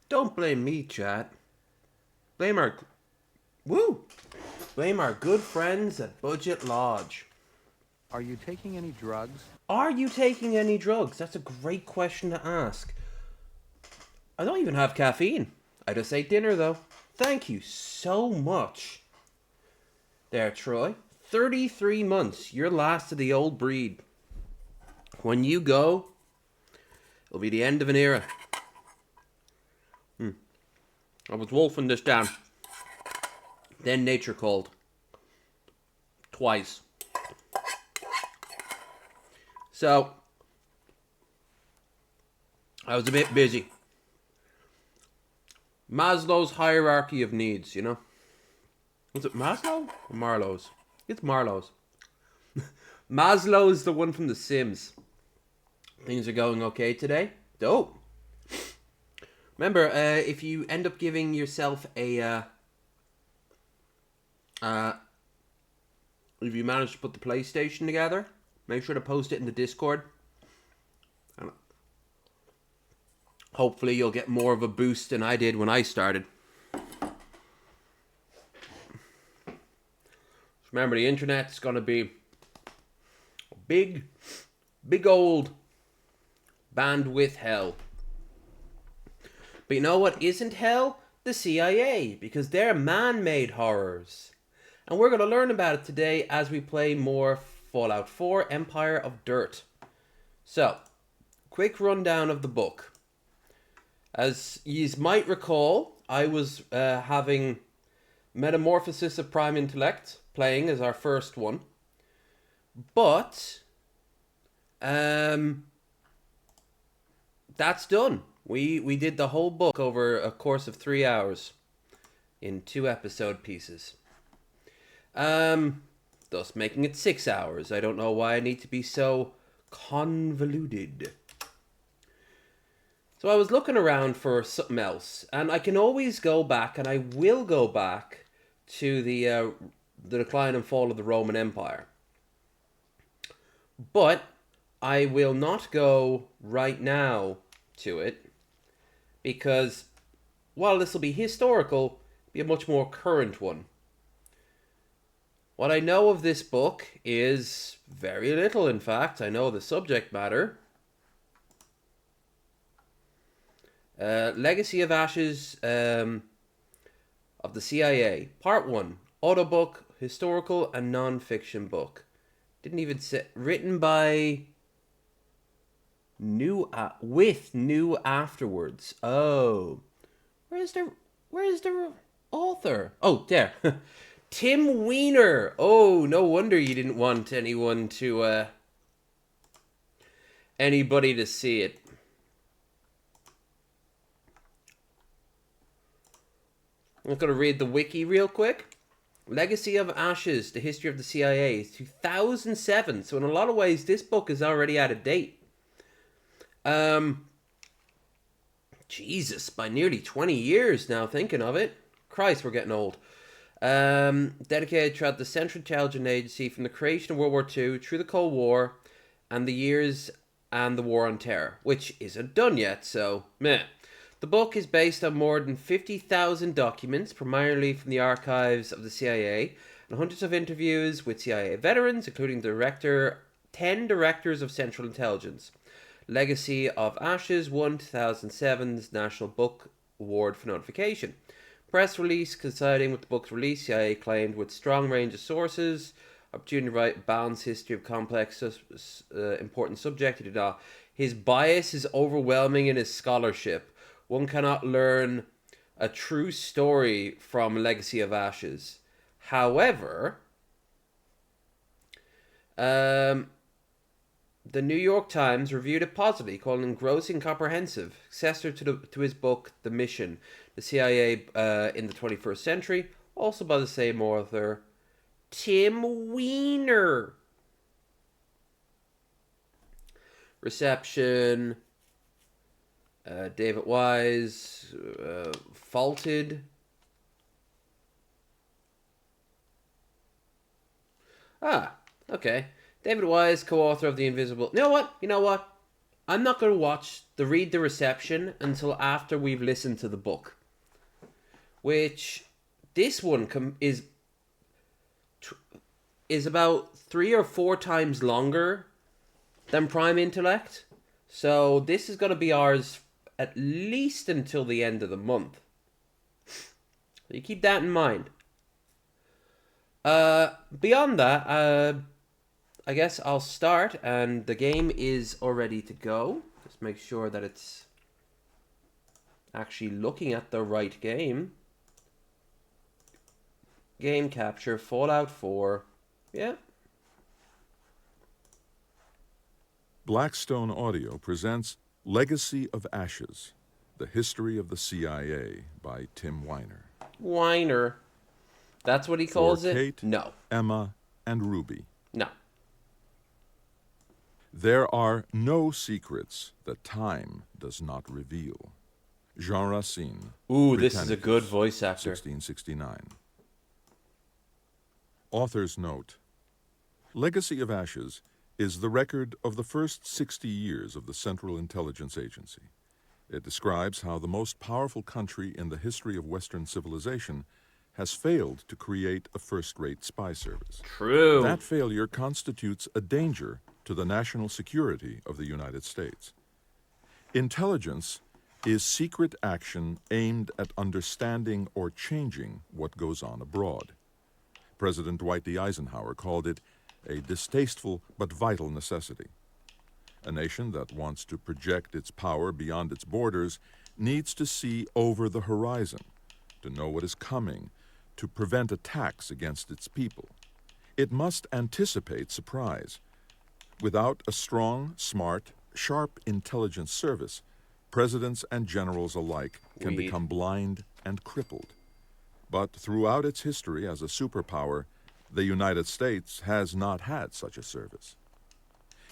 Don't blame me, chat. Blame our... Woo! Blame our good friends at Budget Lodge. Are you taking any drugs? Are you taking any drugs? That's a great question to ask. I don't even have caffeine. I just ate dinner, though. Thank you so much. There, Troy. 33 months. You're last of the old breed. When you go, it'll be the end of an era. I was wolfing this down. Then nature called. Twice. So, I was a bit busy. Maslow's hierarchy of needs, you know? Was it Maslow or Marlow's? It's Marlow's. Maslow's the one from The Sims. Things are going okay today. Dope. Remember, if you end up giving yourself a... if you manage to put the PlayStation together, make sure to post it in the Discord. And hopefully you'll get more of a boost than I did when I started. Remember, the internet's going to be a big old bandwidth hell. But you know what isn't hell? The CIA, because they're man-made horrors. And we're going to learn about it today as we play more Fallout 4 Empire of Dirt. So, quick rundown of the book. As you might recall, I was having Metamorphosis of Prime Intellect playing as our first one. But, that's done. We did the whole book over a course of 3 hours in 2 episode pieces. Thus making it 6 hours. I don't know why I need to be so convoluted. So I was looking around for something else, and I can always go back, and I will go back to the decline and fall of the Roman Empire. But I will not go right now to it, because while this will be historical, it'll be a much more current one. What I know of this book is very little, in fact. I know the subject matter. Legacy of Ashes of the CIA. Part 1. Autobook, historical and non-fiction book. Didn't even say... Written by... with new afterwards. Oh. Where's the author? Oh, there. Tim Weiner. Oh, no wonder you didn't want anybody to see it. I'm going to read the wiki real quick. Legacy of Ashes, The History of the CIA, 2007. So in a lot of ways, this book is already out of date. Jesus, by nearly 20 years now, thinking of it. Christ, we're getting old. Dedicated throughout the Central Intelligence Agency from the creation of World War II through the Cold War and the years and the War on Terror, which isn't done yet, so meh. The book is based on more than 50,000 documents, primarily from the archives of the CIA, and hundreds of interviews with CIA veterans, including 10 directors of Central Intelligence. Legacy of Ashes won 2007's National Book Award for notification. Press release coinciding with the book's release, CIA claimed with strong range of sources, opportunity to write balanced history of complex, important subject. His bias is overwhelming in his scholarship. One cannot learn a true story from Legacy of Ashes. However, the New York Times reviewed it positively, calling it engrossing, comprehensive, successor to his book, The Mission, the CIA in the 21st Century, also by the same author, Tim Weiner. Reception, David Wise, faulted. Ah, okay. David Wise, co-author of The Invisible... You know what? I'm not going to read the reception until after we've listened to the book. Which, this one is about 3 or 4 times longer than Prime Intellect. So this is going to be ours at least until the end of the month. So you keep that in mind. Beyond that, I guess I'll start, and the game is already to go. Just make sure that it's actually looking at the right game. Game capture, Fallout 4. Yeah. Blackstone Audio presents Legacy of Ashes, The History of the CIA by Tim Weiner. Weiner. That's what he calls For it? Kate, No. Emma, and Ruby. No. There are no secrets that time does not reveal. Jean Racine. Ooh, this is a Britannicus, good voice actor. 1669. Author's note. Legacy of Ashes is the record of the first 60 years of the Central Intelligence Agency. It describes how the most powerful country in the history of Western civilization has failed to create a first-rate spy service. True. That failure constitutes a danger to the national security of the United States. Intelligence is secret action aimed at understanding or changing what goes on abroad. President Dwight D. Eisenhower called it a distasteful but vital necessity. A nation that wants to project its power beyond its borders needs to see over the horizon, to know what is coming, to prevent attacks against its people. It must anticipate surprise. Without a strong, smart, sharp intelligence service, presidents and generals alike can become blind and crippled. But throughout its history as a superpower, the United States has not had such a service.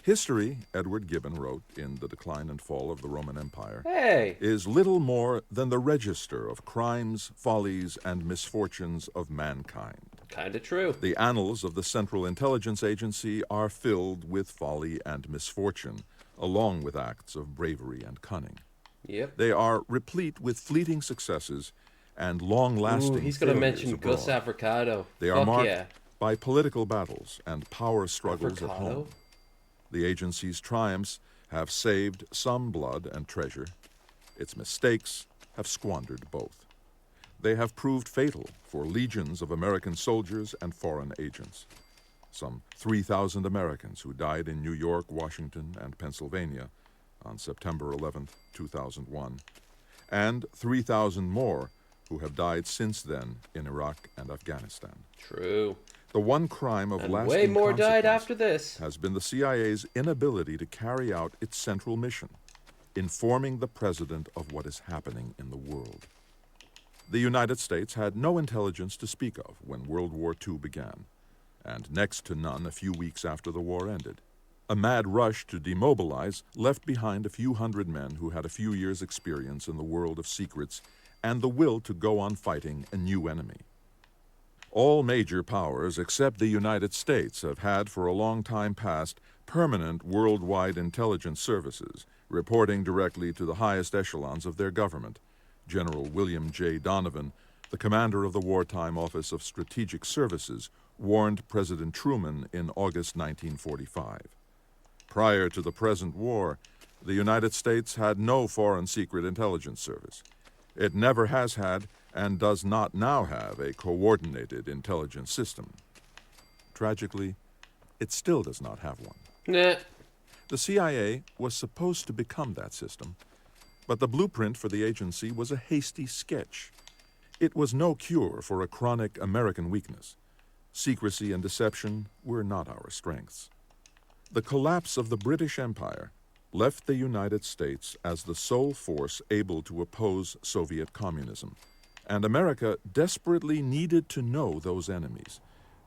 History, Edward Gibbon wrote in The Decline and Fall of the Roman Empire, is little more than the register of crimes, follies, and misfortunes of mankind. Kinda true. The annals of the Central Intelligence Agency are filled with folly and misfortune, along with acts of bravery and cunning. Yep. They are replete with fleeting successes and long-lasting Ooh, he's going to failures mention abroad. Gus Avocado. They are Fuck marked yeah. by political battles and power struggles at Avocado? home. The agency's triumphs have saved some blood and treasure. Its mistakes have squandered both. They have proved fatal for legions of American soldiers and foreign agents. Some 3,000 Americans who died in New York, Washington, and Pennsylvania on September 11, 2001, and 3,000 more who have died since then in Iraq and Afghanistan. True. The one crime of And lasting way more died consequence after this. has been the CIA's inability to carry out its central mission, informing the president of what is happening in the world. The United States had no intelligence to speak of when World War II began, and next to none a few weeks after the war ended. A mad rush to demobilize left behind a few hundred men who had a few years' experience in the world of secrets and the will to go on fighting a new enemy. All major powers except the United States have had for a long time past permanent worldwide intelligence services, reporting directly to the highest echelons of their government. General William J. Donovan, the commander of the Wartime Office of Strategic Services, warned President Truman in August 1945. Prior to the present war, the United States had no foreign secret intelligence service. It never has had and does not now have a coordinated intelligence system. Tragically, it still does not have one. Nah. The CIA was supposed to become that system, but the blueprint for the agency was a hasty sketch. It was no cure for a chronic American weakness. Secrecy and deception were not our strengths. The collapse of the British Empire left the United States as the sole force able to oppose Soviet communism, and America desperately needed to know those enemies,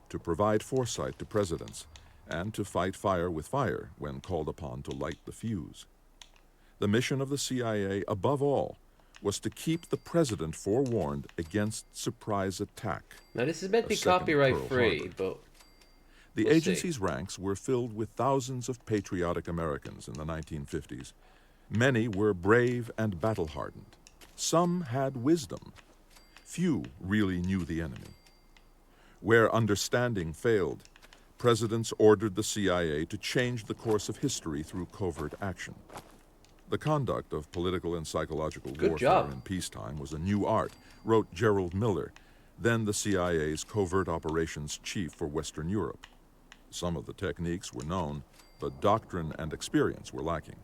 to provide foresight to presidents, and to fight fire with fire when called upon to light the fuse. The mission of the CIA, above all, was to keep the president forewarned against surprise attack. Now this is meant to be A second copyright Pearl free, Harbor. but The We'll see. agency's ranks were filled with thousands of patriotic Americans in the 1950s. Many were brave and battle-hardened. Some had wisdom. Few really knew the enemy. Where understanding failed, presidents ordered the CIA to change the course of history through covert action. The conduct of political and psychological Good warfare job. in peacetime was a new art, wrote Gerald Miller, then the CIA's covert operations chief for Western Europe. Some of the techniques were known, but doctrine and experience were lacking.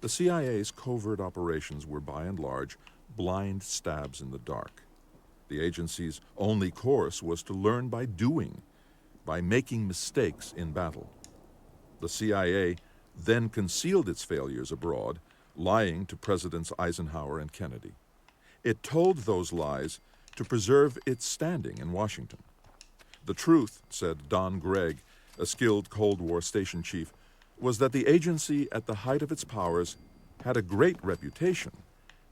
The CIA's covert operations were by and large blind stabs in the dark. The agency's only course was to learn by doing, by making mistakes in battle. The CIA then concealed its failures abroad, lying to Presidents Eisenhower and Kennedy. It told those lies to preserve its standing in Washington. The truth, said Don Gregg, a skilled Cold War station chief, was that the agency at the height of its powers had a great reputation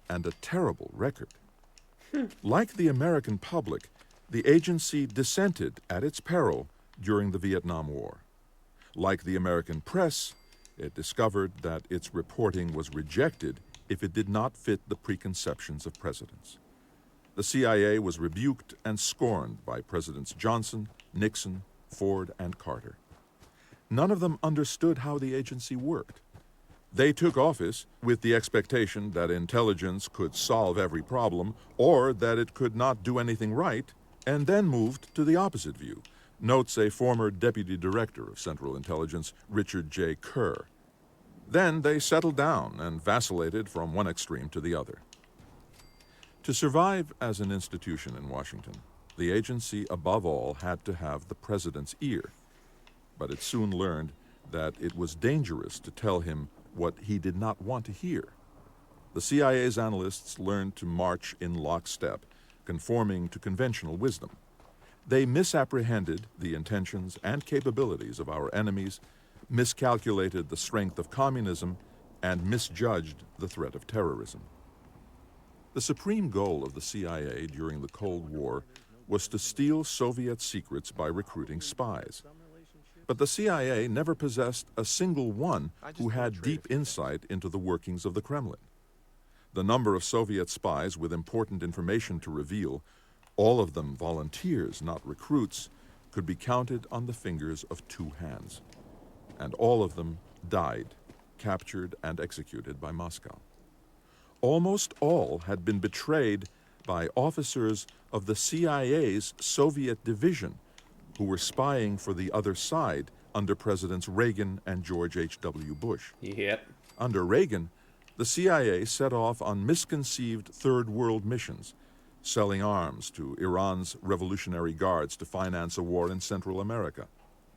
and a terrible record. Like the American public, the agency dissented at its peril during the Vietnam War. Like the American press, it discovered that its reporting was rejected if it did not fit the preconceptions of presidents. The CIA was rebuked and scorned by Presidents Johnson, Nixon, Ford, and Carter. None of them understood how the agency worked. They took office with the expectation that intelligence could solve every problem or that it could not do anything right, and then moved to the opposite view, notes a former deputy director of Central Intelligence, Richard J. Kerr. Then they settled down and vacillated from one extreme to the other. To survive as an institution in Washington, the agency above all had to have the president's ear. But it soon learned that it was dangerous to tell him what he did not want to hear. The CIA's analysts learned to march in lockstep, conforming to conventional wisdom. They misapprehended the intentions and capabilities of our enemies, miscalculated the strength of communism, and misjudged the threat of terrorism. The supreme goal of the CIA during the Cold War was to steal Soviet secrets by recruiting spies. But the CIA never possessed a single one who had deep insight into the workings of the Kremlin. The number of Soviet spies with important information to reveal, all of them volunteers, not recruits, could be counted on the fingers of two hands. And all of them died, captured and executed by Moscow. Almost all had been betrayed by officers of the CIA's Soviet division, who were spying for the other side under Presidents Reagan and George H.W. Bush. Yep. Under Reagan, the CIA set off on misconceived Third World missions, selling arms to Iran's Revolutionary Guards to finance a war in Central America,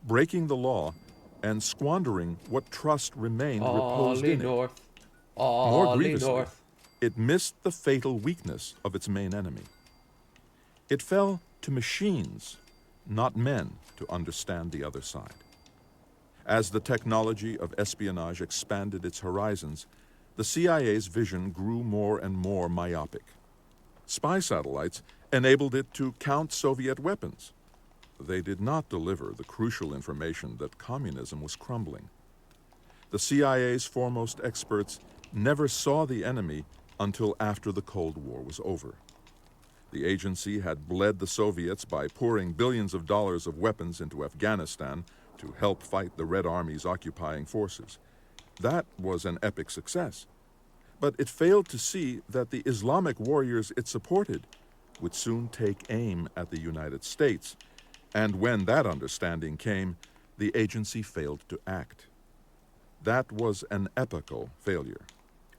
breaking the law and squandering what trust remained reposed in it. North. More Ollie grievously, North. it missed the fatal weakness of its main enemy. It fell to machines, not men, to understand the other side. As the technology of espionage expanded its horizons, the CIA's vision grew more and more myopic. Spy satellites enabled it to count Soviet weapons. They did not deliver the crucial information that communism was crumbling. The CIA's foremost experts never saw the enemy until after the Cold War was over. The agency had bled the Soviets by pouring billions of dollars of weapons into Afghanistan to help fight the Red Army's occupying forces. That was an epic success. But it failed to see that the Islamic warriors it supported would soon take aim at the United States, and when that understanding came, the agency failed to act. That was an epical failure.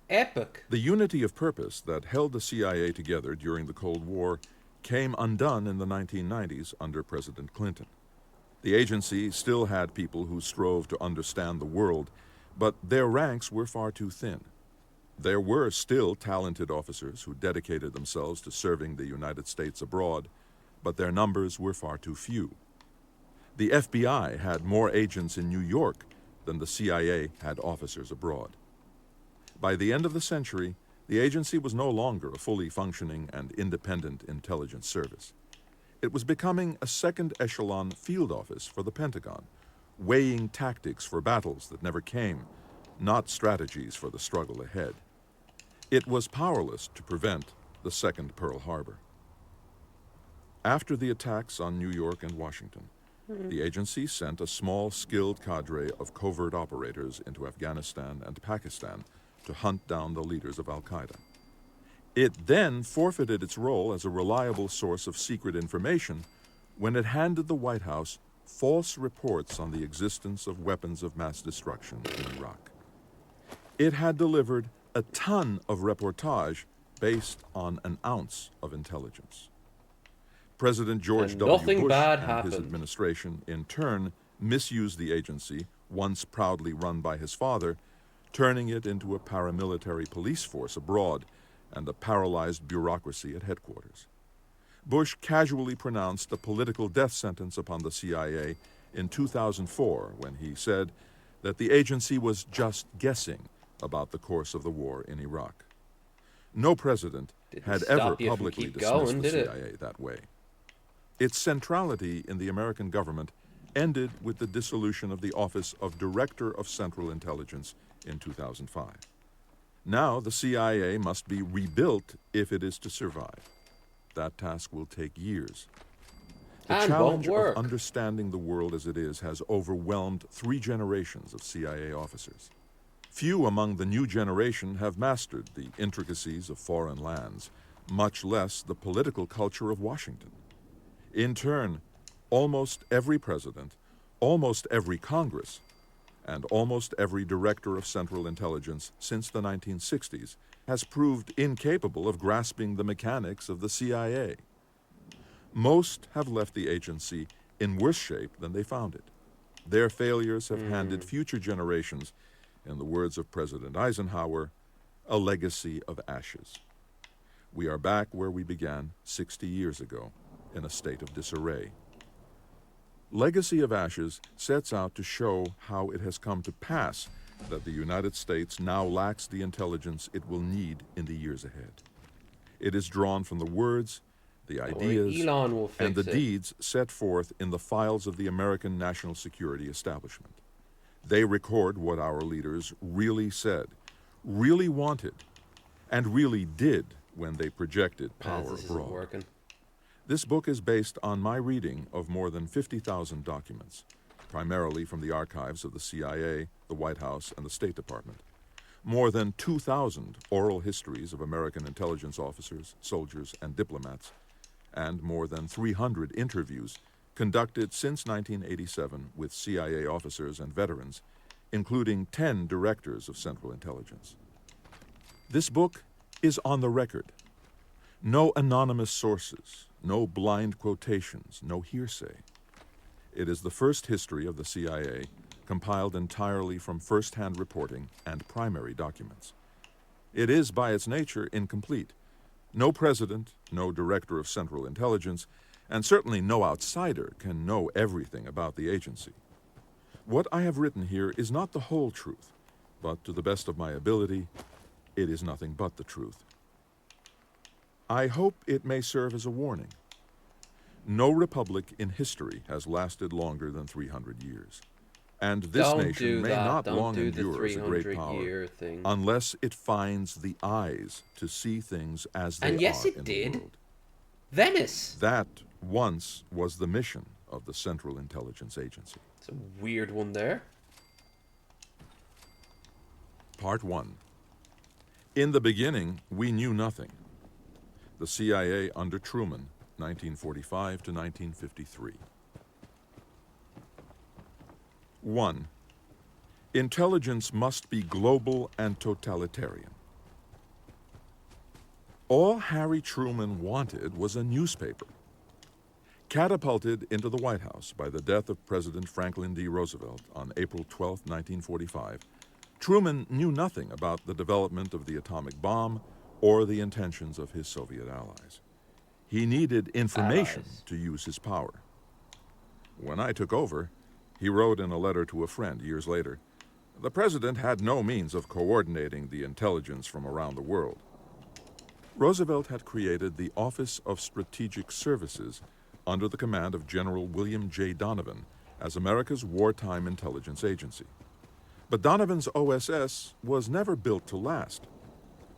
Epic. The unity of purpose that held the CIA together during the Cold War came undone in the 1990s under President Clinton. The agency still had people who strove to understand the world, but their ranks were far too thin. There were still talented officers who dedicated themselves to serving the United States abroad, but their numbers were far too few. The FBI had more agents in New York than the CIA had officers abroad. By the end of the century, the agency was no longer a fully functioning and independent intelligence service. It was becoming a second echelon field office for the Pentagon, weighing tactics for battles that never came, not strategies for the struggle ahead. It was powerless to prevent the second Pearl Harbor. After the attacks on New York and Washington, the agency sent a small, skilled cadre of covert operators into Afghanistan and Pakistan to hunt down the leaders of al-Qaeda. It then forfeited its role as a reliable source of secret information when it handed the White House false reports on the existence of weapons of mass destruction in Iraq. It had delivered a ton of reportage based on an ounce of intelligence. President George And W. nothing Bush bad and happened. his administration, in turn, misused the agency, once proudly run by his father, turning it into a paramilitary police force abroad and a paralyzed bureaucracy at headquarters. Bush casually pronounced a political death sentence upon the CIA in 2004 when he said that the agency was just guessing about the course of the war in Iraq. No president Didn't had stop ever you from publicly keep dismissed going, the did it? CIA that way. Its centrality in the American government ended with the dissolution of the Office of Director of Central Intelligence in 2005. Now the CIA must be rebuilt if it is to survive. That task will take years. The And challenge won't work. of understanding the world as it is has overwhelmed 3 generations of CIA officers. Few among the new generation have mastered the intricacies of foreign lands, much less the political culture of Washington. In turn, almost every president, almost every Congress, and almost every director of Central Intelligence since the 1960s has proved incapable of grasping the mechanics of the CIA. Most have left the agency in worse shape than they found it. Their failures have handed future generations, in the words of President Eisenhower, a legacy of ashes. We are back where we began 60 years ago, in a state of disarray. Legacy of Ashes sets out to show how it has come to pass that the United States now lacks the intelligence it will need in the years ahead. It is drawn from the words, the ideas, Elon will and the fix it. deeds set forth in the files of the American national security establishment. They record what our leaders really said, really wanted, and really did when they projected power This isn't abroad. working. This book is based on my reading of more than 50,000 documents, primarily from the archives of the CIA, the White House, and the State Department. More than 2,000 oral histories of American intelligence officers, soldiers, and diplomats, and more than 300 interviews conducted since 1987 with CIA officers and veterans, including 10 directors of Central Intelligence. This book is on the record. No anonymous sources, no blind quotations, no hearsay. It is the first history of the CIA, compiled entirely from first-hand reporting and primary documents. It is, by its nature, incomplete. No president, no director of Central Intelligence, and certainly no outsider can know everything about the agency. What I have written here is not the whole truth, but to the best of my ability, it is nothing but the truth. I hope it may serve as a warning. No republic in history has lasted longer than 300 years. And this Don't nation do may that. not Don't long do the endure as a great 300-year power thing. unless it finds the eyes to see things as they And yes, are it in did. the world. Venice. That once was the mission of the Central Intelligence Agency. It's a weird one there. Part 1. In the beginning, we knew nothing. The CIA under Truman, 1945 to 1953. 1. Intelligence must be global and totalitarian. All Harry Truman wanted was a newspaper. Catapulted into the White House by the death of President Franklin D. Roosevelt on April 12, 1945, Truman knew nothing about the development of the atomic bomb or the intentions of his Soviet allies. He needed information to use his power. When I took over, he wrote in a letter to a friend years later, the president had no means of coordinating the intelligence from around the world. Roosevelt had created the Office of Strategic Services under the command of General William J. Donovan as America's wartime intelligence agency. But Donovan's OSS was never built to last.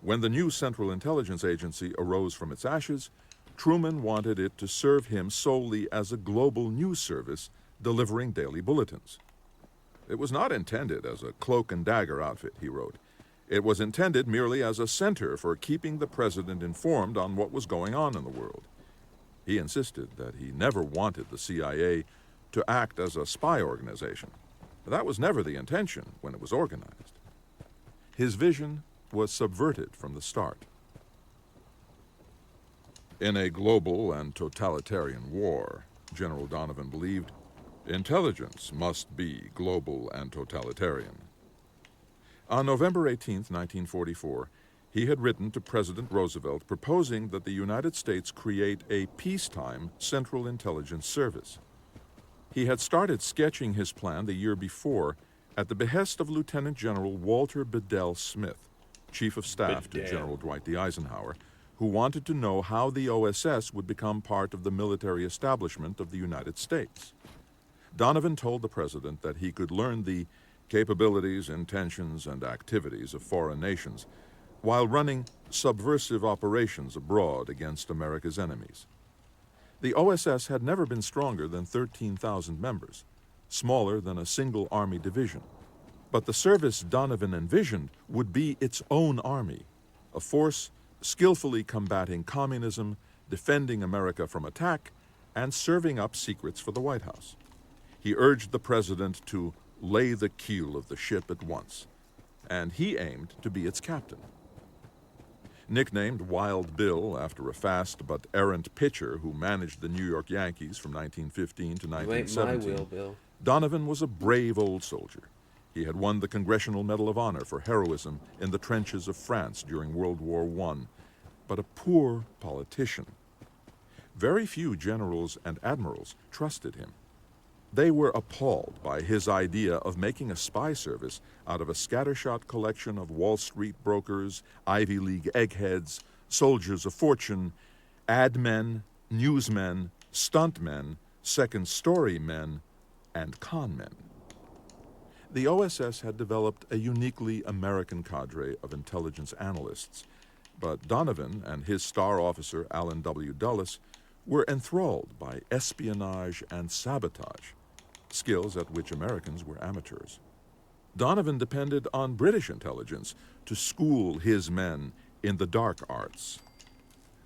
When the new Central Intelligence Agency arose from its ashes, Truman wanted it to serve him solely as a global news service delivering daily bulletins. It was not intended as a cloak and dagger outfit, he wrote. It was intended merely as a center for keeping the president informed on what was going on in the world. He insisted that he never wanted the CIA to act as a spy organization. That was never the intention when it was organized. His vision was subverted from the start. In a global and totalitarian war, General Donovan believed, intelligence must be global and totalitarian. On November 18, 1944, he had written to President Roosevelt proposing that the United States create a peacetime Central Intelligence Service. He had started sketching his plan the year before at the behest of Lieutenant General Walter Bedell Smith, Chief of Staff to General Dwight D. Eisenhower, who wanted to know how the OSS would become part of the military establishment of the United States. Donovan told the president that he could learn the capabilities, intentions, and activities of foreign nations while running subversive operations abroad against America's enemies. The OSS had never been stronger than 13,000 members, smaller than a single army division. But the service Donovan envisioned would be its own army, a force skillfully combating communism, defending America from attack, and serving up secrets for the White House. He urged the president to lay the keel of the ship at once, and he aimed to be its captain. Nicknamed Wild Bill after a fast but errant pitcher who managed the New York Yankees from 1915 to 1917, You ain't my Will, Bill. Donovan was a brave old soldier. He had won the Congressional Medal of Honor for heroism in the trenches of France during World War I, but a poor politician. Very few generals and admirals trusted him. They were appalled by his idea of making a spy service out of a scattershot collection of Wall Street brokers, Ivy League eggheads, soldiers of fortune, ad men, newsmen, stuntmen, second-story men, and con men. The OSS had developed a uniquely American cadre of intelligence analysts, but Donovan and his star officer, Alan W. Dulles, were enthralled by espionage and sabotage, skills at which Americans were amateurs. Donovan depended on British intelligence to school his men in the dark arts.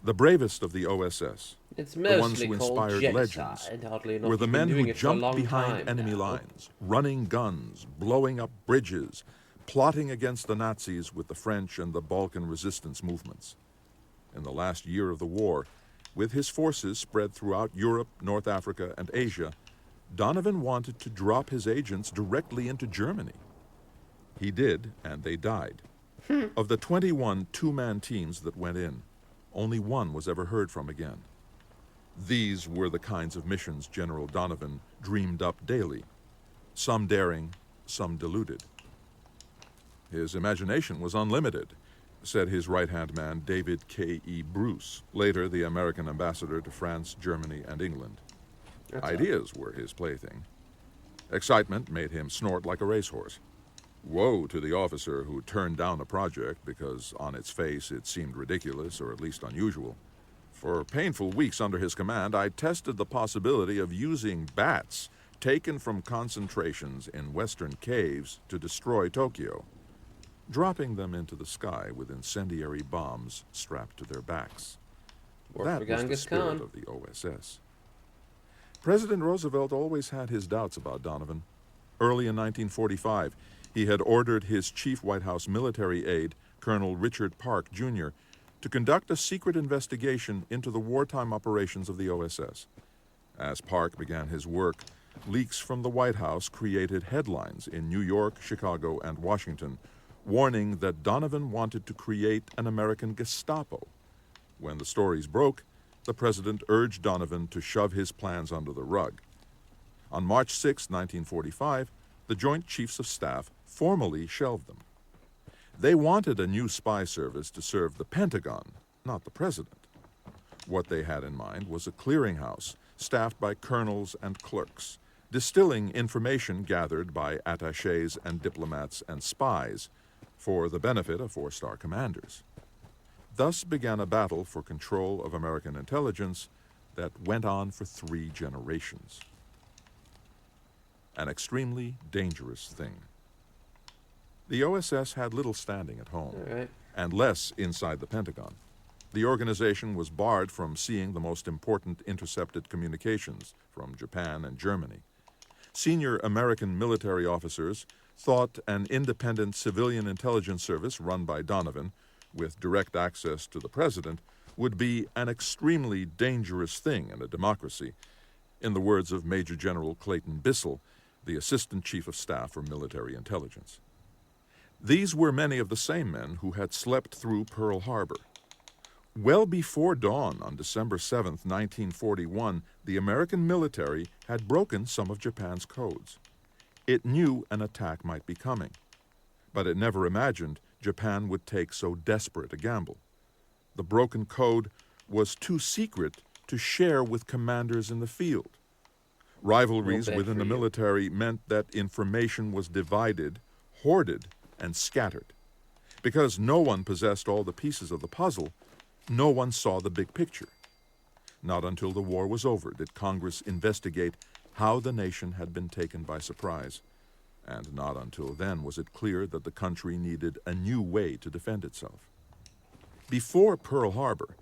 The bravest of the OSS, It's the ones mostly who called inspired legends, genocide, oddly enough. were the You've been men doing who it for a jumped long behind time enemy now. lines, running guns, blowing up bridges, plotting against the Nazis with the French and the Balkan resistance movements. In the last year of the war, with his forces spread throughout Europe, North Africa, and Asia, Donovan wanted to drop his agents directly into Germany. He did, and they died. Of the 21 two-man teams that went in, only one was ever heard from again. These were the kinds of missions General Donovan dreamed up daily, some daring, some deluded. His imagination was unlimited, said his right-hand man David K.E. Bruce, later the American ambassador to France, Germany, and England. Ideas were his plaything. Excitement made him snort like a racehorse. Woe to the officer who turned down a project because on its face it seemed ridiculous or at least unusual. For painful weeks under his command, I tested the possibility of using bats taken from concentrations in western caves to destroy Tokyo, dropping them into the sky with incendiary bombs strapped to their backs. Worked for That was the Genghis spirit Khan. of the OSS. President Roosevelt always had his doubts about Donovan. Early in 1945, he had ordered his chief White House military aide, Colonel Richard Park, Jr., to conduct a secret investigation into the wartime operations of the OSS. As Park began his work, leaks from the White House created headlines in New York, Chicago, and Washington, warning that Donovan wanted to create an American Gestapo. When the stories broke, the president urged Donovan to shove his plans under the rug. On March 6, 1945, the Joint Chiefs of Staff formally shelved them. They wanted a new spy service to serve the Pentagon, not the president. What they had in mind was a clearinghouse staffed by colonels and clerks, distilling information gathered by attachés and diplomats and spies for the benefit of four-star commanders. Thus began a battle for control of American intelligence that went on for 3 generations. An extremely dangerous thing. The OSS had little standing at home, and less inside the Pentagon. The organization was barred from seeing the most important intercepted communications from Japan and Germany. Senior American military officers thought an independent civilian intelligence service run by Donovan, with direct access to the president, would be an extremely dangerous thing in a democracy, in the words of Major General Clayton Bissell, the Assistant Chief of Staff for Military Intelligence. These were many of the same men who had slept through Pearl Harbor. Well before dawn on December 7, 1941, the American military had broken some of Japan's codes. It knew an attack might be coming, but it never imagined Japan would take so desperate a gamble. The broken code was too secret to share with commanders in the field. Rivalries within the military meant that information was divided, hoarded, and scattered. Because no one possessed all the pieces of the puzzle, no one saw the big picture. Not until the war was over did Congress investigate how the nation had been taken by surprise, and not until then was it clear that the country needed a new way to defend itself. Before Pearl Harbor,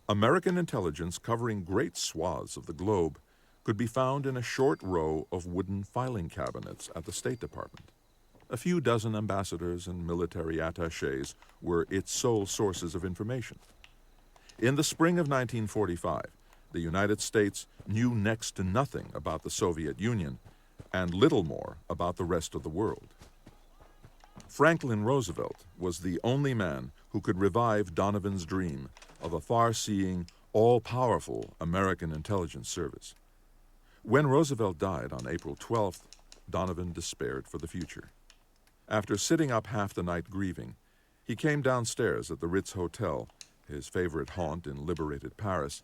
American intelligence covering great swaths of the globe could be found in a short row of wooden filing cabinets at the State Department. A few dozen ambassadors and military attachés were its sole sources of information. In the spring of 1945, the United States knew next to nothing about the Soviet Union and little more about the rest of the world. Franklin Roosevelt was the only man who could revive Donovan's dream of a far-seeing, all-powerful American intelligence service. When Roosevelt died on April 12th, Donovan despaired for the future. After sitting up half the night grieving, he came downstairs at the Ritz Hotel, his favorite haunt in liberated Paris,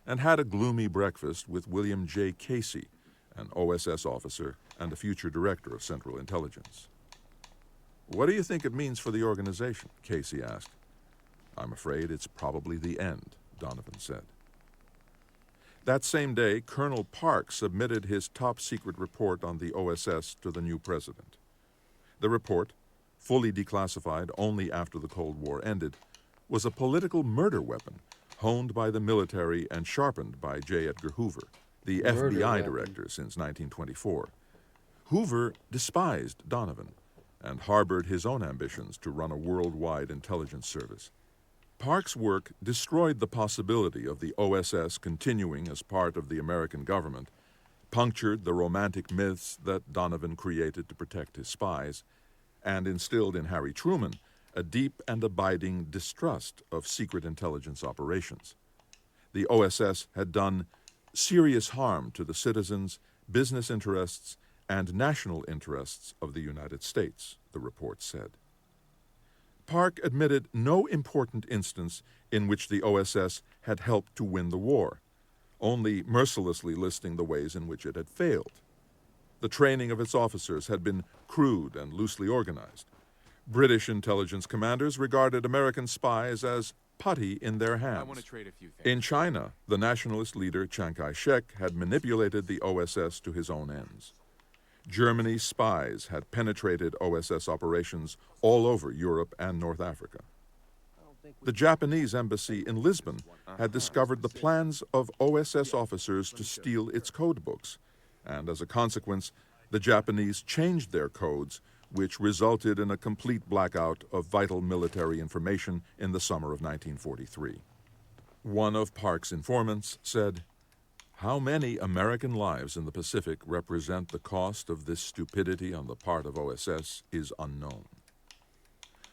and had a gloomy breakfast with William J. Casey, an OSS officer and a future director of Central Intelligence. "What do you think it means for the organization?" Casey asked. "I'm afraid it's probably the end," Donovan said. That same day, Colonel Park submitted his top-secret report on the OSS to the new president. The report, fully declassified only after the Cold War ended, was a political murder weapon honed by the military and sharpened by J. Edgar Hoover, the FBI director since 1924. Hoover despised Donovan and harbored his own ambitions to run a worldwide intelligence service. Park's work destroyed the possibility of the OSS continuing as part of the American government, punctured the romantic myths that Donovan created to protect his spies, and instilled in Harry Truman a deep and abiding distrust of secret intelligence operations. The OSS had done serious harm to the citizens, business interests, and national interests of the United States, the report said. Park admitted no important instance in which the OSS had helped to win the war, only mercilessly listing the ways in which it had failed. The training of its officers had been crude and loosely organized. British intelligence commanders regarded American spies as putty in their hands. I want to trade a few things. In China, the nationalist leader Chiang Kai-shek had manipulated the OSS to his own ends. Germany's spies had penetrated OSS operations all over Europe and North Africa. The Japanese embassy in Lisbon had discovered the plans of OSS officers to steal its code books, and as a consequence, the Japanese changed their codes, which resulted in a complete blackout of vital military information in the summer of 1943. One of Park's informants said, "How many American lives in the Pacific represent the cost of this stupidity on the part of OSS is unknown."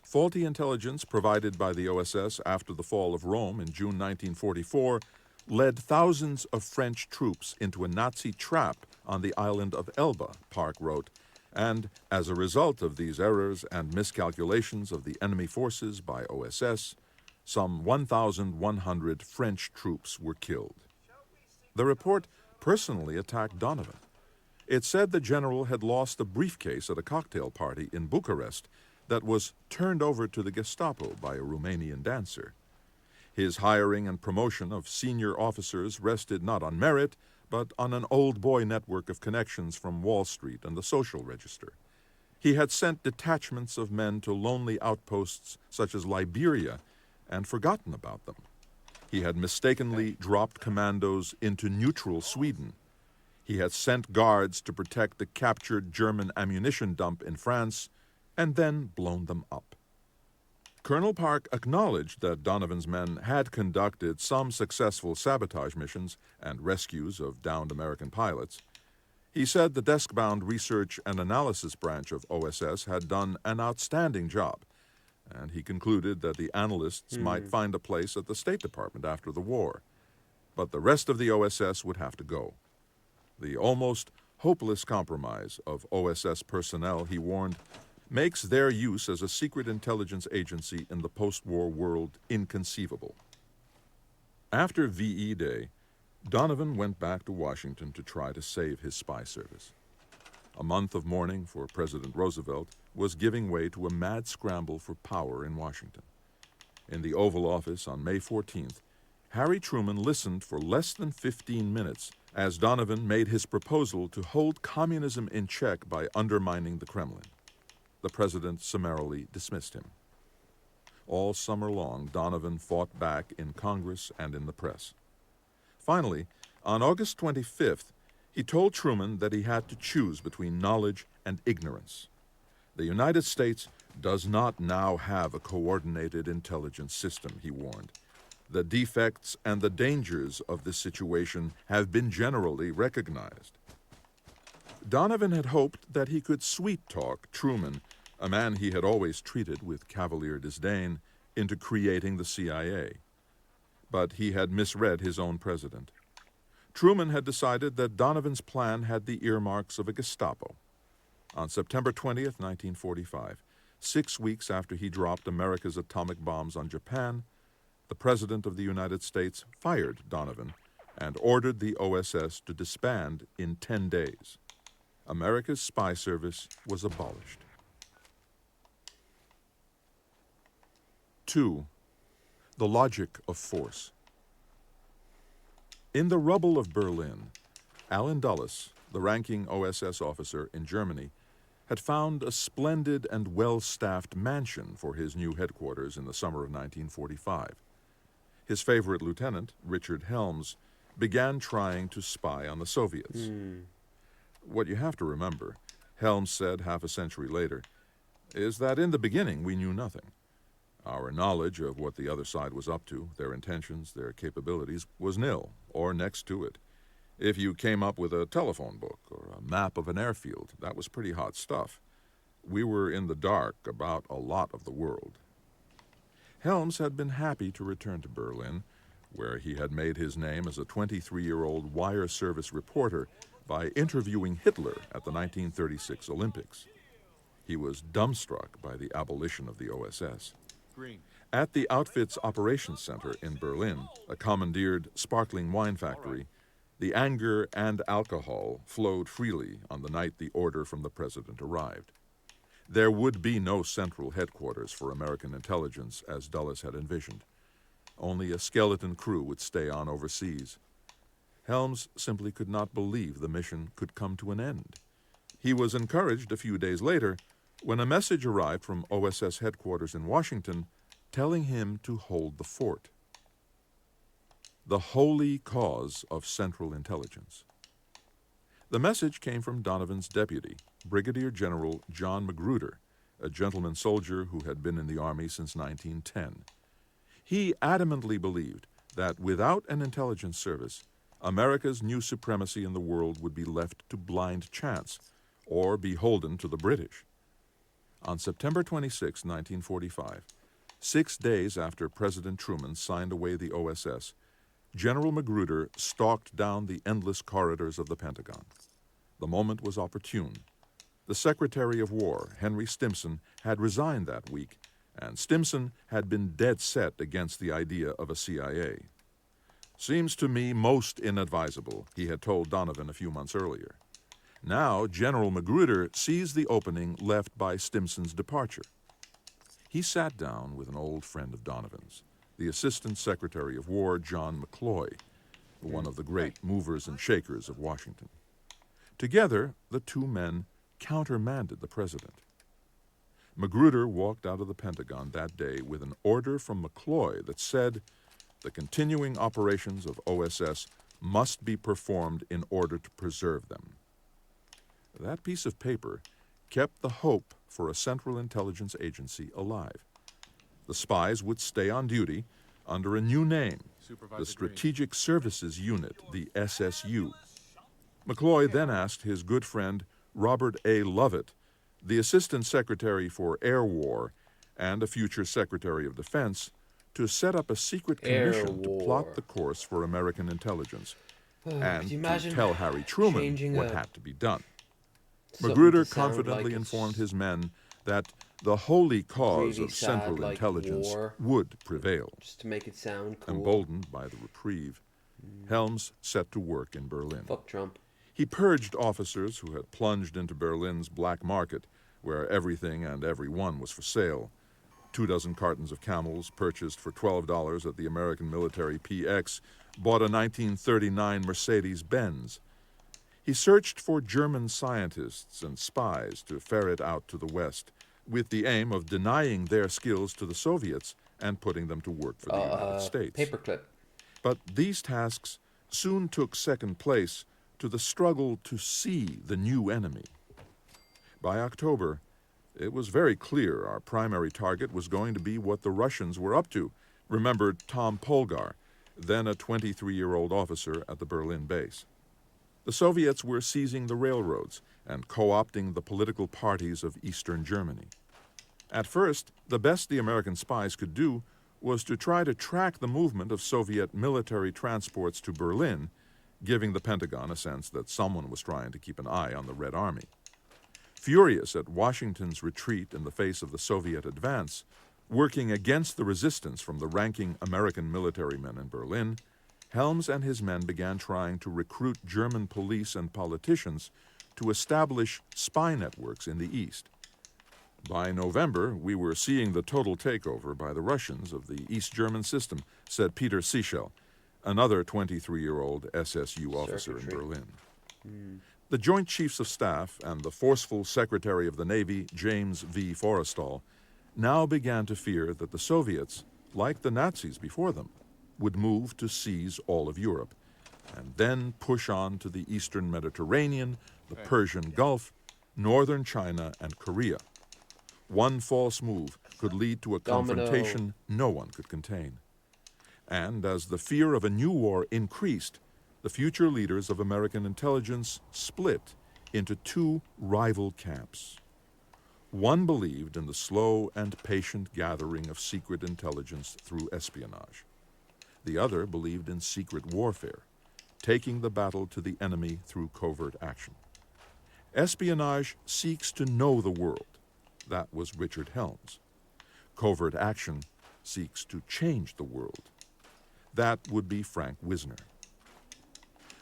Faulty intelligence provided by the OSS after the fall of Rome in June 1944 led thousands of French troops into a Nazi trap on the island of Elba, Park wrote, and as a result of these errors and miscalculations of the enemy forces by OSS, Some 1,100 French troops were killed. The report personally attacked Donovan. It said the general had lost a briefcase at a cocktail party in Bucharest that was turned over to the Gestapo by a Romanian dancer. His hiring and promotion of senior officers rested not on merit, but on an old boy network of connections from Wall Street and the social register. He had sent detachments of men to lonely outposts such as Liberia and forgotten about them. He had mistakenly dropped commandos into neutral Sweden. He had sent guards to protect the captured German ammunition dump in France and then blown them up. Colonel Park acknowledged that Donovan's men had conducted some successful sabotage missions and rescues of downed American pilots. He said the desk-bound research and analysis branch of OSS had done an outstanding job, and he concluded that the analysts might find a place at the State Department after the war. But the rest of the OSS would have to go. The almost hopeless compromise of OSS personnel, he warned, makes their use as a secret intelligence agency in the post-war world inconceivable. After VE Day, Donovan went back to Washington to try to save his spy service. A month of mourning for President Roosevelt was giving way to a mad scramble for power in Washington. In the Oval Office on May 14th, Harry Truman listened for less than 15 minutes as Donovan made his proposal to hold communism in check by undermining the Kremlin. The president summarily dismissed him. All summer long, Donovan fought back in Congress and in the press. Finally, on August 25th, he told Truman that he had to choose between knowledge and ignorance. The United States does not now have a coordinated intelligence system, he warned. The defects and the dangers of this situation have been generally recognized. Donovan had hoped that he could sweet-talk Truman, a man he had always treated with cavalier disdain, into creating the CIA. But he had misread his own president. Truman had decided that Donovan's plan had the earmarks of a Gestapo. On September 20th, 1945, 6 weeks after he dropped America's atomic bombs on Japan, the President of the United States fired Donovan and ordered the OSS to disband in 10 days. America's spy service was abolished. 2. The logic of force. In the rubble of Berlin, Allen Dulles, the ranking OSS officer in Germany, had found a splendid and well-staffed mansion for his new headquarters in the summer of 1945. His favorite lieutenant, Richard Helms, began trying to spy on the Soviets. What you have to remember, Helms said half a century later, is that in the beginning we knew nothing. Our knowledge of what the other side was up to, their intentions, their capabilities, was nil, or next to it. If you came up with a telephone book or a map of an airfield, that was pretty hot stuff. We were in the dark about a lot of the world. Helms had been happy to return to Berlin, where he had made his name as a 23-year-old wire service reporter by interviewing Hitler at the 1936 Olympics. He was dumbstruck by the abolition of the OSS. At the outfit's operations center in Berlin, a commandeered sparkling wine factory, the anger and alcohol flowed freely on the night the order from the president arrived. There would be no central headquarters for American intelligence as Dulles had envisioned. Only a skeleton crew would stay on overseas. Helms simply could not believe the mission could come to an end. He was encouraged a few days later when a message arrived from OSS headquarters in Washington telling him to hold the fort. The holy cause of Central Intelligence. The message came from Donovan's deputy, Brigadier General John Magruder, a gentleman soldier who had been in the Army since 1910. He adamantly believed that without an intelligence service, America's new supremacy in the world would be left to blind chance or beholden to the British. On September 26, 1945, 6 days after President Truman signed away the OSS, General Magruder stalked down the endless corridors of the Pentagon. The moment was opportune. The Secretary of War, Henry Stimson, had resigned that week, and Stimson had been dead set against the idea of a CIA. "Seems to me most inadvisable," he had told Donovan a few months earlier. Now, General Magruder sees the opening left by Stimson's departure. He sat down with an old friend of Donovan's, the Assistant Secretary of War, John McCloy, one of the great movers and shakers of Washington. Together, the two men countermanded the president. Magruder walked out of the Pentagon that day with an order from McCloy that said the continuing operations of OSS must be performed in order to preserve them. That piece of paper kept the hope for a Central Intelligence Agency alive. The spies would stay on duty under a new name, the Strategic Services Unit, the SSU. McCloy then asked his good friend Robert A. Lovett, the Assistant Secretary for Air War and a future Secretary of Defense, to set up a secret commission to plot the course for American intelligence and to tell Harry Truman what had to be done. Magruder confidently informed his men that the holy cause of Central Intelligence would prevail. Just to make it sound cool. Emboldened by the reprieve, Helms set to work in Berlin. Fuck Trump. He purged officers who had plunged into Berlin's black market, where everything and everyone was for sale. 24 cartons of Camels purchased for $12 at the American Military PX bought a 1939 Mercedes-Benz. He searched for German scientists and spies to ferret out to the West, with the aim of denying their skills to the Soviets and putting them to work for the United States. Paperclip. But these tasks soon took second place to the struggle to see the new enemy. By October, it was very clear our primary target was going to be what the Russians were up to, remembered Tom Polgar, then a 23-year-old officer at the Berlin base. The Soviets were seizing the railroads and co-opting the political parties of Eastern Germany. At first, the best the American spies could do was to try to track the movement of Soviet military transports to Berlin, giving the Pentagon a sense that someone was trying to keep an eye on the Red Army. Furious at Washington's retreat in the face of the Soviet advance, working against the resistance from the ranking American military men in Berlin, Helms and his men began trying to recruit German police and politicians to establish spy networks in the East. By November, we were seeing the total takeover by the Russians of the East German system, said Peter Sichel, another 23-year-old SSU officer in Berlin. The Joint Chiefs of Staff and the forceful Secretary of the Navy, James V. Forrestal, now began to fear that the Soviets, like the Nazis before them, would move to seize all of Europe, and then push on to the Eastern Mediterranean, the Persian Gulf, northern China, and Korea. One false move could lead to a confrontation no one could contain. And as the fear of a new war increased, the future leaders of American intelligence split into two rival camps. One believed in the slow and patient gathering of secret intelligence through espionage. The other believed in secret warfare, taking the battle to the enemy through covert action. Espionage seeks to know the world. That was Richard Helms. Covert action seeks to change the world. That would be Frank Wisner.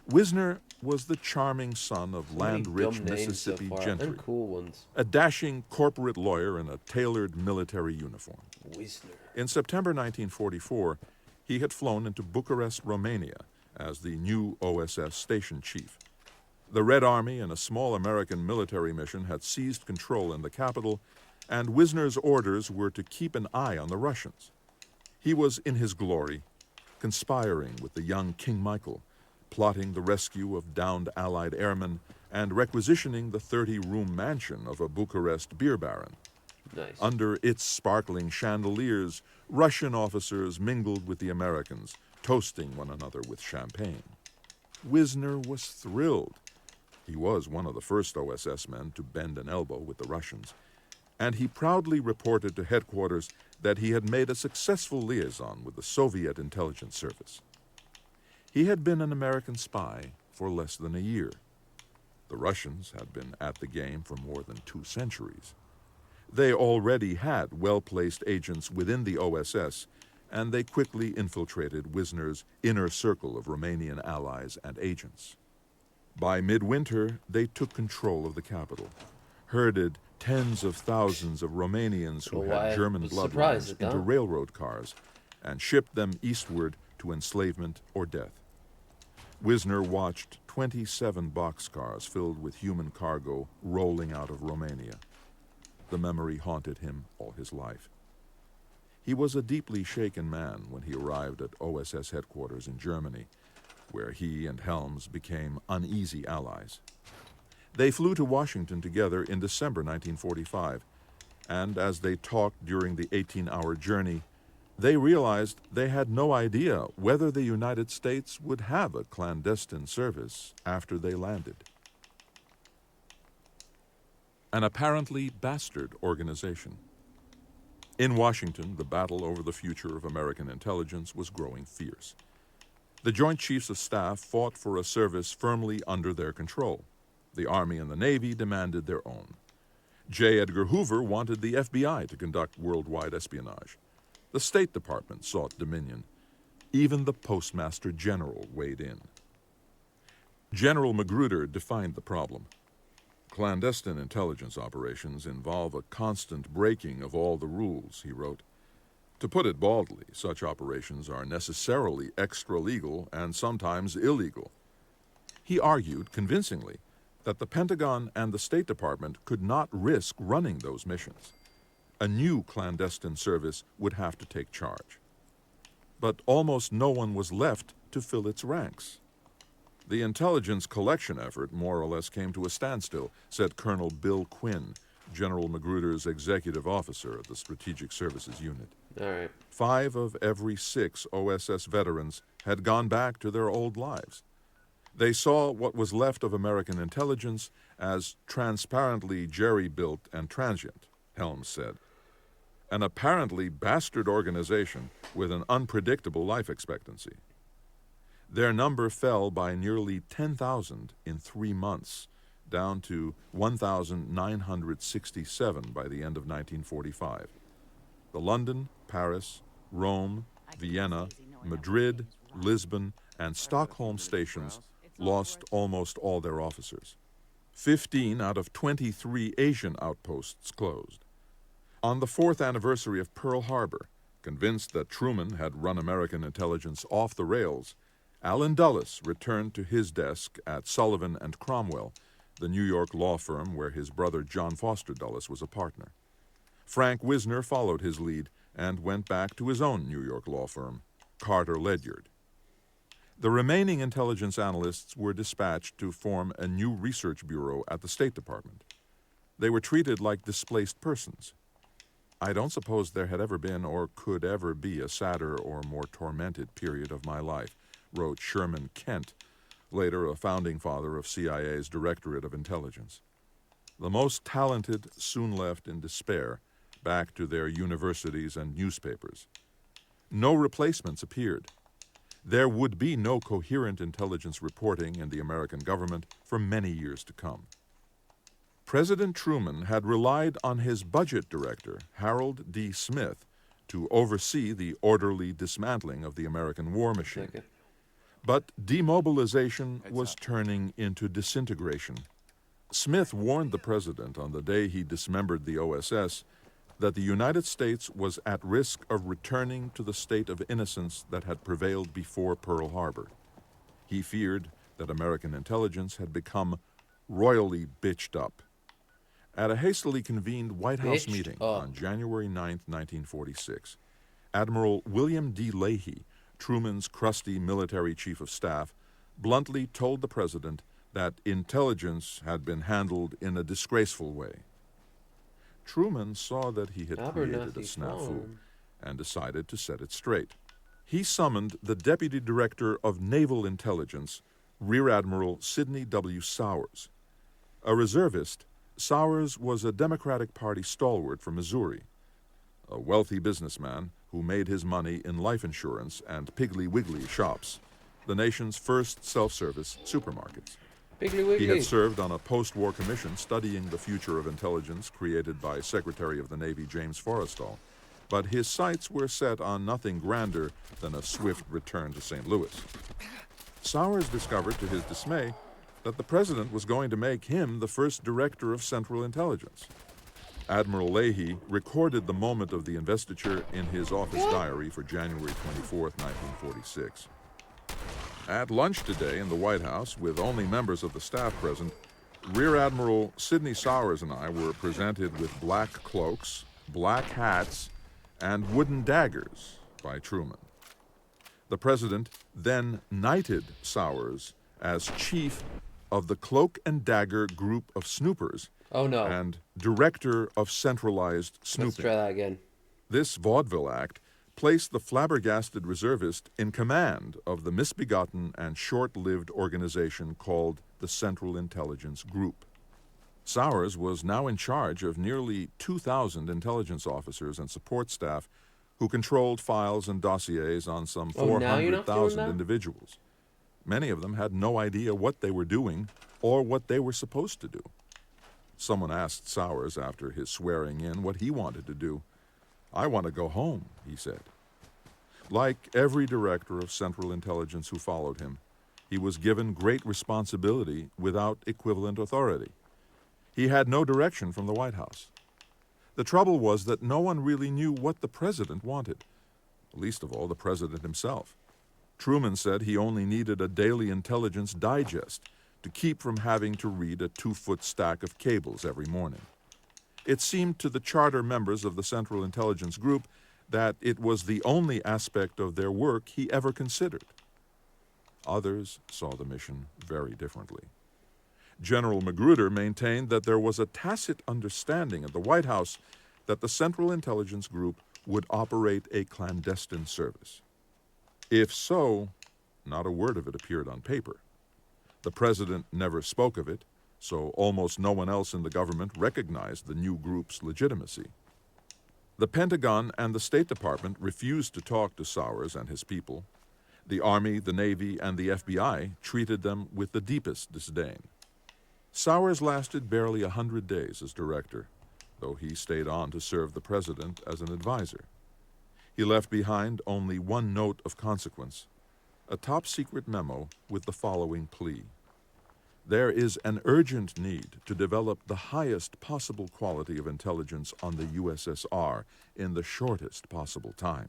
Wisner was the charming son of land-rich Mississippi gentry, cool ones. a dashing corporate lawyer in a tailored military uniform. Wisner. In September 1944, he had flown into Bucharest, Romania, as the new OSS station chief. The Red Army and a small American military mission had seized control in the capital, and Wisner's orders were to keep an eye on the Russians. He was in his glory, conspiring with the young King Michael, plotting the rescue of downed Allied airmen, and requisitioning the 30-room mansion of a Bucharest beer baron. Nice. Under its sparkling chandeliers, Russian officers mingled with the Americans, toasting one another with champagne. Wisner was thrilled. He was one of the first OSS men to bend an elbow with the Russians, and he proudly reported to headquarters that he had made a successful liaison with the Soviet intelligence service. He had been an American spy for less than a year. The Russians had been at the game for more than 2 centuries. They already had well-placed agents within the OSS, and they quickly infiltrated Wisner's inner circle of Romanian allies and agents. By midwinter, they took control of the capital, herded tens of thousands of Romanians who Oh, why had I German was surprised bloodlines at into that. railroad cars and shipped them eastward to enslavement or death. Wisner watched 27 boxcars filled with human cargo rolling out of Romania. The memory haunted him all his life. He was a deeply shaken man when he arrived at OSS headquarters in Germany, where he and Helms became uneasy allies. They flew to Washington together in December 1945, and as they talked during the 18-hour journey, they realized they had no idea whether the United States would have a clandestine service after they landed. An apparently bastard organization. In Washington, the battle over the future of American intelligence was growing fierce. The Joint Chiefs of Staff fought for a service firmly under their control. The Army and the Navy demanded their own. J. Edgar Hoover wanted the FBI to conduct worldwide espionage. The State Department sought dominion. Even the Postmaster General weighed in. General Magruder defined the problem. Clandestine intelligence operations involve a constant breaking of all the rules, he wrote. To put it baldly, such operations are necessarily extra-legal and sometimes illegal. He argued convincingly that the Pentagon and the State Department could not risk running those missions. A new clandestine service would have to take charge. But almost no one was left to fill its ranks. The intelligence collection effort more or less came to a standstill, said Colonel Bill Quinn, General Magruder's executive officer of the Strategic Services Unit. All right. 5 of every 6 OSS veterans had gone back to their old lives. They saw what was left of American intelligence as transparently jerry-built and transient, Helms said. An apparently bastard organization with an unpredictable life expectancy. Their number fell by nearly 10,000 in 3 months, down to 1,967 by the end of 1945. The London, Paris, Rome, Vienna, Madrid, Lisbon, and Stockholm stations lost almost all their officers. 15 out of 23 Asian outposts closed. On the 4th anniversary of Pearl Harbor, convinced that Truman had run American intelligence off the rails, Allen Dulles returned to his desk at Sullivan and Cromwell, the New York law firm where his brother John Foster Dulles was a partner. Frank Wisner followed his lead and went back to his own New York law firm, Carter Ledyard. The remaining intelligence analysts were dispatched to form a new research bureau at the State Department. They were treated like displaced persons. I don't suppose there had ever been or could ever be a sadder or more tormented period of my life, wrote Sherman Kent, later a founding father of CIA's Directorate of Intelligence. The most talented soon left in despair, back to their universities and newspapers. No replacements appeared. There would be no coherent intelligence reporting in the American government for many years to come. President Truman had relied on his budget director, Harold D. Smith, to oversee the orderly dismantling of the American war machine. Okay. But demobilization was turning into disintegration. Smith warned the president on the day he dismembered the OSS that the United States was at risk of returning to the state of innocence that had prevailed before Pearl Harbor. He feared that American intelligence had become royally bitched up. At a hastily convened White House meeting on January 9, 1946, Admiral William D. Leahy, Truman's crusty military chief of staff, bluntly told the president that intelligence had been handled in a disgraceful way. Truman saw that he had created a snafu and decided to set it straight. He summoned the Deputy Director of Naval Intelligence, Rear Admiral Sidney W. Sowers. A reservist, Sowers was a Democratic Party stalwart from Missouri, a wealthy businessman who made his money in life insurance and Piggly Wiggly shops, the nation's first self-service supermarkets. Piggly He had Wiggly. served on a post-war commission studying the future of intelligence created by Secretary of the Navy James Forrestal, but his sights were set on nothing grander than a swift return to St. Louis. Sowers discovered, to his dismay, that the president was going to make him the first director of Central Intelligence. Admiral Leahy recorded the moment of the investiture in his office diary for January 24, 1946. At lunch today in the White House, with only members of the staff present, Rear Admiral Sidney Sowers and I were presented with black cloaks, black hats, and wooden daggers by Truman. The president then knighted Sowers as chief of the Cloak and Dagger Group of Snoopers Oh no. and director of centralized Let's snooping. try that again. This vaudeville act placed the flabbergasted reservist in command of the misbegotten and short-lived organization called the Central Intelligence Group. Sowers was now in charge of nearly 2,000 intelligence officers and support staff who controlled files and dossiers on some Oh, now you're not doing 400,000 that? individuals. Many of them had no idea what they were doing or what they were supposed to do. Someone asked Sowers after his swearing in what he wanted to do. "I want to go home," he said. Like every director of Central Intelligence who followed him, he was given great responsibility without equivalent authority. He had no direction from the White House. The trouble was that no one really knew what the president wanted, least of all the president himself. Truman said he only needed a daily intelligence digest to keep from having to read a 2-foot stack of cables every morning. It seemed to the charter members of the Central Intelligence Group that it was the only aspect of their work he ever considered. Others saw the mission very differently. General Magruder maintained that there was a tacit understanding at the White House that the Central Intelligence Group would operate a clandestine service. If so, not a word of it appeared on paper. The president never spoke of it, so almost no one else in the government recognized the new group's legitimacy. The Pentagon and the State Department refused to talk to Sowers and his people. The Army, the Navy, and the FBI treated them with the deepest disdain. Sowers lasted barely 100 days as director, though he stayed on to serve the president as an advisor. He left behind only one note of consequence, a top-secret memo with the following plea. There is an urgent need to develop the highest possible quality of intelligence on the USSR in the shortest possible time.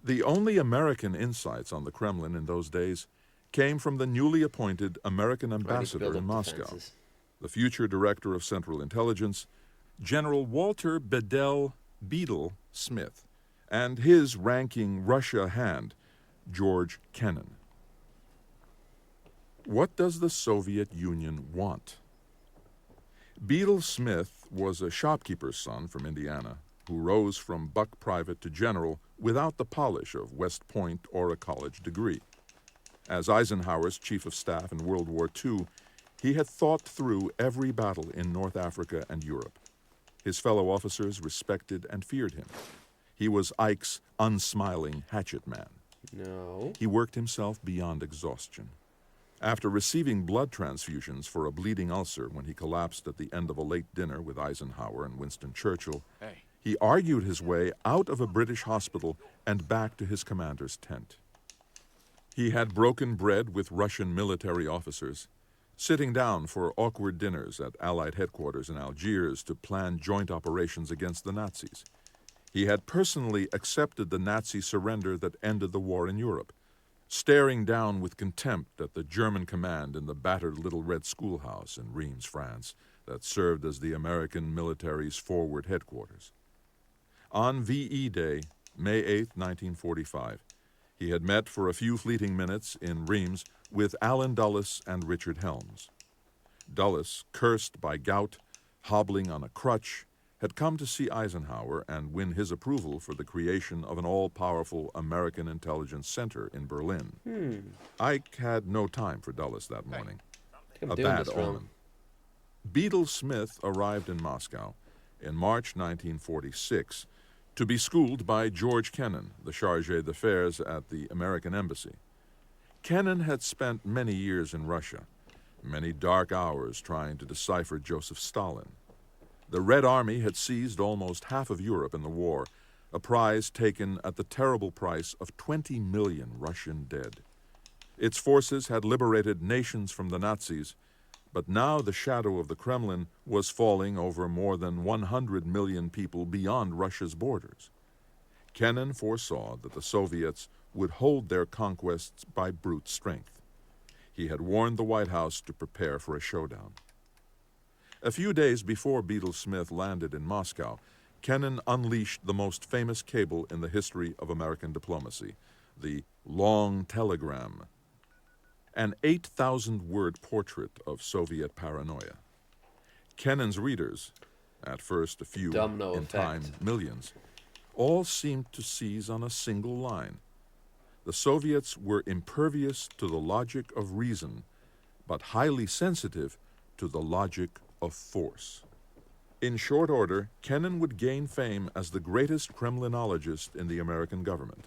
The only American insights on the Kremlin in those days came from the newly appointed American ambassador in Moscow, the future director of Central Intelligence, General Walter Bedell Beadle Smith, and his ranking Russia hand, George Kennan. What does the Soviet Union want? Beadle Smith was a shopkeeper's son from Indiana who rose from buck private to general without the polish of West Point or a college degree. As Eisenhower's chief of staff in World War II, he had thought through every battle in North Africa and Europe. His fellow officers respected and feared him. He was Ike's unsmiling hatchet man. No. He worked himself beyond exhaustion. After receiving blood transfusions for a bleeding ulcer when he collapsed at the end of a late dinner with Eisenhower and Winston Churchill, he argued his way out of a British hospital and back to his commander's tent. He had broken bread with Russian military officers, sitting down for awkward dinners at Allied headquarters in Algiers to plan joint operations against the Nazis. He had personally accepted the Nazi surrender that ended the war in Europe, staring down with contempt at the German command in the battered little red schoolhouse in Reims, France, that served as the American military's forward headquarters. On VE Day, May 8, 1945, he had met for a few fleeting minutes in Reims with Allen Dulles and Richard Helms. Dulles, cursed by gout, hobbling on a crutch, had come to see Eisenhower and win his approval for the creation of an all-powerful American intelligence center in Berlin. Ike had no time for Dulles that morning. I'm A doing bad this wrong. omen. Beadle Smith arrived in Moscow in March 1946 to be schooled by George Kennan, the chargé d'affaires at the American Embassy. Kennan had spent many years in Russia Many dark hours trying to decipher Joseph Stalin. The Red Army had seized almost half of Europe in the war, a prize taken at the terrible price of 20 million Russian dead. Its forces had liberated nations from the Nazis, but now the shadow of the Kremlin was falling over more than 100 million people beyond Russia's borders. Kennan foresaw that the Soviets would hold their conquests by brute strength. He had warned the White House to prepare for a showdown. A few days before Beadle Smith landed in Moscow, Kennan unleashed the most famous cable in the history of American diplomacy, the Long Telegram, an 8,000-word portrait of Soviet paranoia. Kennan's readers, at first a few, Domino in effect. time millions, all seemed to seize on a single line. The Soviets were impervious to the logic of reason, but highly sensitive to the logic of force. In short order, Kennan would gain fame as the greatest Kremlinologist in the American government.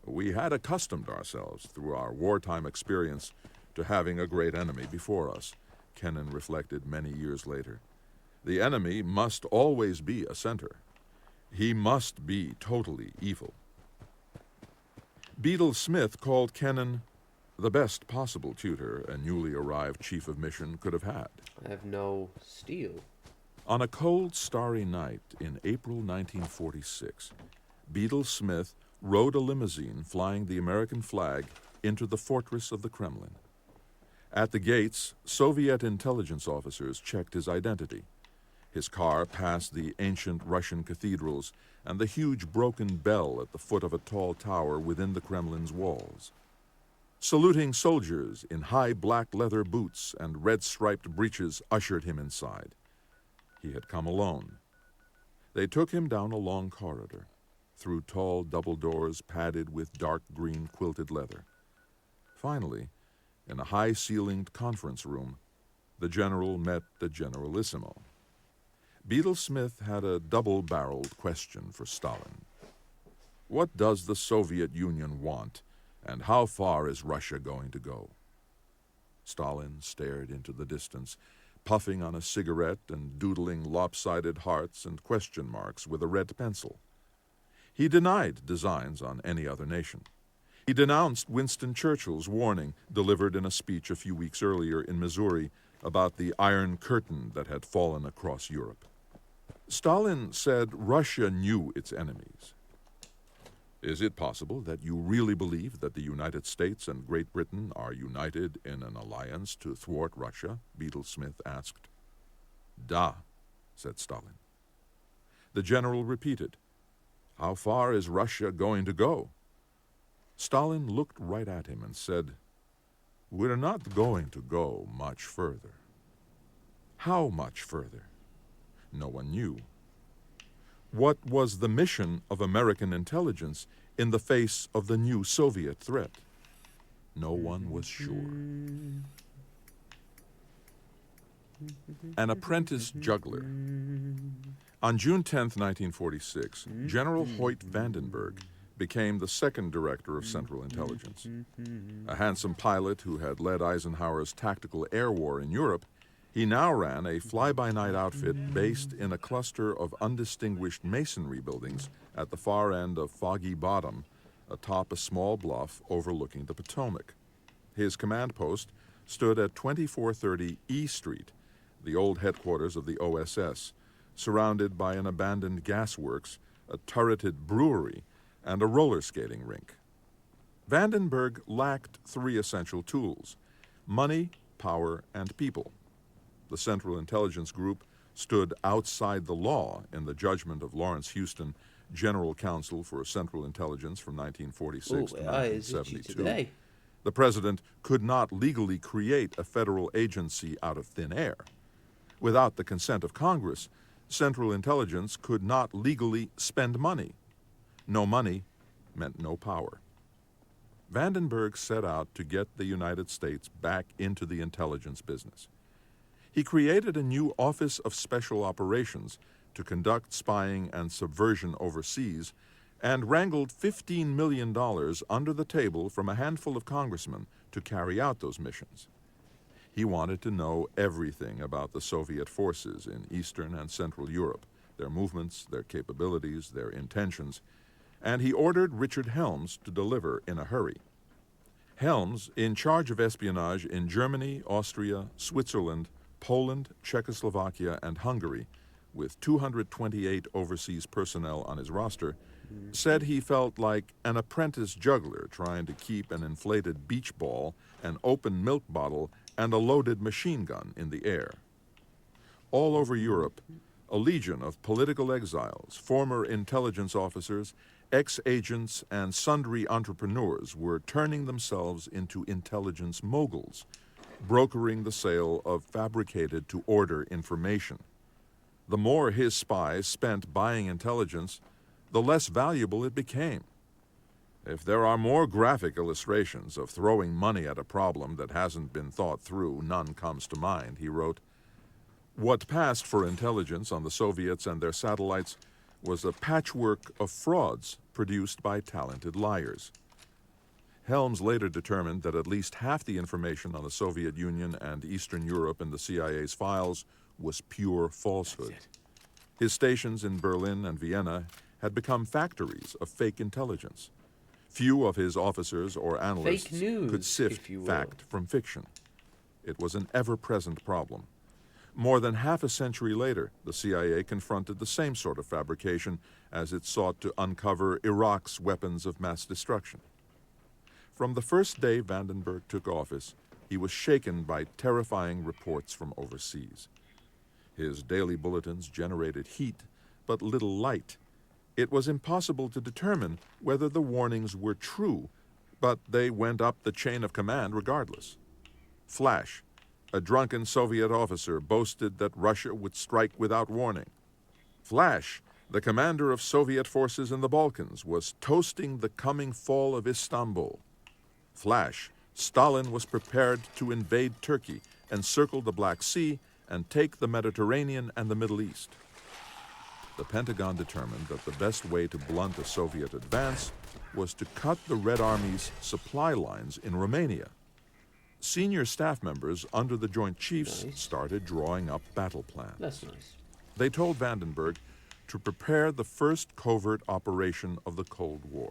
We had accustomed ourselves, through our wartime experience, to having a great enemy before us, Kennan reflected many years later. The enemy must always be a center. He must be totally evil. Beadle Smith called Kennan the best possible tutor a newly arrived chief of mission could have had. I have no steel. On a cold, starry night in April 1946, Beadle Smith rode a limousine flying the American flag into the fortress of the Kremlin. At the gates, Soviet intelligence officers checked his identity. His car passed the ancient Russian cathedrals and the huge broken bell at the foot of a tall tower within the Kremlin's walls. Saluting soldiers in high black leather boots and red-striped breeches ushered him inside. He had come alone. They took him down a long corridor, through tall double doors padded with dark green quilted leather. Finally, in a high-ceilinged conference room, the general met the generalissimo. Beadle Smith had a double-barreled question for Stalin. What does the Soviet Union want, and how far is Russia going to go? Stalin stared into the distance, puffing on a cigarette and doodling lopsided hearts and question marks with a red pencil. He denied designs on any other nation. He denounced Winston Churchill's warning delivered in a speech a few weeks earlier in Missouri about the Iron Curtain that had fallen across Europe. Stalin said Russia knew its enemies. Is it possible that you really believe that the United States and Great Britain are united in an alliance to thwart Russia? Beadle Smith asked. Da, said Stalin. The general repeated, how far is Russia going to go? Stalin looked right at him and said, we're not going to go much further. How much further? No one knew. What was the mission of American intelligence in the face of the new Soviet threat? No one was sure. An apprentice juggler. On June 10, 1946, General Hoyt Vandenberg became the second director of Central Intelligence. A handsome pilot who had led Eisenhower's tactical air war in Europe, he now ran a fly-by-night outfit based in a cluster of undistinguished masonry buildings at the far end of Foggy Bottom, atop a small bluff overlooking the Potomac. His command post stood at 2430 E Street, the old headquarters of the OSS, surrounded by an abandoned gasworks, a turreted brewery, and a roller skating rink. Vandenberg lacked three essential tools: money, power, and people. The Central Intelligence Group stood outside the law in the judgment of Lawrence Houston, General Counsel for Central Intelligence from 1946 to 1972. The president could not legally create a federal agency out of thin air. Without the consent of Congress, Central Intelligence could not legally spend money. No money meant no power. Vandenberg set out to get the United States back into the intelligence business. He created a new Office of Special Operations to conduct spying and subversion overseas, and wrangled $15 million under the table from a handful of congressmen to carry out those missions. He wanted to know everything about the Soviet forces in Eastern and Central Europe, their movements, their capabilities, their intentions, and he ordered Richard Helms to deliver in a hurry. Helms, in charge of espionage in Germany, Austria, Switzerland, Poland, Czechoslovakia, and Hungary, with 228 overseas personnel on his roster, said he felt like an apprentice juggler trying to keep an inflated beach ball, an open milk bottle, and a loaded machine gun in the air. All over Europe, a legion of political exiles, former intelligence officers, ex-agents, and sundry entrepreneurs were turning themselves into intelligence moguls, brokering the sale of fabricated-to-order information. The more his spies spent buying intelligence, the less valuable it became. If there are more graphic illustrations of throwing money at a problem that hasn't been thought through, none comes to mind, he wrote. What passed for intelligence on the Soviets and their satellites was a patchwork of frauds produced by talented liars. Helms later determined that at least half the information on the Soviet Union and Eastern Europe in the CIA's files was pure falsehood. His stations in Berlin and Vienna had become factories of fake intelligence. Few of his officers or analysts Fake news, could sift if you will. fact from fiction. It was an ever-present problem. More than half a century later, the CIA confronted the same sort of fabrication as it sought to uncover Iraq's weapons of mass destruction. From the first day Vandenberg took office, he was shaken by terrifying reports from overseas. His daily bulletins generated heat, but little light. It was impossible to determine whether the warnings were true, but they went up the chain of command regardless. Flash, a drunken Soviet officer boasted that Russia would strike without warning. Flash, the commander of Soviet forces in the Balkans, was toasting the coming fall of Istanbul. Flash, Stalin was prepared to invade Turkey, encircle the Black Sea, and take the Mediterranean and the Middle East. The Pentagon determined that the best way to blunt a Soviet advance was to cut the Red Army's supply lines in Romania. Senior staff members under the Joint Chiefs started drawing up battle plans. That's nice. They told Vandenberg to prepare the first covert operation of the Cold War.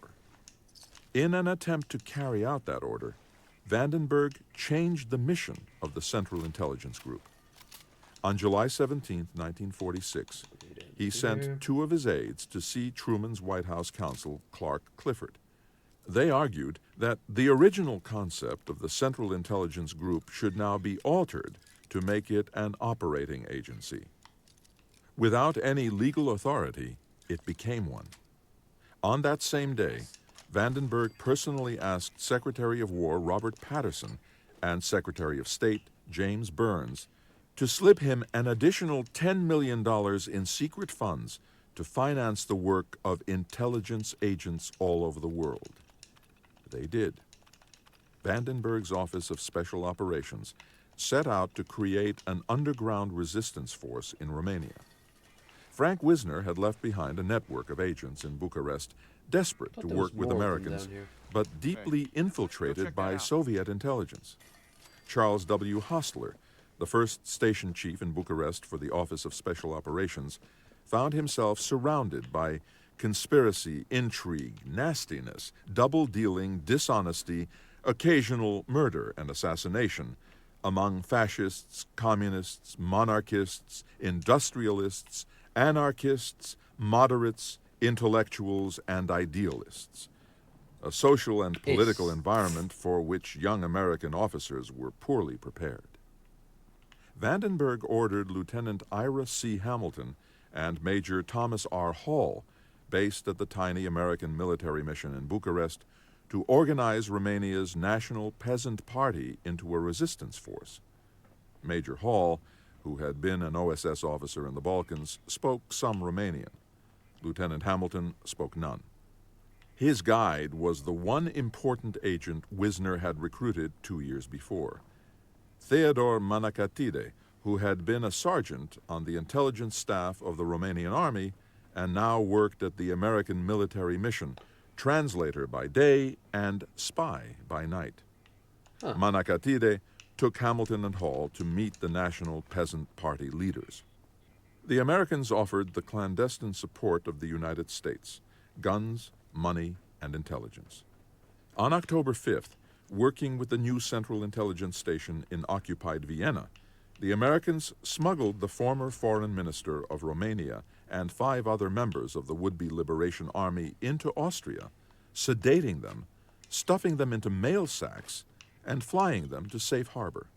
In an attempt to carry out that order, Vandenberg changed the mission of the Central Intelligence Group. On July 17, 1946, he sent two of his aides to see Truman's White House counsel, Clark Clifford. They argued that the original concept of the Central Intelligence Group should now be altered to make it an operating agency. Without any legal authority, it became one. On that same day, Vandenberg personally asked Secretary of War Robert Patterson and Secretary of State James Burns to slip him an additional $10 million in secret funds to finance the work of intelligence agents all over the world. They did. Vandenberg's Office of Special Operations set out to create an underground resistance force in Romania. Frank Wisner had left behind a network of agents in Bucharest desperate to work with Americans, but deeply infiltrated by Soviet intelligence. Charles W. Hostler, the first station chief in Bucharest for the Office of Special Operations, found himself surrounded by conspiracy, intrigue, nastiness, double-dealing, dishonesty, occasional murder and assassination among fascists, communists, monarchists, industrialists, anarchists, moderates, intellectuals, and idealists. A social and political environment for which young American officers were poorly prepared. Vandenberg ordered Lieutenant Ira C. Hamilton and Major Thomas R. Hall, based at the tiny American military mission in Bucharest, to organize Romania's National Peasant Party into a resistance force. Major Hall, who had been an OSS officer in the Balkans, spoke some Romanian. Lieutenant Hamilton spoke none. His guide was the one important agent Wisner had recruited 2 years before, Theodore Manacatide, who had been a sergeant on the intelligence staff of the Romanian army and now worked at the American military mission, translator by day and spy by night. Manacatide took Hamilton and Hall to meet the National Peasant Party leaders. The Americans offered the clandestine support of the United States, guns, money, and intelligence. On October 5th, working with the new Central Intelligence Station in occupied Vienna, the Americans smuggled the former foreign minister of Romania and 5 other members of the would-be Liberation Army into Austria, sedating them, stuffing them into mail sacks, and flying them to safe harbor.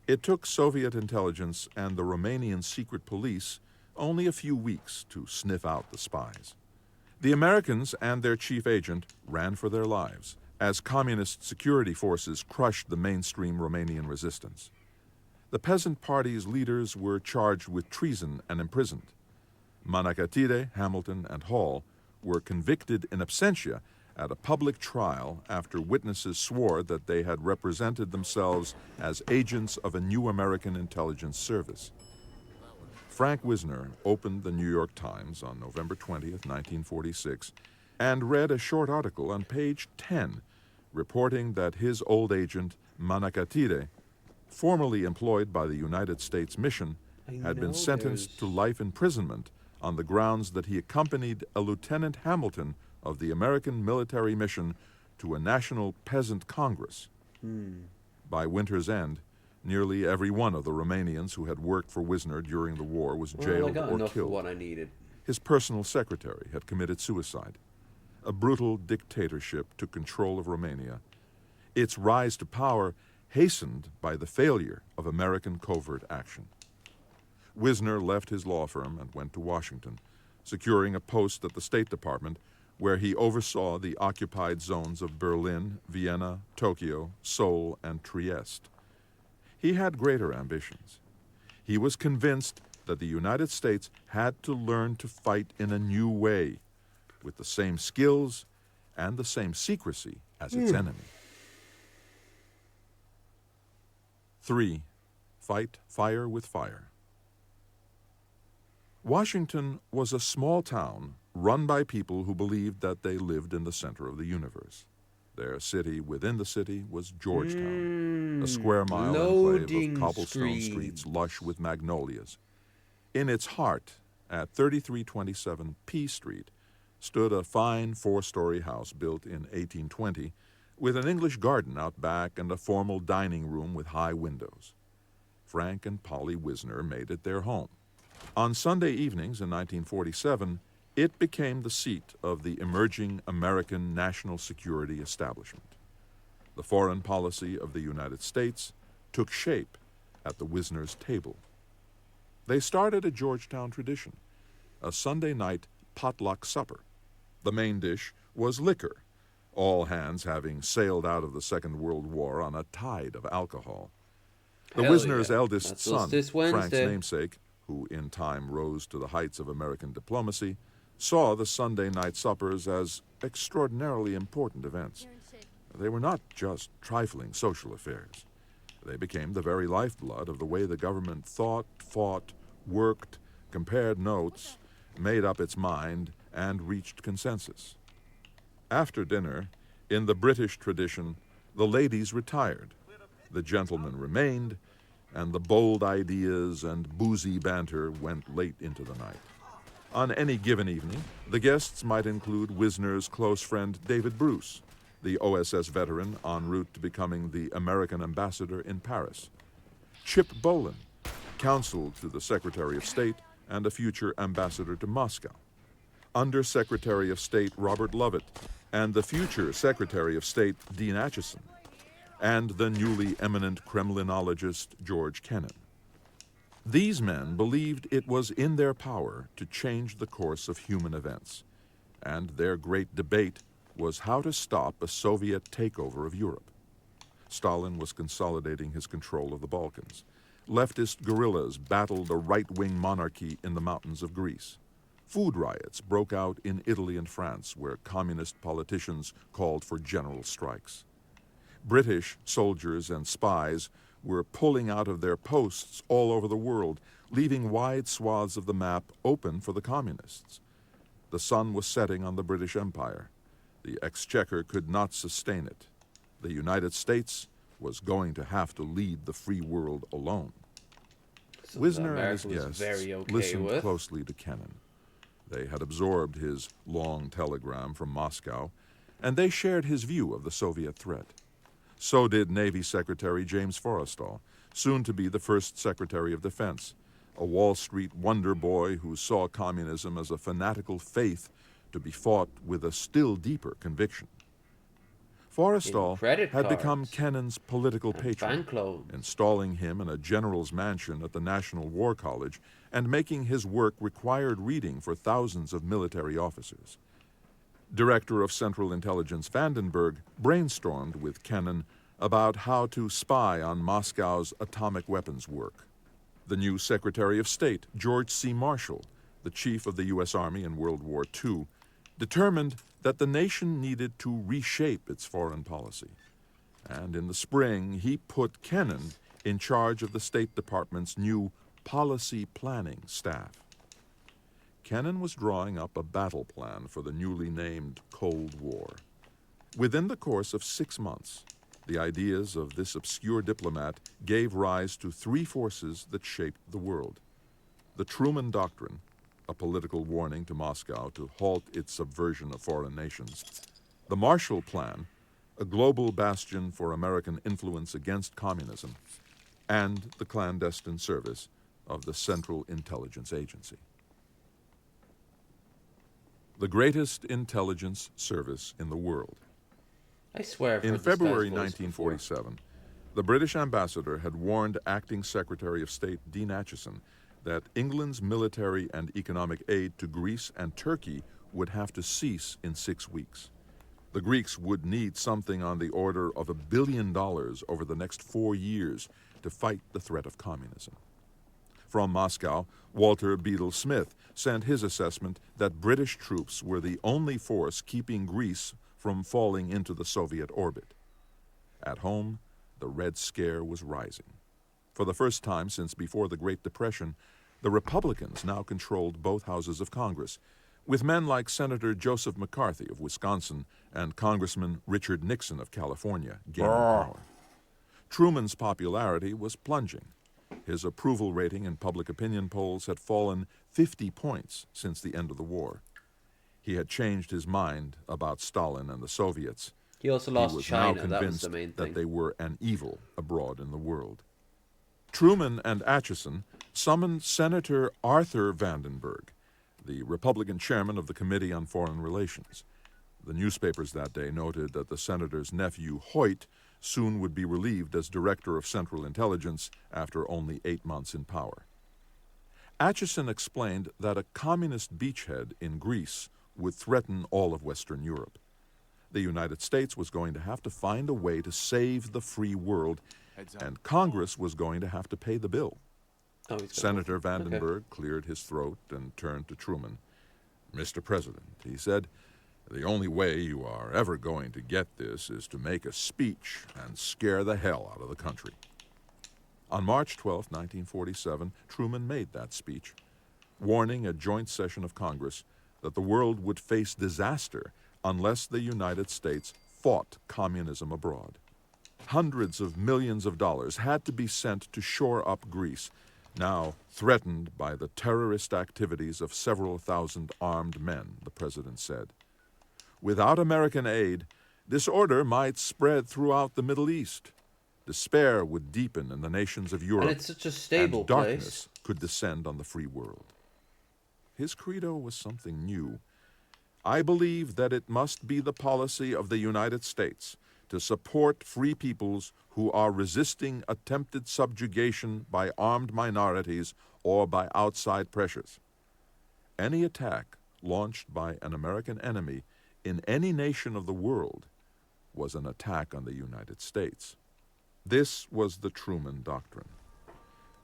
It took Soviet intelligence and the Romanian secret police only a few weeks to sniff out the spies. The Americans and their chief agent ran for their lives as communist security forces crushed the mainstream Romanian resistance. The Peasant Party's leaders were charged with treason and imprisoned. Manacatire, Hamilton, and Hall were convicted in absentia at a public trial after witnesses swore that they had represented themselves as agents of a new American intelligence service. Frank Wisner opened the New York Times on November 20th, 1946, and read a short article on page 10 reporting that his old agent, Manacatire, formerly employed by the United States Mission, had been sentenced to life imprisonment on the grounds that he accompanied a Lieutenant Hamilton of the American military mission to a national peasant congress. By winter's end, nearly every one of the Romanians who had worked for Wisner during the war was jailed or enough killed. of what I needed. His personal secretary had committed suicide. A brutal dictatorship took control of Romania. Its rise to power hastened by the failure of American covert action. Wisner left his law firm and went to Washington, securing a post at the State Department where he oversaw the occupied zones of Berlin, Vienna, Tokyo, Seoul, and Trieste. He had greater ambitions. He was convinced that the United States had to learn to fight in a new way, with the same skills and the same secrecy as its enemy. 3. Fight fire with fire. Washington was a small town run by people who believed that they lived in the center of the universe. Their city within the city was Georgetown, a square-mile enclave of cobblestone streets lush with magnolias. In its heart, at 3327 P Street, stood a fine 4-story house built in 1820 with an English garden out back and a formal dining room with high windows. Frank and Polly Wisner made it their home. On Sunday evenings in 1947, it became the seat of the emerging American national security establishment. The foreign policy of the United States took shape at the Wisners' table. They started a Georgetown tradition, a Sunday night potluck supper. The main dish was liquor, all hands having sailed out of the Second World War on a tide of alcohol. The Wisners' eldest son, Frank's namesake, who in time rose to the heights of American diplomacy, saw the Sunday night suppers as extraordinarily important events. They were not just trifling social affairs. They became the very lifeblood of the way the government thought, fought, worked, compared notes, made up its mind, and reached consensus. After dinner, in the British tradition, the ladies retired, the gentlemen remained, and the bold ideas and boozy banter went late into the night. On any given evening, the guests might include Wisner's close friend David Bruce, the OSS veteran en route to becoming the American ambassador in Paris; Chip Bolin, counsel to the Secretary of State and a future ambassador to Moscow; Under Secretary of State Robert Lovett and the future Secretary of State Dean Acheson; and the newly eminent Kremlinologist George Kennan. These men believed it was in their power to change the course of human events, and their great debate was how to stop a Soviet takeover of Europe. Stalin was consolidating his control of the Balkans. Leftist guerrillas battled a right-wing monarchy in the mountains of Greece. Food riots broke out in Italy and France, where communist politicians called for general strikes. British soldiers and spies were pulling out of their posts all over the world, leaving wide swaths of the map open for the communists. The sun was setting on the British Empire. The exchequer could not sustain it. The United States was going to have to lead the free world alone. Something that Wisner and his America was guests very okay listened with. closely to Kennan. They had absorbed his long telegram from Moscow, and they shared his view of the Soviet threat. So did Navy Secretary James Forrestal, soon to be the first Secretary of Defense, a Wall Street wonder boy who saw communism as a fanatical faith to be fought with a still deeper conviction. Forrestal Credit had become cards Kennan's political and patron, fan clothes. installing him in a general's mansion at the National War College and making his work required reading for thousands of military officers. Director of Central Intelligence Vandenberg brainstormed with Kennan about how to spy on Moscow's atomic weapons work. The new Secretary of State, George C. Marshall, the chief of the U.S. Army in World War II, determined that the nation needed to reshape its foreign policy. And in the spring, he put Kennan in charge of the State Department's new policy planning staff. Kennan was drawing up a battle plan for the newly named Cold War. Within the course of 6 months, the ideas of this obscure diplomat gave rise to three forces that shaped the world: the Truman Doctrine, a political warning to Moscow to halt its subversion of foreign nations; the Marshall Plan, a global bastion for American influence against communism; and the clandestine service of the Central Intelligence Agency. The greatest intelligence service in the world. I swear I've In heard this February guy's voice before. 1947, the British ambassador had warned acting Secretary of State Dean Acheson that England's military and economic aid to Greece and Turkey would have to cease in 6 weeks. The Greeks would need something on the order of $1 billion over the next 4 years to fight the threat of communism. From Moscow, Walter Beadle Smith sent his assessment that British troops were the only force keeping Greece from falling into the Soviet orbit. At home, the Red Scare was rising. For the first time since before the Great Depression, the Republicans now controlled both houses of Congress, with men like Senator Joseph McCarthy of Wisconsin and Congressman Richard Nixon of California gaining power. Truman's popularity was plunging. His approval rating in public opinion polls had fallen 50 points since the end of the war. He had changed his mind about Stalin and the Soviets. He also He lost was China. now That was convinced the main that thing. they were an evil abroad in the world. Truman and Acheson summoned Senator Arthur Vandenberg, the Republican chairman of the Committee on Foreign Relations. The newspapers that day noted that the senator's nephew, Hoyt, soon would be relieved as director of Central Intelligence after only 8 months in power. Acheson explained that a communist beachhead in Greece would threaten all of Western Europe. The United States was going to have to find a way to save the free world, and Congress was going to have to pay the bill. Oh, he's got Senator one. Okay. Vandenberg cleared his throat and turned to Truman. "Mr. President," he said, "the only way you are ever going to get this is to make a speech and scare the hell out of the country." On March 12, 1947, Truman made that speech, warning a joint session of Congress that the world would face disaster unless the United States fought communism abroad. Hundreds of millions of dollars had to be sent to shore up Greece, now threatened by the terrorist activities of several thousand armed men, the president said. Without American aid, disorder might spread throughout the Middle East. Despair would deepen in the nations of Europe, And it's such a stable and darkness place. could descend on the free world. His credo was something new. "I believe that it must be the policy of the United States to support free peoples who are resisting attempted subjugation by armed minorities or by outside pressures. Any attack launched by an American enemy in any nation of the world was an attack on the United States." This was the Truman Doctrine.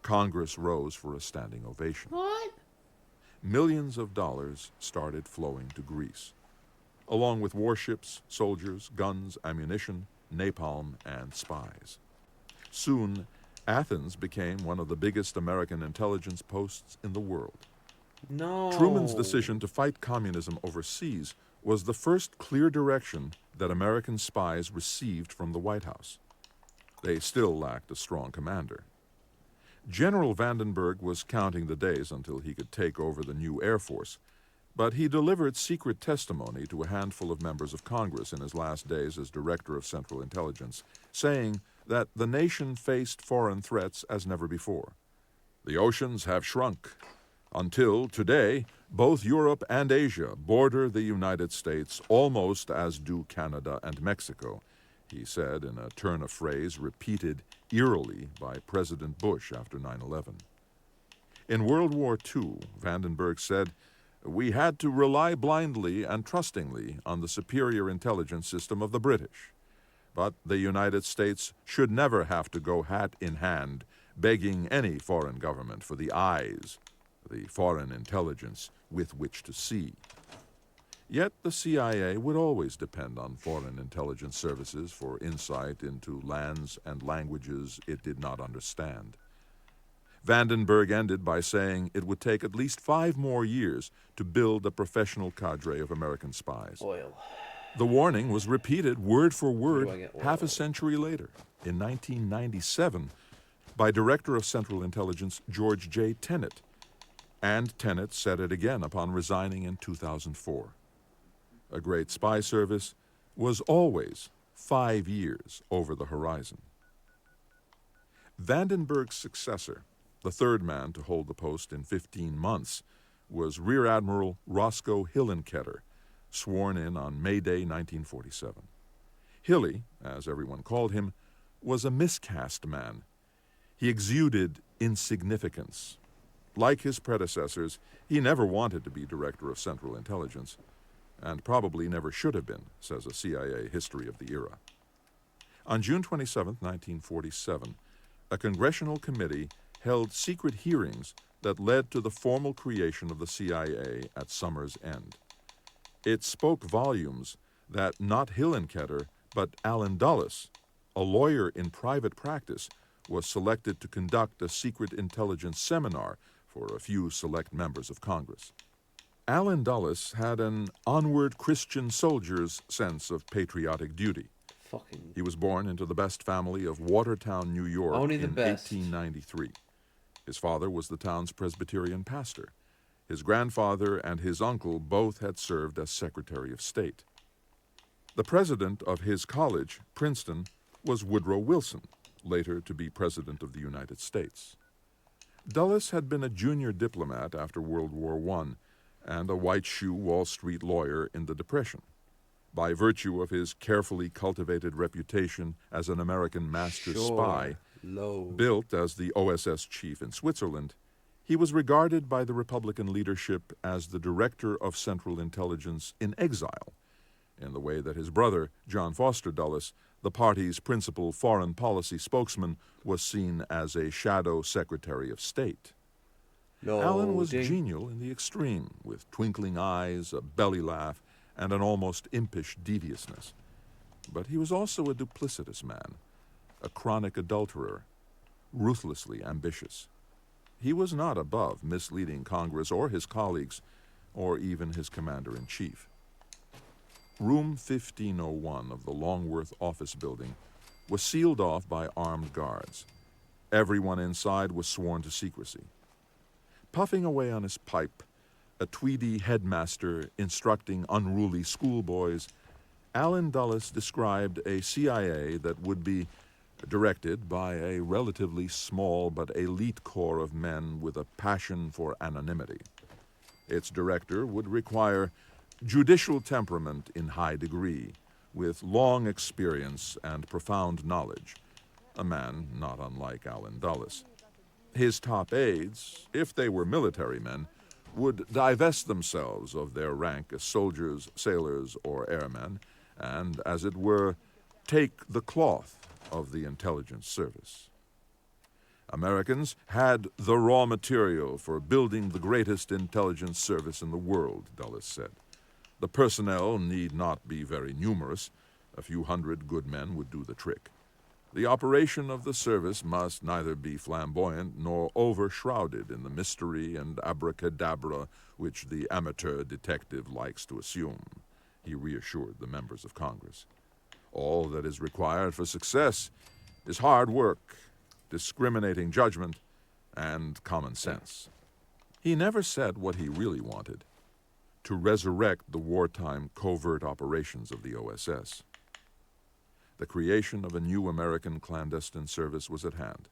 Congress rose for a standing ovation. What? Millions of dollars started flowing to Greece, along with warships, soldiers, guns, ammunition, napalm, and spies. Soon, Athens became one of the biggest American intelligence posts in the world. No. Truman's decision to fight communism overseas was the first clear direction that American spies received from the White House. They still lacked a strong commander. General Vandenberg was counting the days until he could take over the new Air Force, but he delivered secret testimony to a handful of members of Congress in his last days as Director of Central Intelligence, saying that the nation faced foreign threats as never before. The oceans have shrunk. Until today, both Europe and Asia border the United States almost as do Canada and Mexico, he said in a turn of phrase repeated eerily by President Bush after 9/11. In World War II, Vandenberg said, "We had to rely blindly and trustingly on the superior intelligence system of the British. But the United States should never have to go hat in hand begging any foreign government for the eyes, the foreign intelligence with which to see." Yet the CIA would always depend on foreign intelligence services for insight into lands and languages it did not understand. Vandenberg ended by saying it would take at least 5 more years to build a professional cadre of American spies. Oil. The warning was repeated word for Where do I word get oil? half a century later, in 1997, by Director of Central Intelligence George J. Tenet, and Tenet said it again upon resigning in 2004. A great spy service was always 5 years over the horizon. Vandenberg's successor, the third man to hold the post in 15 months, was Rear Admiral Roscoe Hillenkoetter, sworn in on May Day 1947. Hilly, as everyone called him, was a miscast man. He exuded insignificance. Like his predecessors, he never wanted to be Director of Central Intelligence, and probably never should have been, says a CIA history of the era. On June 27, 1947, a congressional committee held secret hearings that led to the formal creation of the CIA at summer's end. It spoke volumes that not Hillenkoetter, but Allen Dulles, a lawyer in private practice, was selected to conduct a secret intelligence seminar for a few select members of Congress. Allen Dulles had an onward Christian soldier's sense of patriotic duty. Fucking. He was born into the best family of Watertown, New York Only the in best. 1893. His father was the town's Presbyterian pastor. His grandfather and his uncle both had served as Secretary of State. The president of his college, Princeton, was Woodrow Wilson, later to be President of the United States. Dulles had been a junior diplomat after World War I and a white-shoe Wall Street lawyer in the Depression. By virtue of his carefully cultivated reputation as an American master spy, built as the OSS chief in Switzerland, he was regarded by the Republican leadership as the Director of Central Intelligence in exile, in the way that his brother, John Foster Dulles, the party's principal foreign policy spokesman, was seen as a shadow Secretary of State. Allen was genial in the extreme, with twinkling eyes, a belly laugh, and an almost impish deviousness. But he was also a duplicitous man, a chronic adulterer, ruthlessly ambitious. He was not above misleading Congress or his colleagues, or even his commander-in-chief. Room 1501 of the Longworth office building was sealed off by armed guards. Everyone inside was sworn to secrecy. Puffing away on his pipe, a tweedy headmaster instructing unruly schoolboys, Allen Dulles described a CIA that would be directed by a relatively small but elite corps of men with a passion for anonymity. Its director would require judicial temperament in high degree, with long experience and profound knowledge, a man not unlike Allen Dulles. His top aides, if they were military men, would divest themselves of their rank as soldiers, sailors, or airmen, and, as it were, take the cloth of the intelligence service. Americans had the raw material for building the greatest intelligence service in the world, Dulles said. The personnel need not be very numerous. A few hundred good men would do the trick. The operation of the service must neither be flamboyant nor overshrouded in the mystery and abracadabra which the amateur detective likes to assume, he reassured the members of Congress. All that is required for success is hard work, discriminating judgment, and common sense. He never said what he really wanted: to resurrect the wartime covert operations of the OSS. The creation of a new American clandestine service was at hand.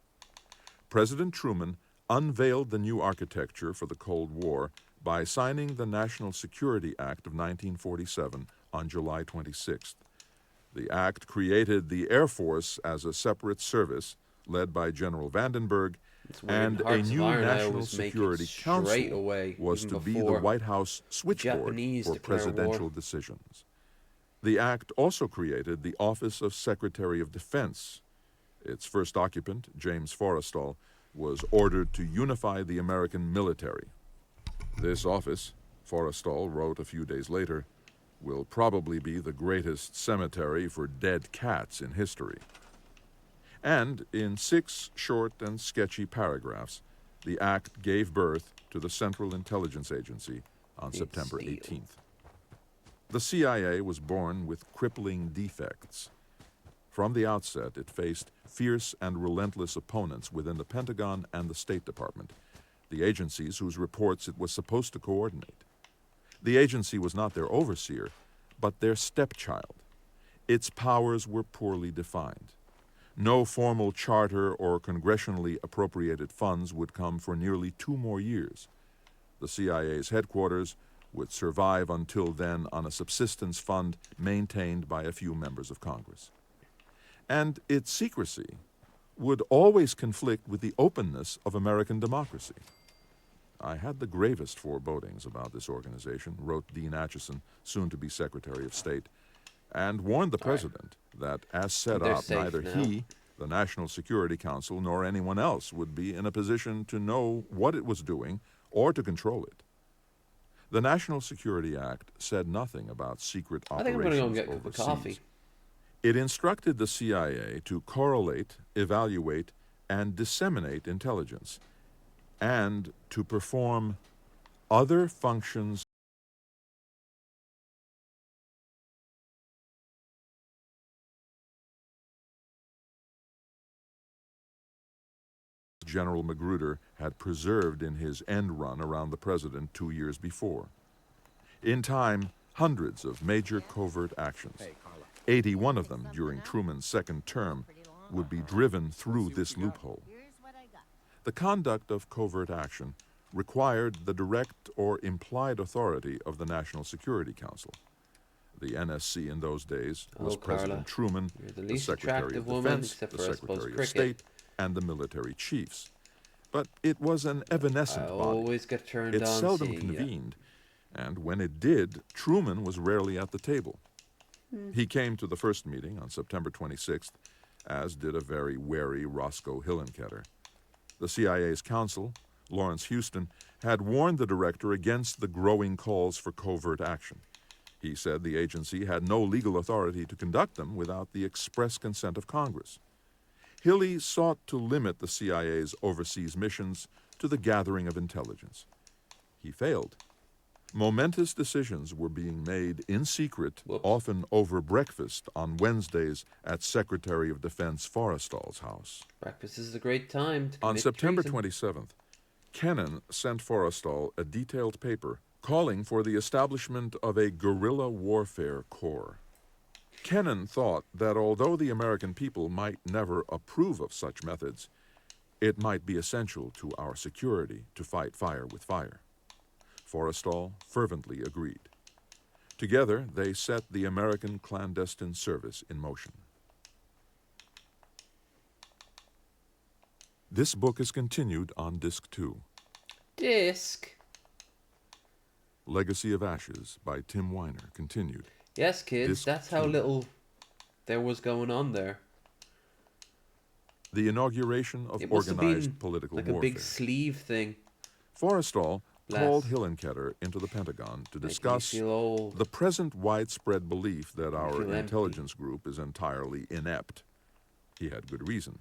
President Truman unveiled the new architecture for the Cold War by signing the National Security Act of 1947 on July 26th. The act created the Air Force as a separate service led by General Vandenberg, It's weird. In and a Hearts of new Iron, I National always make it Security straight Council away, was even to be the before White House switchboard Japanese for declare presidential war. decisions. The act also created the Office of Secretary of Defense. Its first occupant, James Forrestal, was ordered to unify the American military. This office, Forrestal wrote a few days later, will probably be the greatest cemetery for dead cats in history. And in 6 short and sketchy paragraphs, the act gave birth to the Central Intelligence Agency on September 18th. The CIA was born with crippling defects. From the outset, it faced fierce and relentless opponents within the Pentagon and the State Department, the agencies whose reports it was supposed to coordinate. The agency was not their overseer, but their stepchild. Its powers were poorly defined. No formal charter or congressionally appropriated funds would come for nearly 2 more years. The CIA's headquarters would survive until then on a subsistence fund maintained by a few members of Congress. And its secrecy would always conflict with the openness of American democracy. I had the gravest forebodings about this organization, wrote Dean Acheson, soon to be Secretary of State, and warned the President that, as set They're up, safe neither now. he, the National Security Council, nor anyone else would be in a position to know what it was doing or to control it. The National Security Act said nothing about secret I think I'm going to go and operations get a cup of overseas. coffee. It instructed the CIA to correlate, evaluate, and disseminate intelligence, and to perform other functions. General Magruder had preserved in his end run around the president 2 years before. In time, hundreds of major covert actions, 81 of them during Truman's second term, would be driven through this loophole. The conduct of covert action required the direct or implied authority of the National Security Council. The NSC in those days was Oh, Carla, President Truman, you're the the least Secretary attractive of woman, Defense, except the for, I suppose, Secretary of cricket. State, and the military chiefs. But it was an evanescent I body. always get turned It on seldom seeing you. convened, and when it did, Truman was rarely at the table. He came to the first meeting on September 26th, as did a very wary Roscoe Hillenkoetter. The CIA's counsel, Lawrence Houston, had warned the director against the growing calls for covert action. He said the agency had no legal authority to conduct them without the express consent of Congress. Hilly sought to limit the CIA's overseas missions to the gathering of intelligence. He failed. Momentous decisions were being made in secret, Whoops. often over breakfast on Wednesdays at Secretary of Defense Forrestal's house. Breakfast is a great time to commit On September treason. 27th, Kennan sent Forrestal a detailed paper calling for the establishment of a guerrilla warfare corps. Kennan thought that although the American people might never approve of such methods, it might be essential to our security to fight fire with fire. Forrestal fervently agreed. Together, they set the American clandestine service in motion. This book is continued on Disc 2. Disc. Legacy of Ashes by Tim Weiner continued. Yes, kids, Disc that's how 2. little there was going on there. The inauguration of It must have organized been political like warfare. a big sleeve thing. Forrestal Bless. called Hillenkoetter into the Pentagon to Making me discuss feel old. the present widespread belief that our feel empty. intelligence group is entirely inept. He had good reason.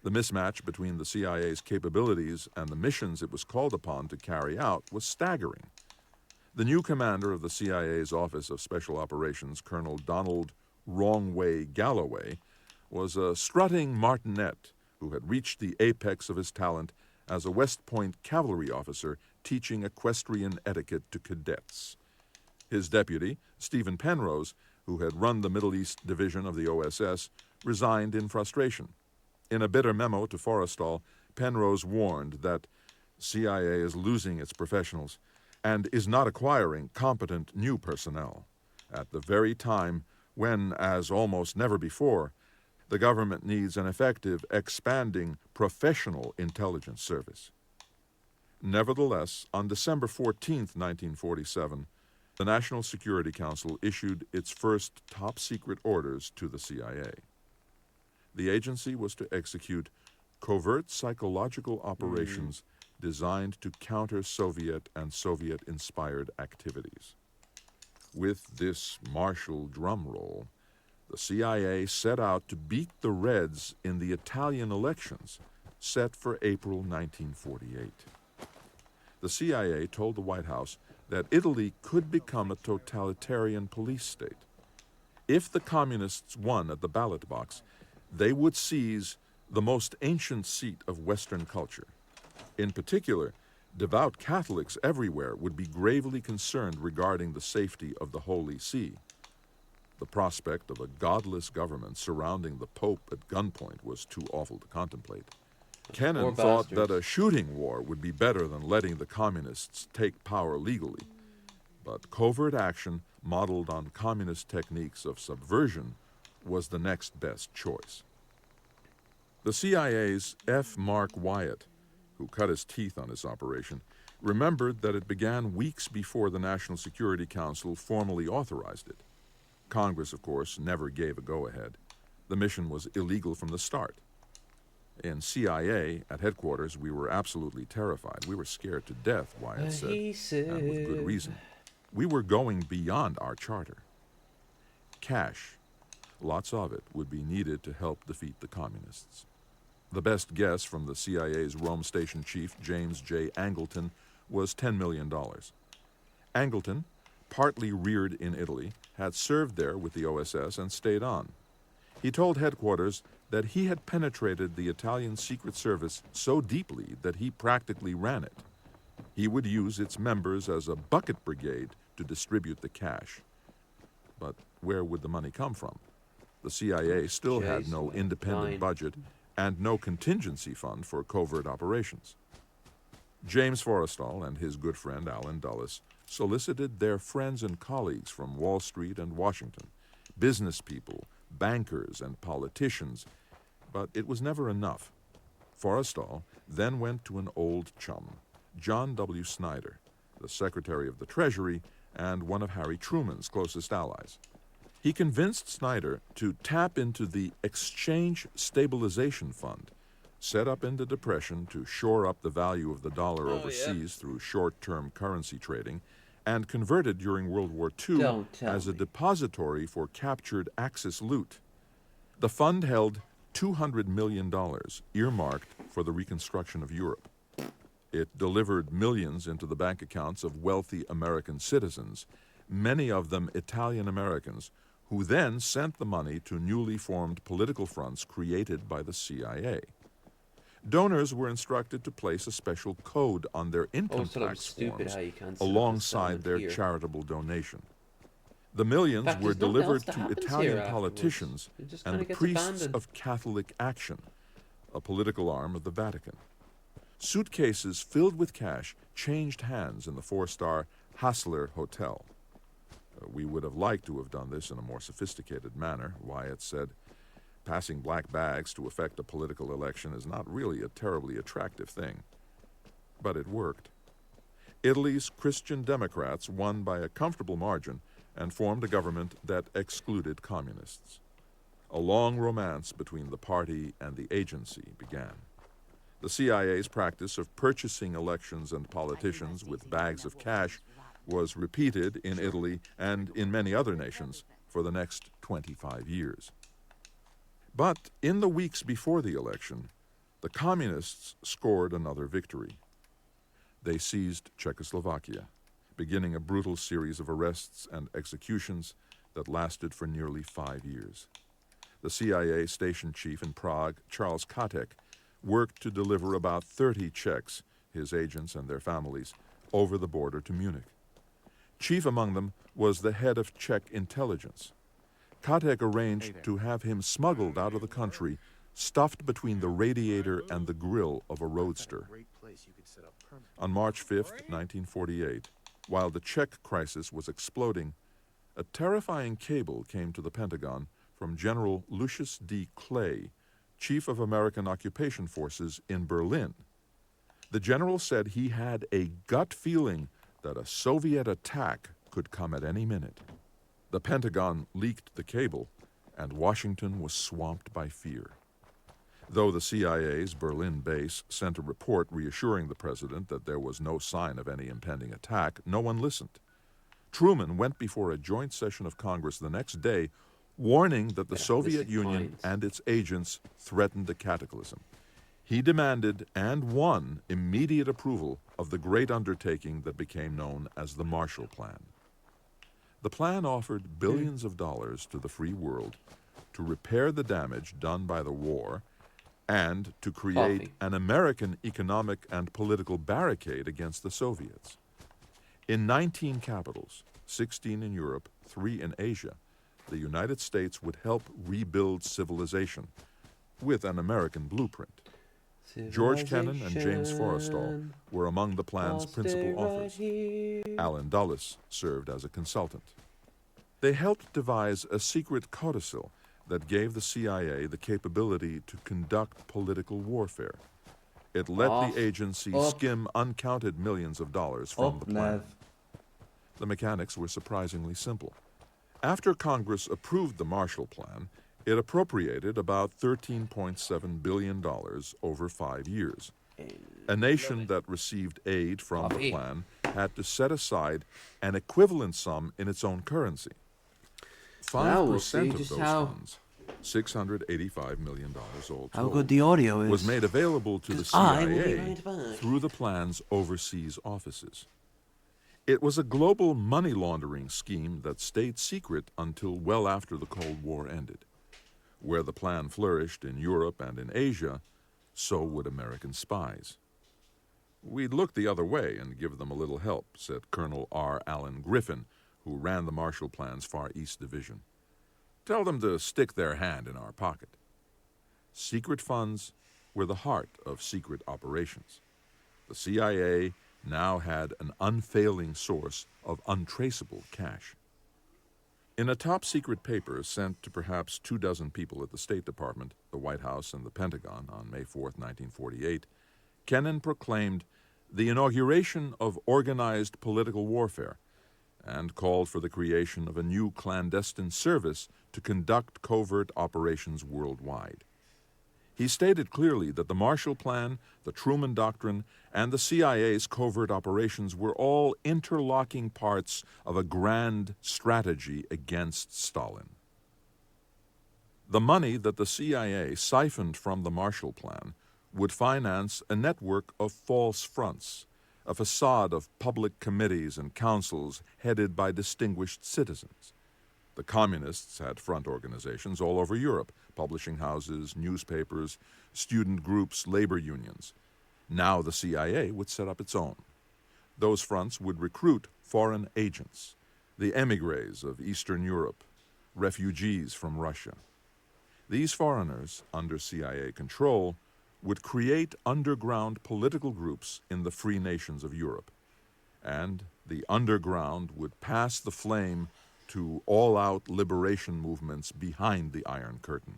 The mismatch between the CIA's capabilities and the missions it was called upon to carry out was staggering. The new commander of the CIA's Office of Special Operations, Colonel Donald Wrong Way Galloway, was a strutting martinet who had reached the apex of his talent as a West Point cavalry officer teaching equestrian etiquette to cadets. His deputy, Stephen Penrose, who had run the Middle East Division of the OSS, resigned in frustration. In a bitter memo to Forrestal, Penrose warned that CIA is losing its professionals and is not acquiring competent new personnel at the very time when, as almost never before, the government needs an effective, expanding, professional intelligence service. Nevertheless, on December 14, 1947, the National Security Council issued its first top-secret orders to the CIA. The agency was to execute covert psychological operations designed to counter Soviet and Soviet-inspired activities. With this martial drum roll, the CIA set out to beat the Reds in the Italian elections set for April 1948. The CIA told the White House that Italy could become a totalitarian police state. If the communists won at the ballot box, they would seize the most ancient seat of Western culture. In particular, devout Catholics everywhere would be gravely concerned regarding the safety of the Holy See. The prospect of a godless government surrounding the Pope at gunpoint was too awful to contemplate. Kennan thought that a shooting war would be better than letting the communists take power legally. But covert action modeled on communist techniques of subversion was the next best choice. The CIA's F. Mark Wyatt, who cut his teeth on this operation, remembered that it began weeks before the National Security Council formally authorized it. Congress, of course, never gave a go-ahead. The mission was illegal from the start. In CIA, at headquarters, we were absolutely terrified. We were scared to death, Wyatt said, and with good reason. We were going beyond our charter. Cash, lots of it, would be needed to help defeat the communists. The best guess from the CIA's Rome Station chief, James J. Angleton, was $10 million. Angleton, partly reared in Italy, had served there with the OSS and stayed on. He told headquarters that he had penetrated the Italian Secret Service so deeply that he practically ran it. He would use its members as a bucket brigade to distribute the cash. But where would the money come from? The CIA still had no independent budget and no contingency fund for covert operations. James Forrestal and his good friend Alan Dulles solicited their friends and colleagues from Wall Street and Washington, business people, bankers, and politicians, but it was never enough. Forrestal then went to an old chum, John W. Snyder, the Secretary of the Treasury and one of Harry Truman's closest allies. He convinced Snyder to tap into the Exchange Stabilization Fund, set up in the Depression to shore up the value of the dollar overseas through short-term currency trading, and converted during World War II as a depository for captured Axis loot. The fund held $200 million earmarked for the reconstruction of Europe. It delivered millions into the bank accounts of wealthy American citizens, many of them Italian Americans, who then sent the money to newly formed political fronts created by the CIA. Donors were instructed to place a special code on their income tax forms alongside their charitable donation. The millions were delivered to Italian politicians and the priests of Catholic Action, a political arm of the Vatican. Suitcases filled with cash changed hands in the four-star Hassler Hotel. We would have liked to have done this in a more sophisticated manner, Wyatt said. Passing black bags to effect a political election is not really a terribly attractive thing. But it worked. Italy's Christian Democrats won by a comfortable margin and formed a government that excluded communists. A long romance between the party and the agency began. The CIA's practice of purchasing elections and politicians with bags of cash was repeated in Italy and in many other nations for the next 25 years. But in the weeks before the election, the communists scored another victory. They seized Czechoslovakia, beginning a brutal series of arrests and executions that lasted for nearly 5 years. The CIA station chief in Prague, Charles Kotek, worked to deliver about 30 Czechs, his agents and their families, over the border to Munich. Chief among them was the head of Czech intelligence. Kotek arranged to have him smuggled out of the country, stuffed between the radiator and the grill of a roadster. On March 5, 1948, while the Czech crisis was exploding, a terrifying cable came to the Pentagon from General Lucius D. Clay, Chief of American Occupation Forces in Berlin. The general said he had a gut feeling that a Soviet attack could come at any minute. The Pentagon leaked the cable, and Washington was swamped by fear. Though the CIA's Berlin base sent a report reassuring the president that there was no sign of any impending attack, no one listened. Truman went before a joint session of Congress the next day, warning that the Soviet Union and its agents threatened a cataclysm. He demanded and won immediate approval of the great undertaking that became known as the Marshall Plan. The plan offered billions of dollars to the free world to repair the damage done by the war and to create an American economic and political barricade against the Soviets. In 19 capitals, 16 in Europe, 3 in Asia, the United States would help rebuild civilization with an American blueprint. George Kennan and James Forrestal were among the plan's principal authors. Allen Dulles served as a consultant. They helped devise a secret codicil that gave the CIA the capability to conduct political warfare. It let the agency skim uncounted millions of dollars from the plan. The mechanics were surprisingly simple. After Congress approved the Marshall Plan, it appropriated about $13.7 billion over 5 years. A nation that received aid from the plan had to set aside an equivalent sum in its own currency. 5% of those funds, $685 million all how good told, the audio is. was made available to the CIA through the plan's overseas offices. It was a global money laundering scheme that stayed secret until well after the Cold War ended. Where the plan flourished in Europe and in Asia, so would American spies. "We'd look the other way and give them a little help," said Colonel R. Allen Griffin, who ran the Marshall Plan's Far East Division. "Tell them to stick their hand in our pocket." Secret funds were the heart of secret operations. The CIA now had an unfailing source of untraceable cash. In a top-secret paper sent to perhaps 24 people at the State Department, the White House, and the Pentagon on May 4, 1948, Kennan proclaimed the inauguration of organized political warfare and called for the creation of a new clandestine service to conduct covert operations worldwide. He stated clearly that the Marshall Plan, the Truman Doctrine, and the CIA's covert operations were all interlocking parts of a grand strategy against Stalin. The money that the CIA siphoned from the Marshall Plan would finance a network of false fronts, a facade of public committees and councils headed by distinguished citizens. The communists had front organizations all over Europe, publishing houses, newspapers, student groups, labor unions. Now the CIA would set up its own. Those fronts would recruit foreign agents, the émigrés of Eastern Europe, refugees from Russia. These foreigners, under CIA control, would create underground political groups in the free nations of Europe. And the underground would pass the flame to all-out liberation movements behind the Iron Curtain.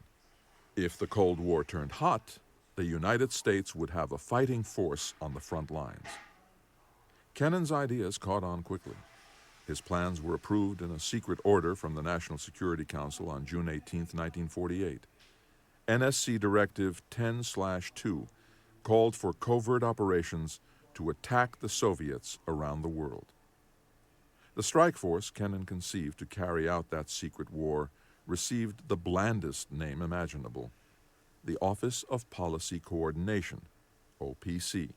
If the Cold War turned hot, the United States would have a fighting force on the front lines. Kennan's ideas caught on quickly. His plans were approved in a secret order from the National Security Council on June 18, 1948. NSC Directive 10/2 called for covert operations to attack the Soviets around the world. The strike force Kennan conceived to carry out that secret war received the blandest name imaginable, the Office of Policy Coordination, OPC.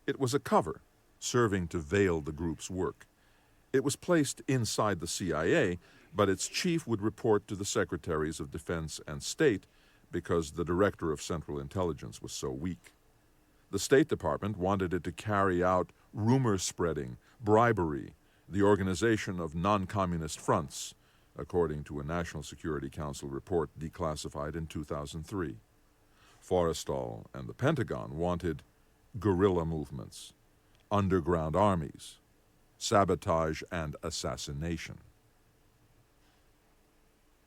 It was a cover, serving to veil the group's work. It was placed inside the CIA, but its chief would report to the Secretaries of Defense and State because the Director of Central Intelligence was so weak. The State Department wanted it to carry out rumor spreading, bribery, the organization of non-communist fronts, according to a National Security Council report declassified in 2003. Forrestal and the Pentagon wanted guerrilla movements, underground armies, sabotage and assassination.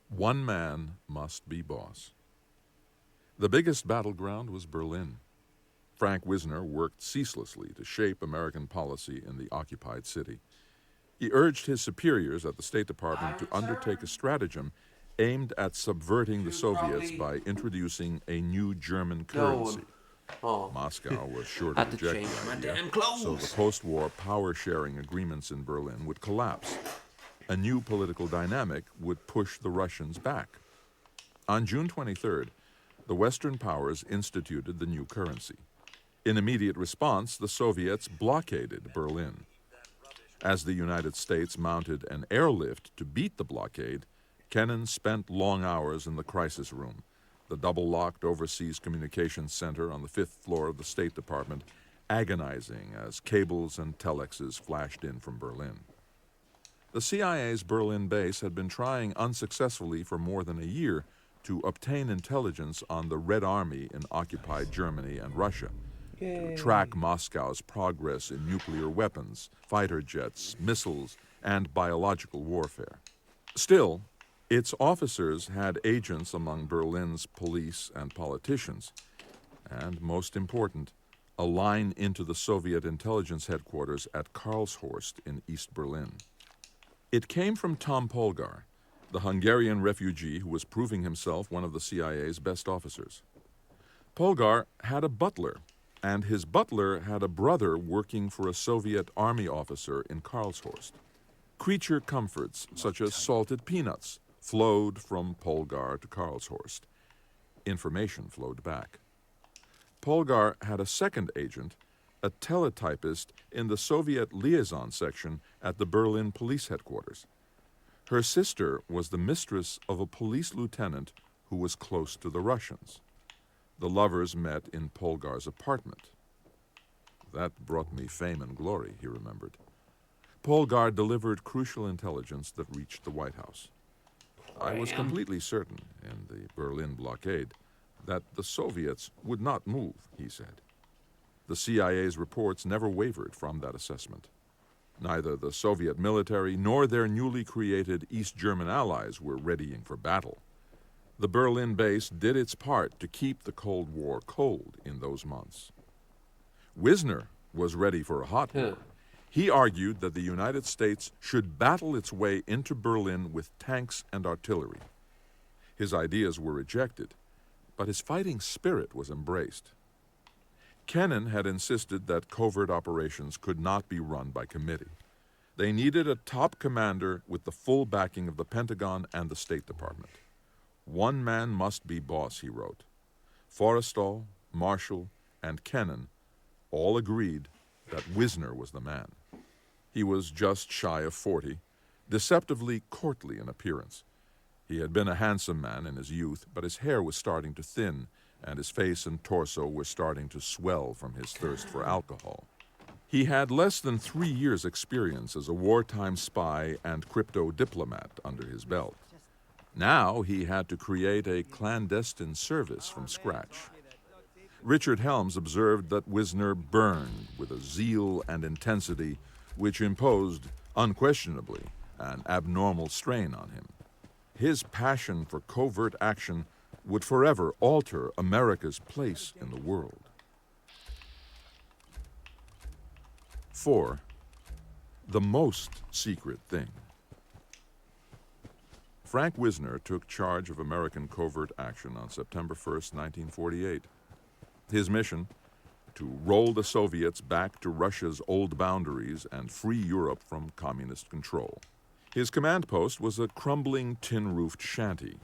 One man must be boss. The biggest battleground was Berlin. Frank Wisner worked ceaselessly to shape American policy in the occupied city. He urged his superiors at the State Department to undertake a stratagem aimed at subverting the Soviets by introducing a new German currency. Moscow was sure to Had to reject change the my idea, damn clothes. so the post-war power-sharing agreements in Berlin would collapse. A new political dynamic would push the Russians back. On June 23rd, the Western powers instituted the new currency. In immediate response, the Soviets blockaded Berlin. As the United States mounted an airlift to beat the blockade, Kennan spent long hours in the crisis room, the double-locked Overseas Communications Center on the 5th floor of the State Department, agonizing as cables and telexes flashed in from Berlin. The CIA's Berlin base had been trying unsuccessfully for more than a year to obtain intelligence on the Red Army in occupied Germany and Russia, to track Moscow's progress in nuclear weapons, fighter jets, missiles, and biological warfare. Still, its officers had agents among Berlin's police and politicians, and most important, a line into the Soviet intelligence headquarters at Karlshorst in East Berlin. It came from Tom Polgar, the Hungarian refugee who was proving himself one of the CIA's best officers. Polgar had a butler, and his butler had a brother working for a Soviet army officer in Karlshorst. Creature comforts, such as salted peanuts, flowed from Polgar to Karlshorst. Information flowed back. Polgar had a second agent, a teletypist in the Soviet liaison section at the Berlin police headquarters. Her sister was the mistress of a police lieutenant who was close to the Russians. The lovers met in Polgar's apartment. That brought me fame and glory, he remembered. Polgar delivered crucial intelligence that reached the White House. I was completely certain, in the Berlin blockade, that the Soviets would not move, he said. The CIA's reports never wavered from that assessment. Neither the Soviet military nor their newly created East German allies were readying for battle. The Berlin base did its part to keep the Cold War cold in those months. Wisner was ready for a hot war. He argued that the United States should battle its way into Berlin with tanks and artillery. His ideas were rejected, but his fighting spirit was embraced. Kennan had insisted that covert operations could not be run by committee. They needed a top commander with the full backing of the Pentagon and the State Department. One man must be boss, he wrote. Forrestal, Marshall, and Kennan all agreed that Wisner was the man. He was just shy of 40, deceptively courtly in appearance. He had been a handsome man in his youth, but his hair was starting to thin, and his face and torso were starting to swell from his thirst for alcohol. He had less than 3 years' experience as a wartime spy and crypto diplomat under his belt. Now he had to create a clandestine service from scratch. Richard Helms observed that Wisner burned with a zeal and intensity which imposed, unquestionably, an abnormal strain on him. His passion for covert action would forever alter America's place in the world. 4. The most secret thing. Frank Wisner took charge of American covert action on September 1st, 1948. His mission, to roll the Soviets back to Russia's old boundaries and free Europe from communist control. His command post was a crumbling tin-roofed shanty,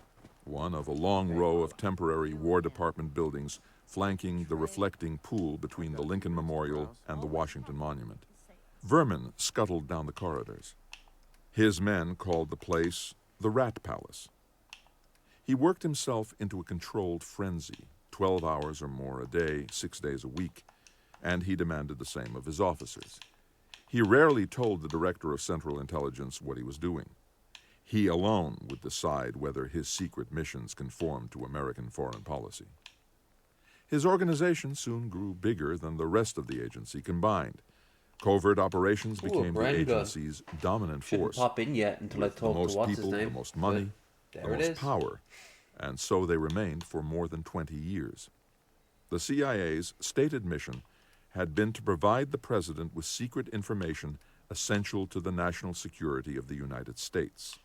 one of a long row of temporary War Department buildings flanking the reflecting pool between the Lincoln Memorial and the Washington Monument. Vermin scuttled down the corridors. His men called the place the Rat Palace. He worked himself into a controlled frenzy, 12 hours or more a day, 6 days a week, and he demanded the same of his officers. He rarely told the Director of Central Intelligence what he was doing. He alone would decide whether his secret missions conformed to American foreign policy. His organization soon grew bigger than the rest of the agency combined. Covert operations Ooh, a became the brain gun. agency's dominant Shouldn't force, pop in yet until I with the talk to most what's people, his the name. most money, But the there it most is. power, and so they remained for more than 20 years. The CIA's stated mission had been to provide the president with secret information essential to the national security of the United States.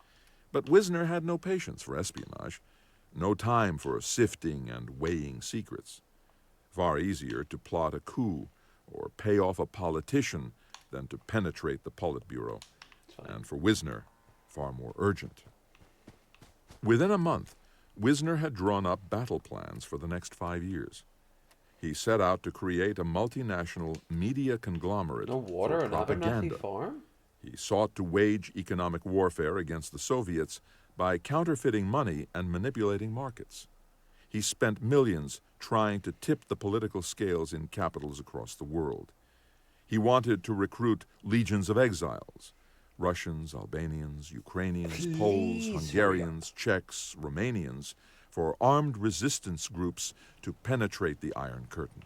But Wisner had no patience for espionage, no time for sifting and weighing secrets. Far easier to plot a coup or pay off a politician than to penetrate the Politburo, and for Wisner, far more urgent. Within a month, Wisner had drawn up battle plans for the next 5 years. He set out to create a multinational media conglomerate No water for on Abernathy propaganda. Farm? He sought to wage economic warfare against the Soviets by counterfeiting money and manipulating markets. He spent millions trying to tip the political scales in capitals across the world. He wanted to recruit legions of exiles, Russians, Albanians, Ukrainians, Poles, Hungarians, Czechs, Romanians, for armed resistance groups to penetrate the Iron Curtain.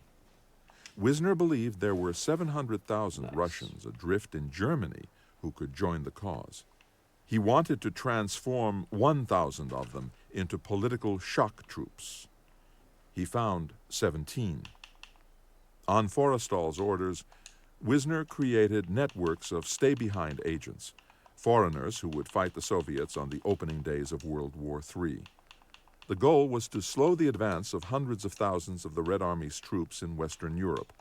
Wisner believed there were 700,000 Russians adrift in Germany who could join the cause. He wanted to transform 1,000 of them into political shock troops. He found 17. On Forrestal's orders, Wisner created networks of stay-behind agents, foreigners who would fight the Soviets on the opening days of World War III. The goal was to slow the advance of hundreds of thousands of the Red Army's troops in Western Europe.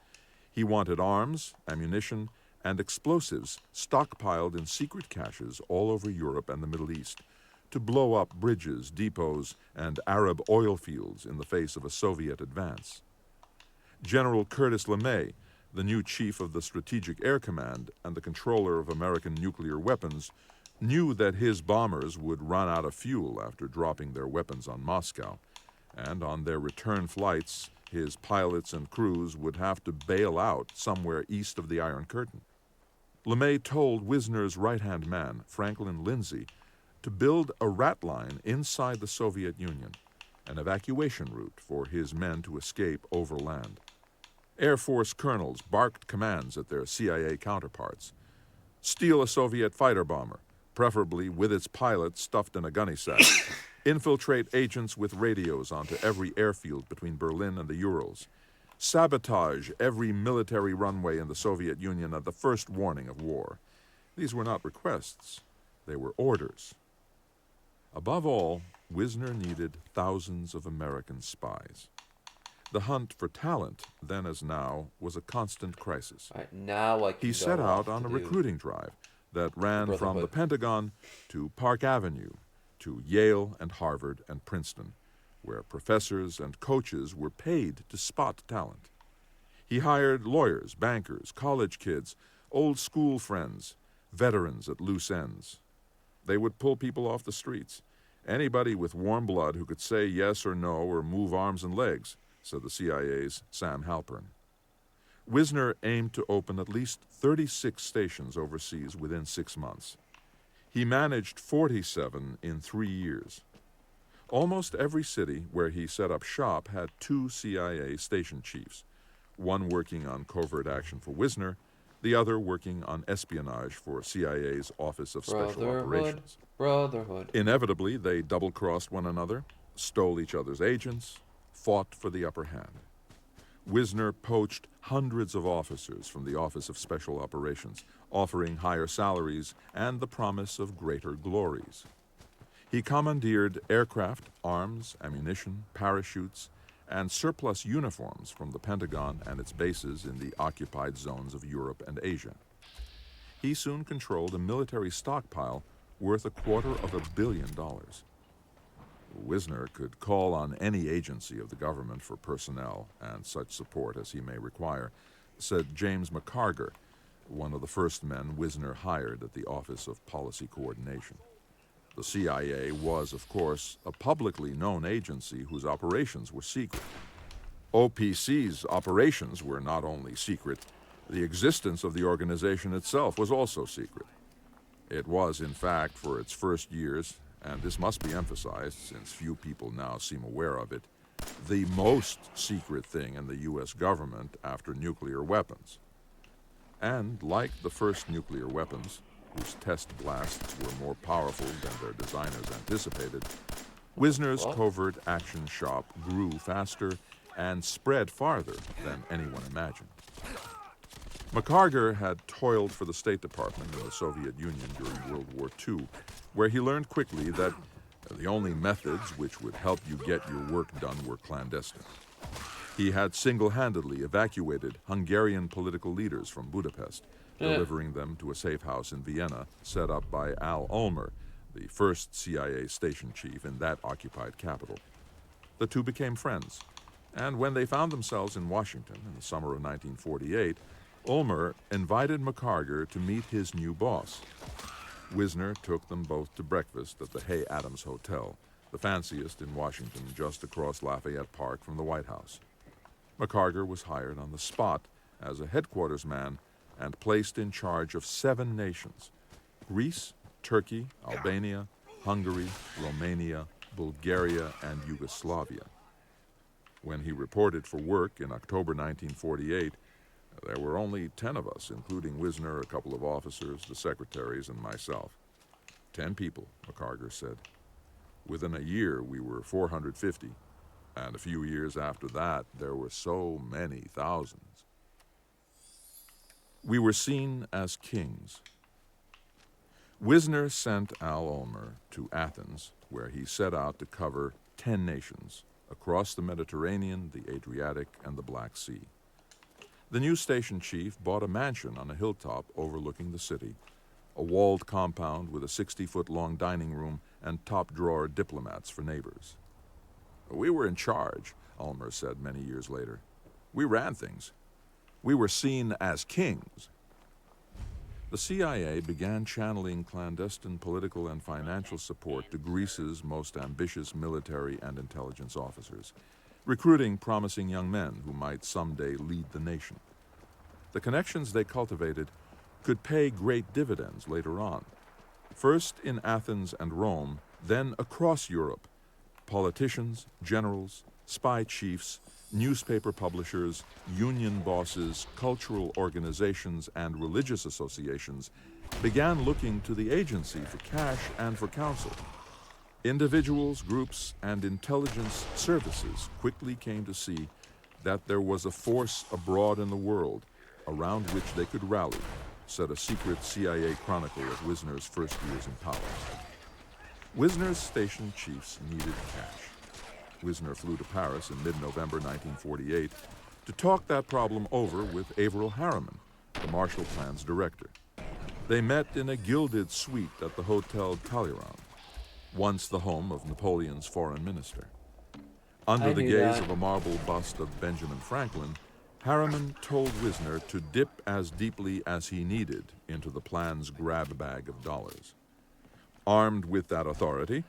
He wanted arms, ammunition, and explosives stockpiled in secret caches all over Europe and the Middle East to blow up bridges, depots, and Arab oil fields in the face of a Soviet advance. General Curtis LeMay, the new chief of the Strategic Air Command and the controller of American nuclear weapons, knew that his bombers would run out of fuel after dropping their weapons on Moscow, and on their return flights, his pilots and crews would have to bail out somewhere east of the Iron Curtain. LeMay told Wisner's right-hand man, Franklin Lindsay, to build a rat line inside the Soviet Union, an evacuation route for his men to escape overland. Air Force colonels barked commands at their CIA counterparts. Steal a Soviet fighter bomber, preferably with its pilot stuffed in a gunny sack. Infiltrate agents with radios onto every airfield between Berlin and the Urals. Sabotage every military runway in the Soviet Union at the first warning of war. These were not requests, they were orders. Above all, Wisner needed thousands of American spies. The hunt for talent, then as now, was a constant crisis. Right, now I can He go set off out on to a do recruiting drive that ran from the Brotherhood. Pentagon to Park Avenue, to Yale and Harvard and Princeton, where professors and coaches were paid to spot talent. He hired lawyers, bankers, college kids, old school friends, veterans at loose ends. They would pull people off the streets. Anybody with warm blood who could say yes or no or move arms and legs, said the CIA's Sam Halpern. Wisner aimed to open at least 36 stations overseas within 6 months. He managed 47 in 3 years. Almost every city where he set up shop had 2 CIA station chiefs, one working on covert action for Wisner, the other working on espionage for CIA's Office of Special Operations. Brotherhood. Inevitably, they double-crossed one another, stole each other's agents, fought for the upper hand. Wisner poached hundreds of officers from the Office of Special Operations, offering higher salaries and the promise of greater glories. He commandeered aircraft, arms, ammunition, parachutes, and surplus uniforms from the Pentagon and its bases in the occupied zones of Europe and Asia. He soon controlled a military stockpile worth $250 million. Wisner could call on any agency of the government for personnel and such support as he may require, said James McCarger, one of the first men Wisner hired at the Office of Policy Coordination. The CIA was, of course, a publicly known agency whose operations were secret. OPC's operations were not only secret, the existence of the organization itself was also secret. It was, in fact, for its first years, and this must be emphasized since few people now seem aware of it, the most secret thing in the U.S. government after nuclear weapons. And like the first nuclear weapons, whose test blasts were more powerful than their designers anticipated, Wisner's covert action shop grew faster and spread farther than anyone imagined. McCarger had toiled for the State Department in the Soviet Union during World War II, where he learned quickly that the only methods which would help you get your work done were clandestine. He had single-handedly evacuated Hungarian political leaders from Budapest, delivering them to a safe house in Vienna set up by Al Ulmer, the first CIA station chief in that occupied capital. The two became friends, and when they found themselves in Washington in the summer of 1948, Ulmer invited McCarger to meet his new boss. Wisner took them both to breakfast at the Hay Adams Hotel, the fanciest in Washington, just across Lafayette Park from the White House. McCarger was hired on the spot as a headquarters man and placed in charge of 7 nations: Greece, Turkey, Albania, Hungary, Romania, Bulgaria, and Yugoslavia. When he reported for work in October 1948, there were only 10 of us, including Wisner, a couple of officers, the secretaries, and myself. 10 people, McCarger said. Within a year, we were 450, and a few years after that, there were so many thousands. We were seen as kings. Wisner sent Al Ulmer to Athens, where he set out to cover 10 nations across the Mediterranean, the Adriatic, and the Black Sea. The new station chief bought a mansion on a hilltop overlooking the city, a walled compound with a 60-foot-long dining room and top-drawer diplomats for neighbors. We were in charge, Ulmer said many years later. We ran things. We were seen as kings. The CIA began channeling clandestine political and financial support to Greece's most ambitious military and intelligence officers, recruiting promising young men who might someday lead the nation. The connections they cultivated could pay great dividends later on. First in Athens and Rome, then across Europe, politicians, generals, spy chiefs, newspaper publishers, union bosses, cultural organizations, and religious associations began looking to the agency for cash and for counsel. Individuals, groups, and intelligence services quickly came to see that there was a force abroad in the world around which they could rally, said a secret CIA chronicle of Wisner's first years in power. Wisner's station chiefs needed cash. Wisner flew to Paris in mid-November 1948 to talk that problem over with Averell Harriman, the Marshall Plan's director. They met in a gilded suite at the Hotel Talleyrand, once the home of Napoleon's foreign minister. Under the gaze of a marble bust of Benjamin Franklin, Harriman told Wisner to dip as deeply as he needed into the plan's grab bag of dollars. Armed with that authority,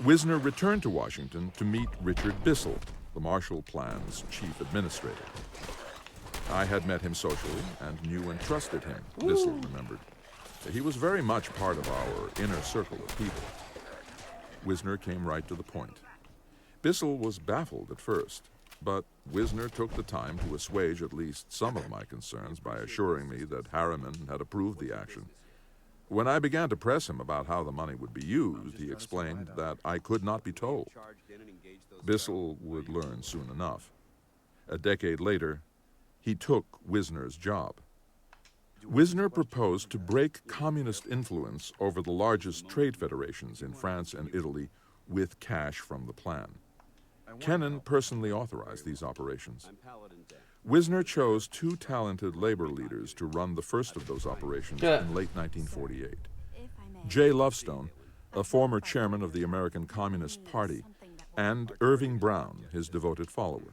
Wisner returned to Washington to meet Richard Bissell, the Marshall Plan's chief administrator. I had met him socially and knew and trusted him, Bissell remembered. He was very much part of our inner circle of people. Wisner came right to the point. Bissell was baffled at first, but Wisner took the time to assuage at least some of my concerns by assuring me that Harriman had approved the action. When I began to press him about how the money would be used, he explained that I could not be told. Bissell would learn soon enough. A decade later, he took Wisner's job. Wisner proposed to break communist influence over the largest trade federations in France and Italy with cash from the plan. Kennan personally authorized these operations. Wisner chose 2 talented labor leaders to run the first of those operations in late 1948. J. Lovestone, a former chairman of the American Communist Party, and Irving Brown, his devoted follower.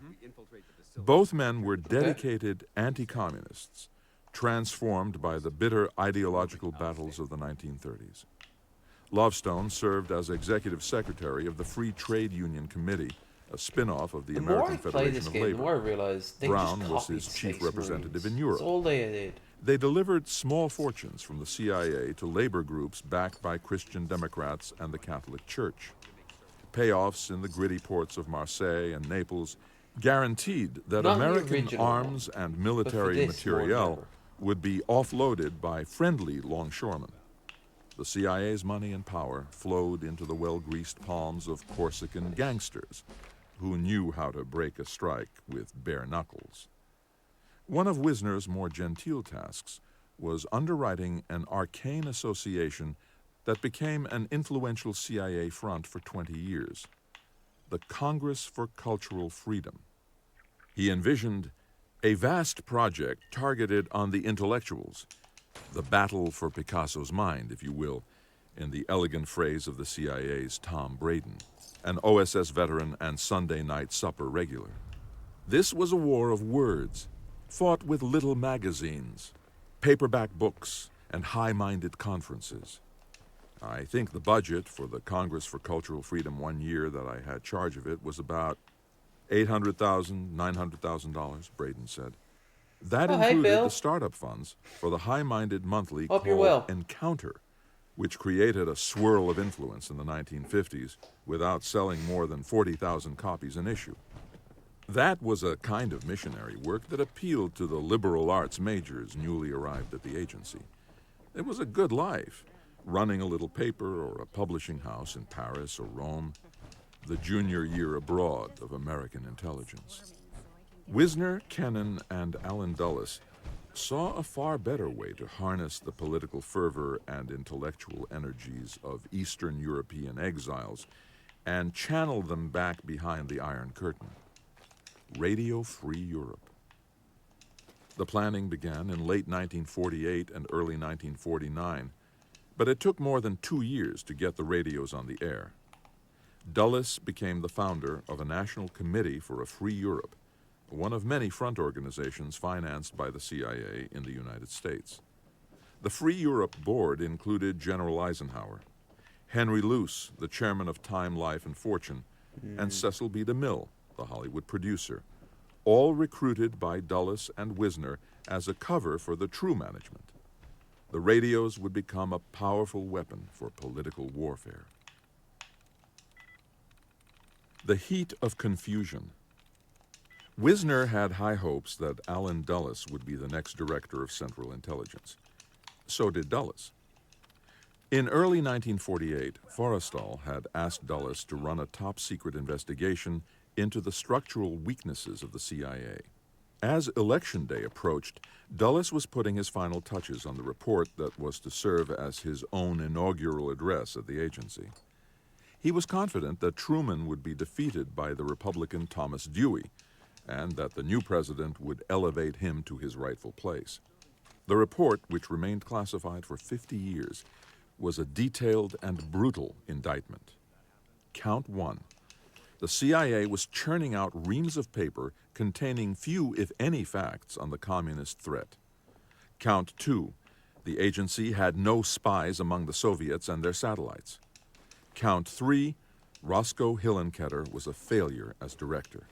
Both men were dedicated anti-communists, transformed by the bitter ideological battles of the 1930s. Lovestone served as executive secretary of the Free Trade Union Committee, a spin-off of the The more American I play this Federation of game, the Labor. more I realize they just Brown was copied his chief Space representative Marines. in That's Europe. all they did. They delivered small fortunes from the CIA to labor groups backed by Christian Democrats and the Catholic Church. Payoffs in the gritty ports of Marseille and Naples guaranteed that Not in the American original arms one, and but for military this more than materiel ever. would be offloaded by friendly longshoremen. The CIA's money and power flowed into the well-greased palms of Corsican gangsters who knew how to break a strike with bare knuckles. One of Wisner's more genteel tasks was underwriting an arcane association that became an influential CIA front for 20 years, the Congress for Cultural Freedom. He envisioned a vast project targeted on the intellectuals, the battle for Picasso's mind, if you will, in the elegant phrase of the CIA's Tom Braden, an OSS veteran and Sunday night supper regular. This was a war of words, fought with little magazines, paperback books, and high-minded conferences. I think the budget for the Congress for Cultural Freedom 1 year that I had charge of it was about $800,000, $900,000, Braden said. That Oh, hey, included Bill. the startup funds for the high-minded monthly Hope you're called well. Encounter, which created a swirl of influence in the 1950s without selling more than 40,000 copies an issue. That was a kind of missionary work that appealed to the liberal arts majors newly arrived at the agency. It was a good life, running a little paper or a publishing house in Paris or Rome, the junior year abroad of American intelligence. Wisner, Kennan, and Allen Dulles saw a far better way to harness the political fervor and intellectual energies of Eastern European exiles and channel them back behind the Iron Curtain. Radio Free Europe. The planning began in late 1948 and early 1949, but it took more than 2 years to get the radios on the air. Dulles became the founder of a national committee for a free Europe, one of many front organizations financed by the CIA in the United States. The Free Europe board included General Eisenhower, Henry Luce, the chairman of Time, Life, and Fortune, and Cecil B. DeMille, the Hollywood producer, all recruited by Dulles and Wisner as a cover for the true management. The radios would become a powerful weapon for political warfare. The heat of confusion. Wisner had high hopes that Allen Dulles would be the next director of Central Intelligence. So did Dulles. In early 1948, Forrestal had asked Dulles to run a top-secret investigation into the structural weaknesses of the CIA. As Election Day approached, Dulles was putting his final touches on the report that was to serve as his own inaugural address at the agency. He was confident that Truman would be defeated by the Republican Thomas Dewey, and that the new president would elevate him to his rightful place. The report, which remained classified for 50 years, was a detailed and brutal indictment. Count 1. The CIA was churning out reams of paper containing few, if any, facts on the communist threat. Count 2. The agency had no spies among the Soviets and their satellites. Count 3. Roscoe Hillenkoetter was a failure as director.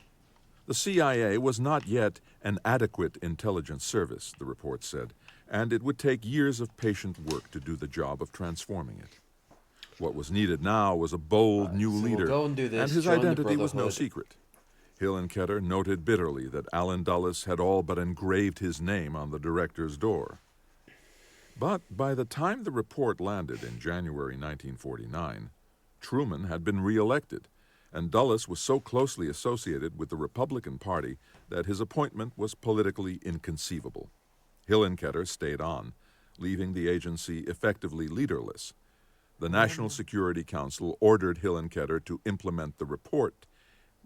The CIA was not yet an adequate intelligence service, the report said, and it would take years of patient work to do the job of transforming it. What was needed now was a bold new leader, we'll go and do this, his join the identity was no Brotherhood. secret. Hillenkoetter noted bitterly that Allen Dulles had all but engraved his name on the director's door. But by the time the report landed in January 1949, Truman had been re-elected, and Dulles was so closely associated with the Republican Party that his appointment was politically inconceivable. Hillenkoetter stayed on, leaving the agency effectively leaderless. The National Security Council ordered Hillenkoetter to implement the report,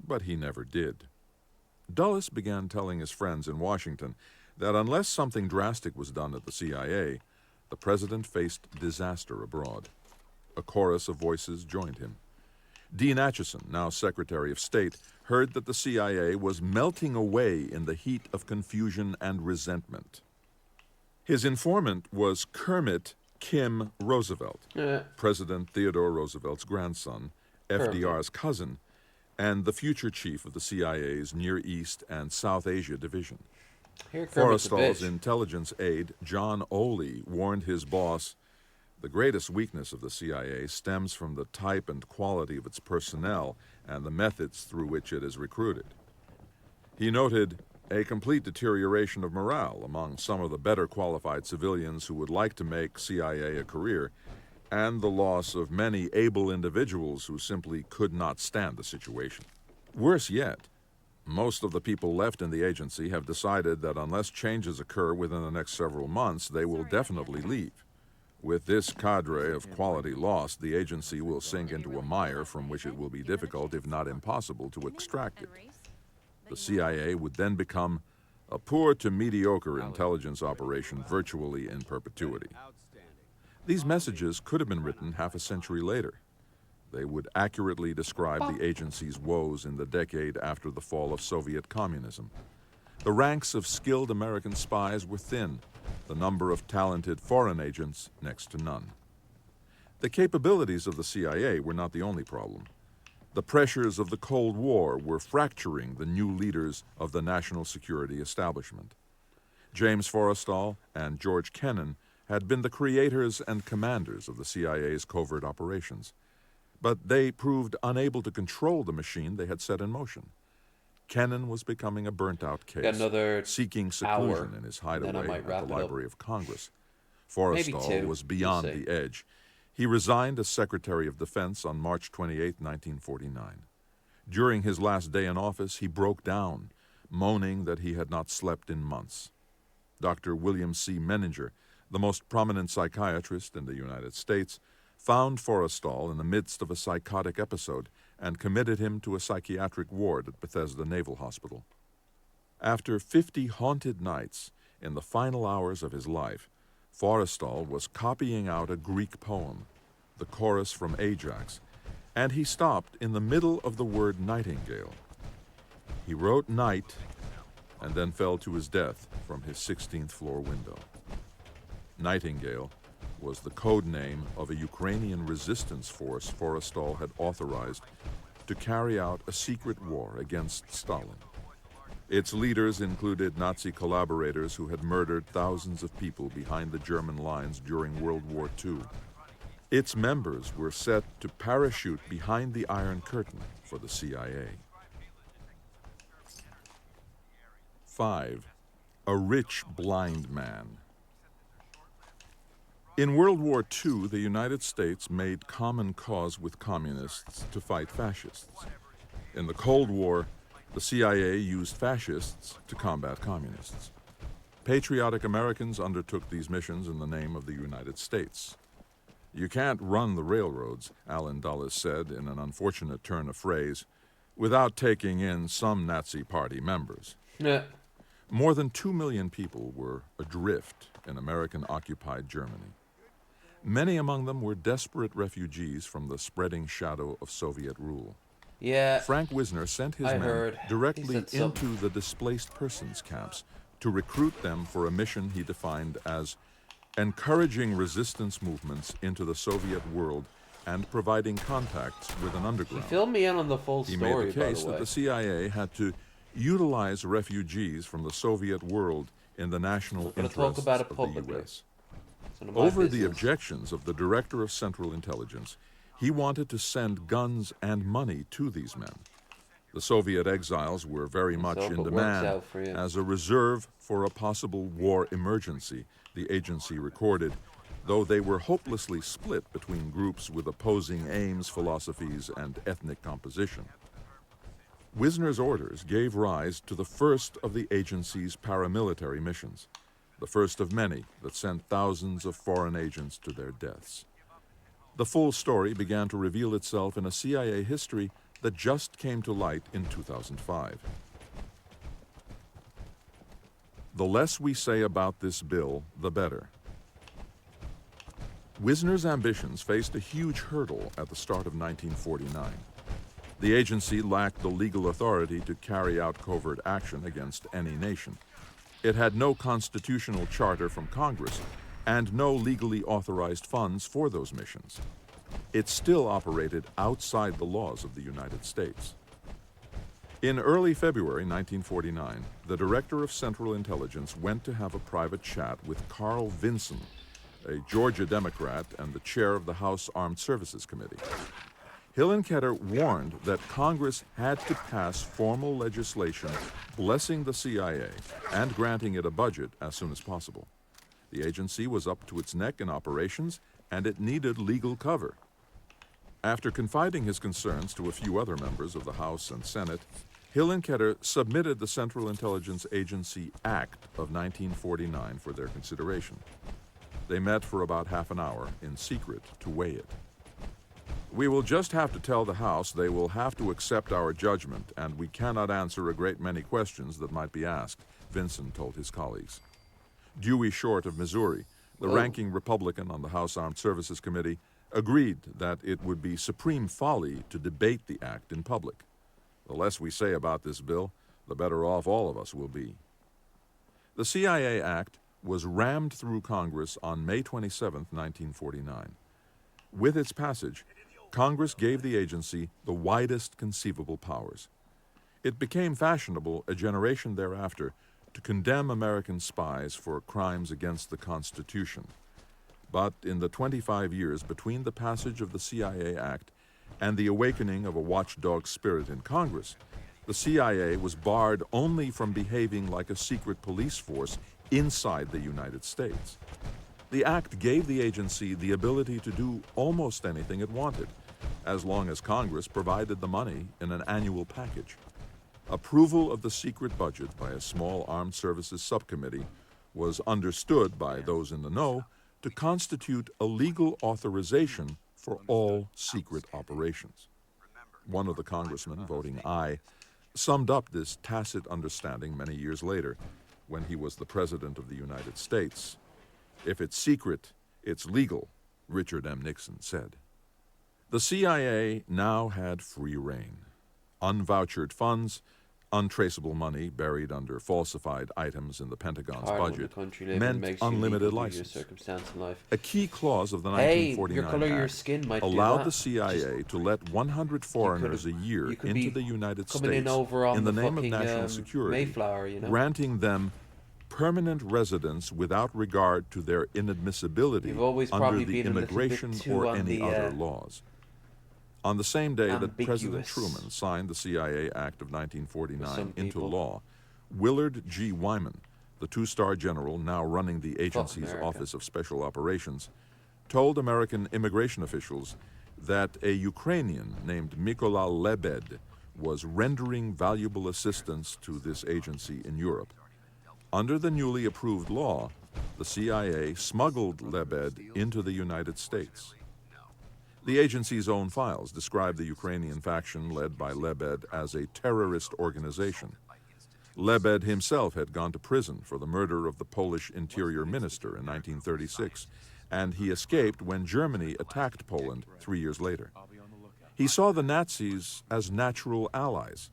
but he never did. Dulles began telling his friends in Washington that unless something drastic was done at the CIA, the president faced disaster abroad. A chorus of voices joined him. Dean Acheson, now Secretary of State, heard that the CIA was melting away in the heat of confusion and resentment. His informant was Kermit Kim Roosevelt, Yeah. President Theodore Roosevelt's grandson, FDR's Perfect. cousin, and the future chief of the CIA's Near East and South Asia Division. Here Kermit's a Forrestal's bitch. intelligence aide, John Oley, warned his boss, "The greatest weakness of the CIA stems from the type and quality of its personnel and the methods through which it is recruited." He noted a complete deterioration of morale among some of the better qualified civilians who would like to make CIA a career, and the loss of many able individuals who simply could not stand the situation. Worse yet, most of the people left in the agency have decided that unless changes occur within the next several months, they will definitely leave. With this cadre of quality lost, the agency will sink into a mire from which it will be difficult, if not impossible, to extract it. The CIA would then become a poor to mediocre intelligence operation virtually in perpetuity. These messages could have been written half a century later. They would accurately describe the agency's woes in the decade after the fall of Soviet communism. The ranks of skilled American spies were thin, the number of talented foreign agents next to none. The capabilities of the CIA were not the only problem. The pressures of the Cold War were fracturing the new leaders of the national security establishment. James Forrestal and George Kennan had been the creators and commanders of the CIA's covert operations, but they proved unable to control the machine they had set in motion. Kennan was becoming a burnt-out Got case, another seeking hour, seclusion in his and then I hideaway might at wrap the it up. Library of Congress. Maybe Forrestal two. was We'll beyond see. the edge. He resigned as Secretary of Defense on March 28, 1949. During his last day in office, he broke down, moaning that he had not slept in months. Dr. William C. Menninger, the most prominent psychiatrist in the United States, found Forrestal in the midst of a psychotic episode and committed him to a psychiatric ward at Bethesda Naval Hospital. After 50 haunted nights, in the final hours of his life, Forrestal was copying out a Greek poem, the chorus from Ajax, and he stopped in the middle of the word nightingale. He wrote night and then fell to his death from his 16th floor window. Nightingale was the code name of a Ukrainian resistance force Forrestal had authorized to carry out a secret war against Stalin. Its leaders included Nazi collaborators who had murdered thousands of people behind the German lines during World War II. Its members were set to parachute behind the Iron Curtain for the CIA. 5. A rich blind man. In World War II, the United States made common cause with communists to fight fascists. In the Cold War, the CIA used fascists to combat communists. Patriotic Americans undertook these missions in the name of the United States. "You can't run the railroads," Allen Dulles said in an unfortunate turn of phrase, "without taking in some Nazi Party members." Yeah. More than 2 million people were adrift in American-occupied Germany. Many among them were desperate refugees from the spreading shadow of Soviet rule. Yeah. Frank Wisner sent his I men heard. directly He said something. into the displaced persons camps to recruit them for a mission he defined as encouraging resistance movements into the Soviet world and providing contacts with an He underground. filled me in on the full He story, made the case by the that way. the CIA had to utilize refugees from the Soviet world in the national gonna talk interests about it of the publicly. U.S. It's none of my Over the business. objections of the Director of Central Intelligence, he wanted to send guns and money to these men. The Soviet exiles were very much hope in it works demand out for you. as a reserve for a possible war emergency, the agency recorded, though they were hopelessly split between groups with opposing aims, philosophies, and ethnic composition. Wisner's orders gave rise to the first of the agency's paramilitary missions, the first of many that sent thousands of foreign agents to their deaths. The full story began to reveal itself in a CIA history that just came to light in 2005. The less we say about this bill, the better. Wisner's ambitions faced a huge hurdle at the start of 1949. The agency lacked the legal authority to carry out covert action against any nation. It had no constitutional charter from Congress, and no legally authorized funds for those missions. It still operated outside the laws of the United States. In early February 1949, the Director of Central Intelligence went to have a private chat with Carl Vinson, a Georgia Democrat and the chair of the House Armed Services Committee. Hillenkoetter warned that Congress had to pass formal legislation blessing the CIA and granting it a budget as soon as possible. The agency was up to its neck in operations, and it needed legal cover. After confiding his concerns to a few other members of the House and Senate, Hillenkoetter submitted the Central Intelligence Agency Act of 1949 for their consideration. They met for about half an hour in secret to weigh it. "We will just have to tell the House they will have to accept our judgment, and we cannot answer a great many questions that might be asked," Vinson told his colleagues. Dewey Short of Missouri, the ranking Republican on the House Armed Services Committee, agreed that it would be supreme folly to debate the act in public. "The less we say about this bill, the better off all of us will be." The CIA Act was rammed through Congress on May 27, 1949. With its passage, Congress gave the agency the widest conceivable powers. It became fashionable a generation thereafter to condemn American spies for crimes against the Constitution. But in the 25 years between the passage of the CIA Act and the awakening of a watchdog spirit in Congress, the CIA was barred only from behaving like a secret police force inside the United States. The act gave the agency the ability to do almost anything it wanted, as long as Congress provided the money in an annual package. Approval of the secret budget by a small armed services subcommittee was understood by those in the know to constitute a legal authorization for all secret operations. One of the congressmen, voting aye, summed up this tacit understanding many years later when he was the President of the United States. "If it's secret, it's legal," Richard M. Nixon said. The CIA now had free rein. Unvouchered funds, untraceable money buried under falsified items in the Pentagon's budget, meant unlimited license. A key clause of the 1949 Act allowed the CIA to let 100 foreigners a year into the United States in the name of national security, granting them permanent residence without regard to their inadmissibility under the immigration or any other laws. On the same day that President Truman signed the CIA Act of 1949 into law, Willard G. Weiner, the two-star general now running the agency's Office of Special Operations, told American immigration officials that a Ukrainian named Mykola Lebed was rendering valuable assistance to this agency in Europe. Under the newly approved law, the CIA smuggled Lebed into the United States. The agency's own files describe the Ukrainian faction led by Lebed as a terrorist organization. Lebed himself had gone to prison for the murder of the Polish interior minister in 1936, and he escaped when Germany attacked Poland 3 years later. He saw the Nazis as natural allies.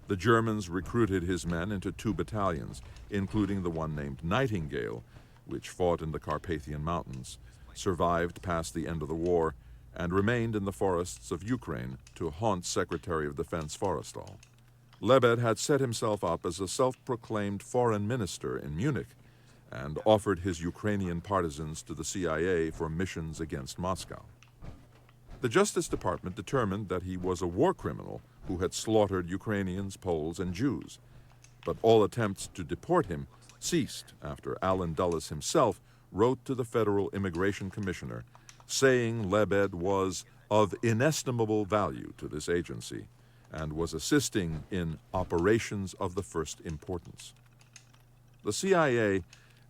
The Germans recruited his men into 2 battalions, including the one named Nightingale, which fought in the Carpathian Mountains, survived past the end of the war, and remained in the forests of Ukraine to haunt Secretary of Defense Forrestal. Lebed had set himself up as a self-proclaimed foreign minister in Munich and offered his Ukrainian partisans to the CIA for missions against Moscow. The Justice Department determined that he was a war criminal who had slaughtered Ukrainians, Poles, and Jews, but all attempts to deport him ceased after Allen Dulles himself wrote to the Federal Immigration Commissioner saying Lebed was of inestimable value to this agency and was assisting in operations of the first importance. The CIA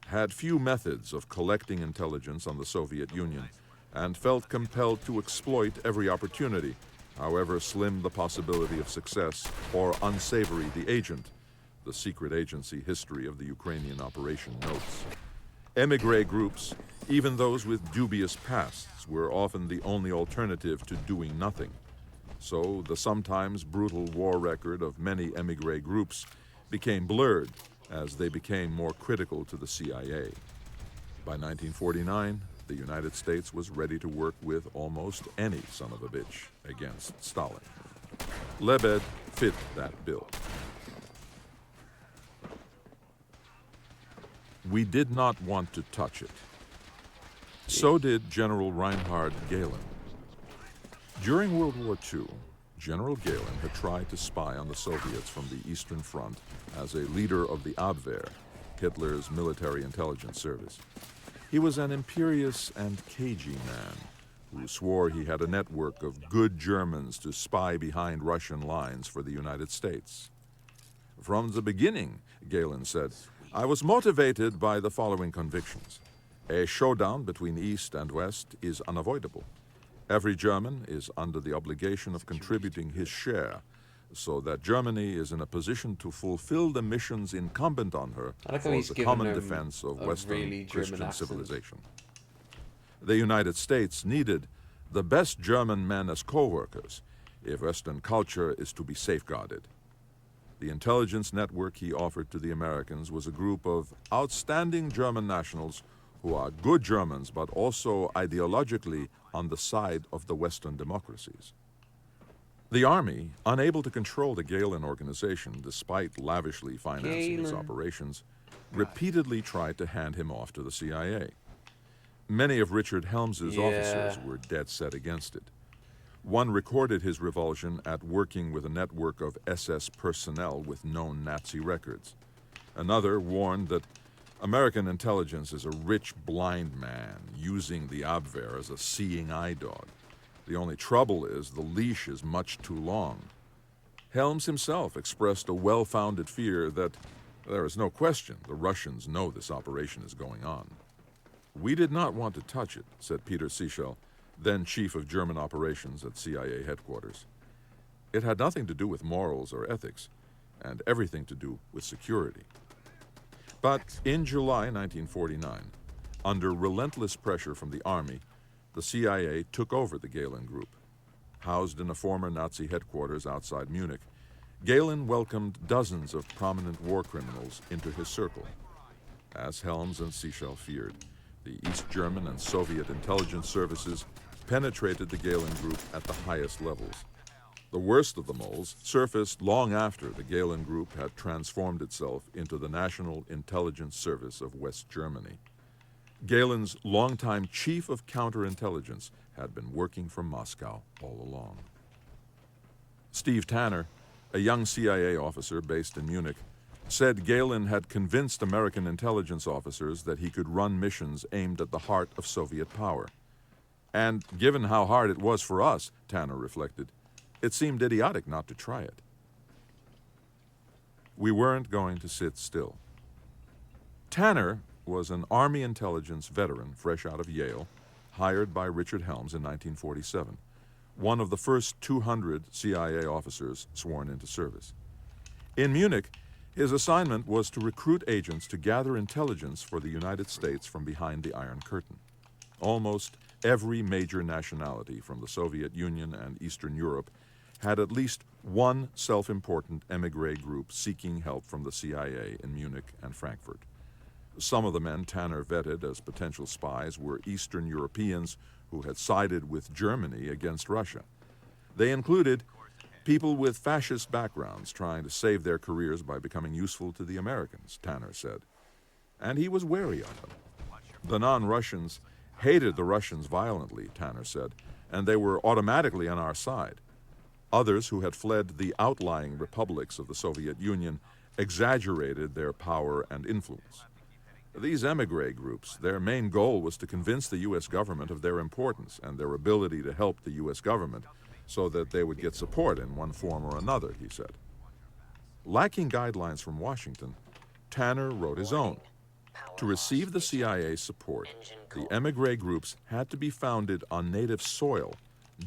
had few methods of collecting intelligence on the Soviet Union and felt compelled to exploit every opportunity, however slim the possibility of success or unsavory the agent, the secret agency history of the Ukrainian operation notes. Emigre groups, even those with dubious pasts, were often the only alternative to doing nothing. So the sometimes brutal war record of many emigre groups became blurred as they became more critical to the CIA. By 1949, the United States was ready to work with almost any son of a bitch against Stalin. Lebed fit that bill. We did not want to touch it. So did General Reinhard Gehlen. During World War II, General Gehlen had tried to spy on the Soviets from the Eastern Front as a leader of the Abwehr, Hitler's military intelligence service. He was an imperious and cagey man who swore he had a network of good Germans to spy behind Russian lines for the United States. From the beginning, Gehlen said, I was motivated by the following convictions. A showdown between East and West is unavoidable. Every German is under the obligation of contributing his share so that Germany is in a position to fulfill the missions incumbent on her I like how for he's the given common him defense of a Western really German Christian accent. civilization. The United States needed the best German men as co-workers if Western culture is to be safeguarded. The intelligence network he offered to the Americans was a group of outstanding German nationals who are good Germans but also ideologically on the side of the Western democracies. The Army, unable to control the Gehlen organization despite lavishly financing its Gehlen. operations, repeatedly tried to hand him off to the CIA. Many of Richard Helms's officers were dead set against it. One recorded his revulsion at working with a network of SS personnel with known Nazi records. Another warned that American intelligence is a rich blind man using the Abwehr as a seeing eye dog. The only trouble is the leash is much too long. Helms himself expressed a well-founded fear that there is no question the Russians know this operation is going on. We did not want to touch it, said Peter Sichel, then chief of German operations at CIA headquarters. It had nothing to do with morals or ethics, and everything to do with security. But in July 1949, under relentless pressure from the Army, the CIA took over the Gehlen Group. Housed in a former Nazi headquarters outside Munich, Gehlen welcomed dozens of prominent war criminals into his circle. As Helms and Sichel feared, the East German and Soviet intelligence services penetrated the Gehlen Group at the highest levels. The worst of the moles surfaced long after the Gehlen Group had transformed itself into the National Intelligence Service of West Germany. Gehlen's longtime chief of counterintelligence had been working from Moscow all along. Steve Tanner, a young CIA officer based in Munich, said Gehlen had convinced American intelligence officers that he could run missions aimed at the heart of Soviet power. And given how hard it was for us, Tanner reflected, it seemed idiotic not to try it. We weren't going to sit still. Tanner was an Army intelligence veteran fresh out of Yale, hired by Richard Helms in 1947, one of the first 200 CIA officers sworn into service. In Munich, his assignment was to recruit agents to gather intelligence for the United States from behind the Iron Curtain. Almost every major nationality from the Soviet Union and Eastern Europe had at least one self-important émigré group seeking help from the CIA in Munich and Frankfurt. Some of the men Tanner vetted as potential spies were Eastern Europeans who had sided with Germany against Russia. They included people with fascist backgrounds trying to save their careers by becoming useful to the Americans, Tanner said. And he was wary of them. The non-Russians hated the Russians violently, Tanner said, and they were automatically on our side. Others who had fled the outlying republics of the Soviet Union exaggerated their power and influence. These émigré groups, their main goal was to convince the U.S. government of their importance and their ability to help the U.S. government so that they would get support in one form or another, he said. Lacking guidelines from Washington, Tanner wrote his own. To receive the CIA's support, the émigré groups had to be founded on native soil,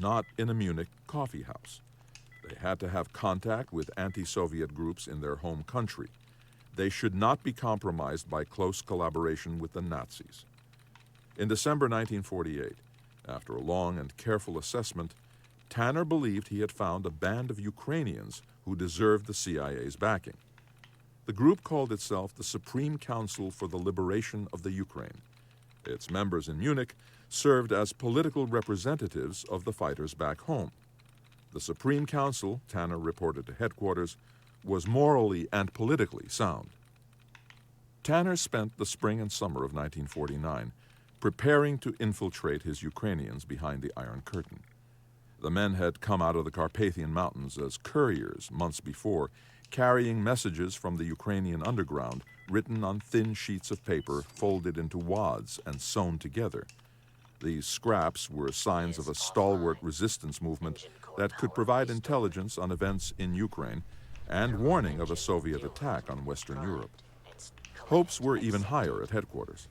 not in a Munich coffee house. They had to have contact with anti-Soviet groups in their home country. They should not be compromised by close collaboration with the Nazis. In December 1948, after a long and careful assessment, Tanner believed he had found a band of Ukrainians who deserved the CIA's backing. The group called itself the Supreme Council for the Liberation of the Ukraine. Its members in Munich served as political representatives of the fighters back home. The Supreme Council, Tanner reported to headquarters, was morally and politically sound. Tanner spent the spring and summer of 1949 preparing to infiltrate his Ukrainians behind the Iron Curtain. The men had come out of the Carpathian Mountains as couriers months before, carrying messages from the Ukrainian underground written on thin sheets of paper folded into wads and sewn together. These scraps were signs of a stalwart resistance movement that could provide intelligence on events in Ukraine and warning of a Soviet attack on Western Europe. Hopes were even higher at headquarters.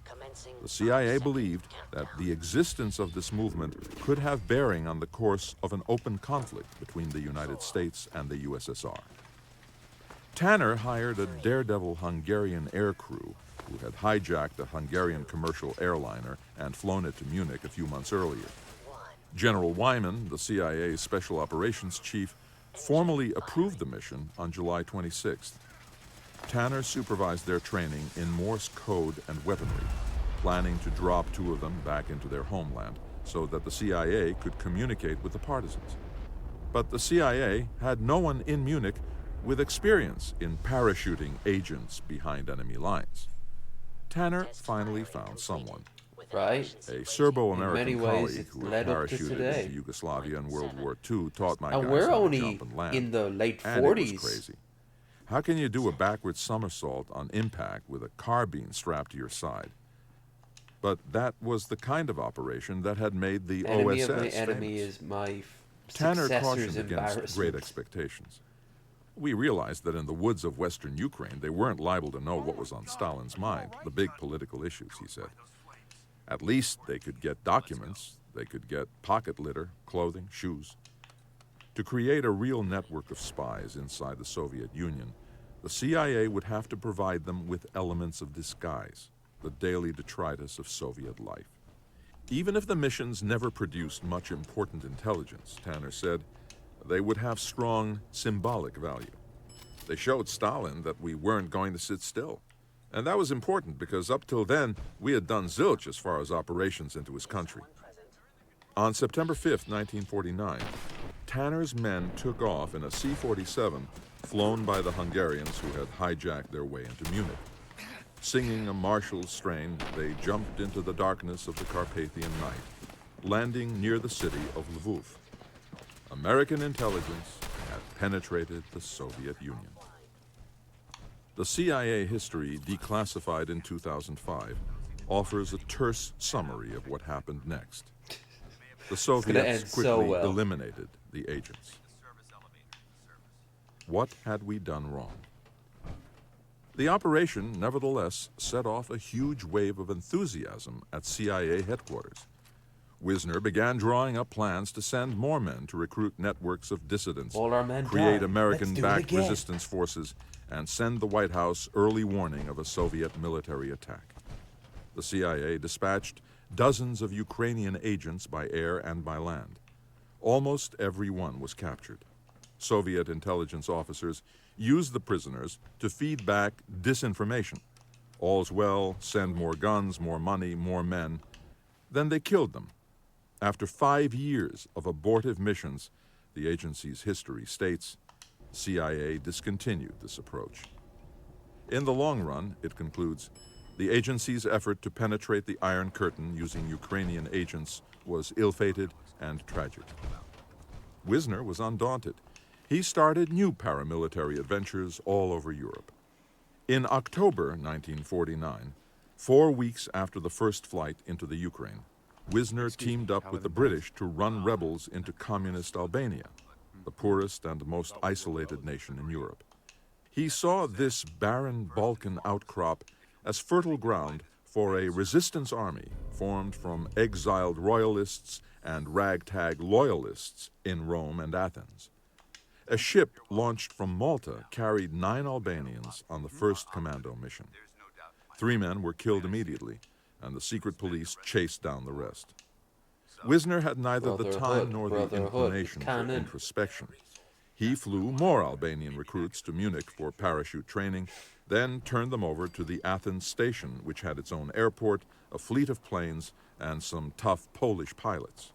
The CIA believed that the existence of this movement could have bearing on the course of an open conflict between the United States and the USSR. Tanner hired a daredevil Hungarian air crew who had hijacked a Hungarian commercial airliner and flown it to Munich a few months earlier. General Weiner, the CIA Special Operations Chief, formally approved the mission on July 26th. Tanner supervised their training in Morse code and weaponry, planning to drop two of them back into their homeland so that the CIA could communicate with the partisans. But the CIA had no one in Munich with experience in parachuting agents behind enemy lines. Tanner finally found someone. Right. A Serbo-American In many ways, colleague it's who had led up to parachuted today. into Yugoslavia in World War II taught my And guys we're how to only jump and land. in the late And it was 40s. crazy. How can you do a backward somersault on impact with a carbine strapped to your side? But that was the kind of operation that had made the Enemy OSS of my enemy famous. is my Tanner successor's cautioned against great embarrassment. expectations. We realized that in the woods of western Ukraine, they weren't liable to know what was on Stalin's mind, the big political issues, he said. At least they could get documents, they could get pocket litter, clothing, shoes. To create a real network of spies inside the Soviet Union, the CIA would have to provide them with elements of disguise, the daily detritus of Soviet life. Even if the missions never produced much important intelligence, Tanner said, they would have strong symbolic value. They showed Stalin that we weren't going to sit still. And that was important because up till then, we had done zilch as far as operations into his country. On September 5th, 1949, Tanner's men took off in a C-47 flown by the Hungarians who had hijacked their way into Munich. Singing a martial strain, they jumped into the darkness of the Carpathian night, landing near the city of Lviv. American intelligence had penetrated the Soviet Union. The CIA history declassified in 2005 offers a terse summary of what happened next. The Soviets quickly eliminated the agents. What had we done wrong? The operation, nevertheless, set off a huge wave of enthusiasm at CIA headquarters. Wisner began drawing up plans to send more men to recruit networks of dissidents, All our men create died. American-backed Let's do it again. resistance forces, and send the White House early warning of a Soviet military attack. The CIA dispatched dozens of Ukrainian agents by air and by land. Almost every one was captured. Soviet intelligence officers used the prisoners to feed back disinformation. All's well, send more guns, more money, more men. Then they killed them. After 5 years of abortive missions, the agency's history states, CIA discontinued this approach. In the long run, it concludes, the agency's effort to penetrate the Iron Curtain using Ukrainian agents was ill-fated and tragic. Wisner was undaunted. He started new paramilitary adventures all over Europe. In October 1949, 4 weeks after the first flight into the Ukraine, Wisner teamed up with the British to run rebels into communist Albania, the poorest and most isolated nation in Europe. He saw this barren Balkan outcrop as fertile ground for a resistance army formed from exiled royalists and ragtag loyalists in Rome and Athens. A ship launched from Malta carried 9 Albanians on the first commando mission. 3 men were killed immediately, and the secret police chased down the rest. Wisner had neither the time nor the inclination for introspection. He flew more Albanian recruits to Munich for parachute training then turned them over to the Athens station, which had its own airport, a fleet of planes, and some tough Polish pilots.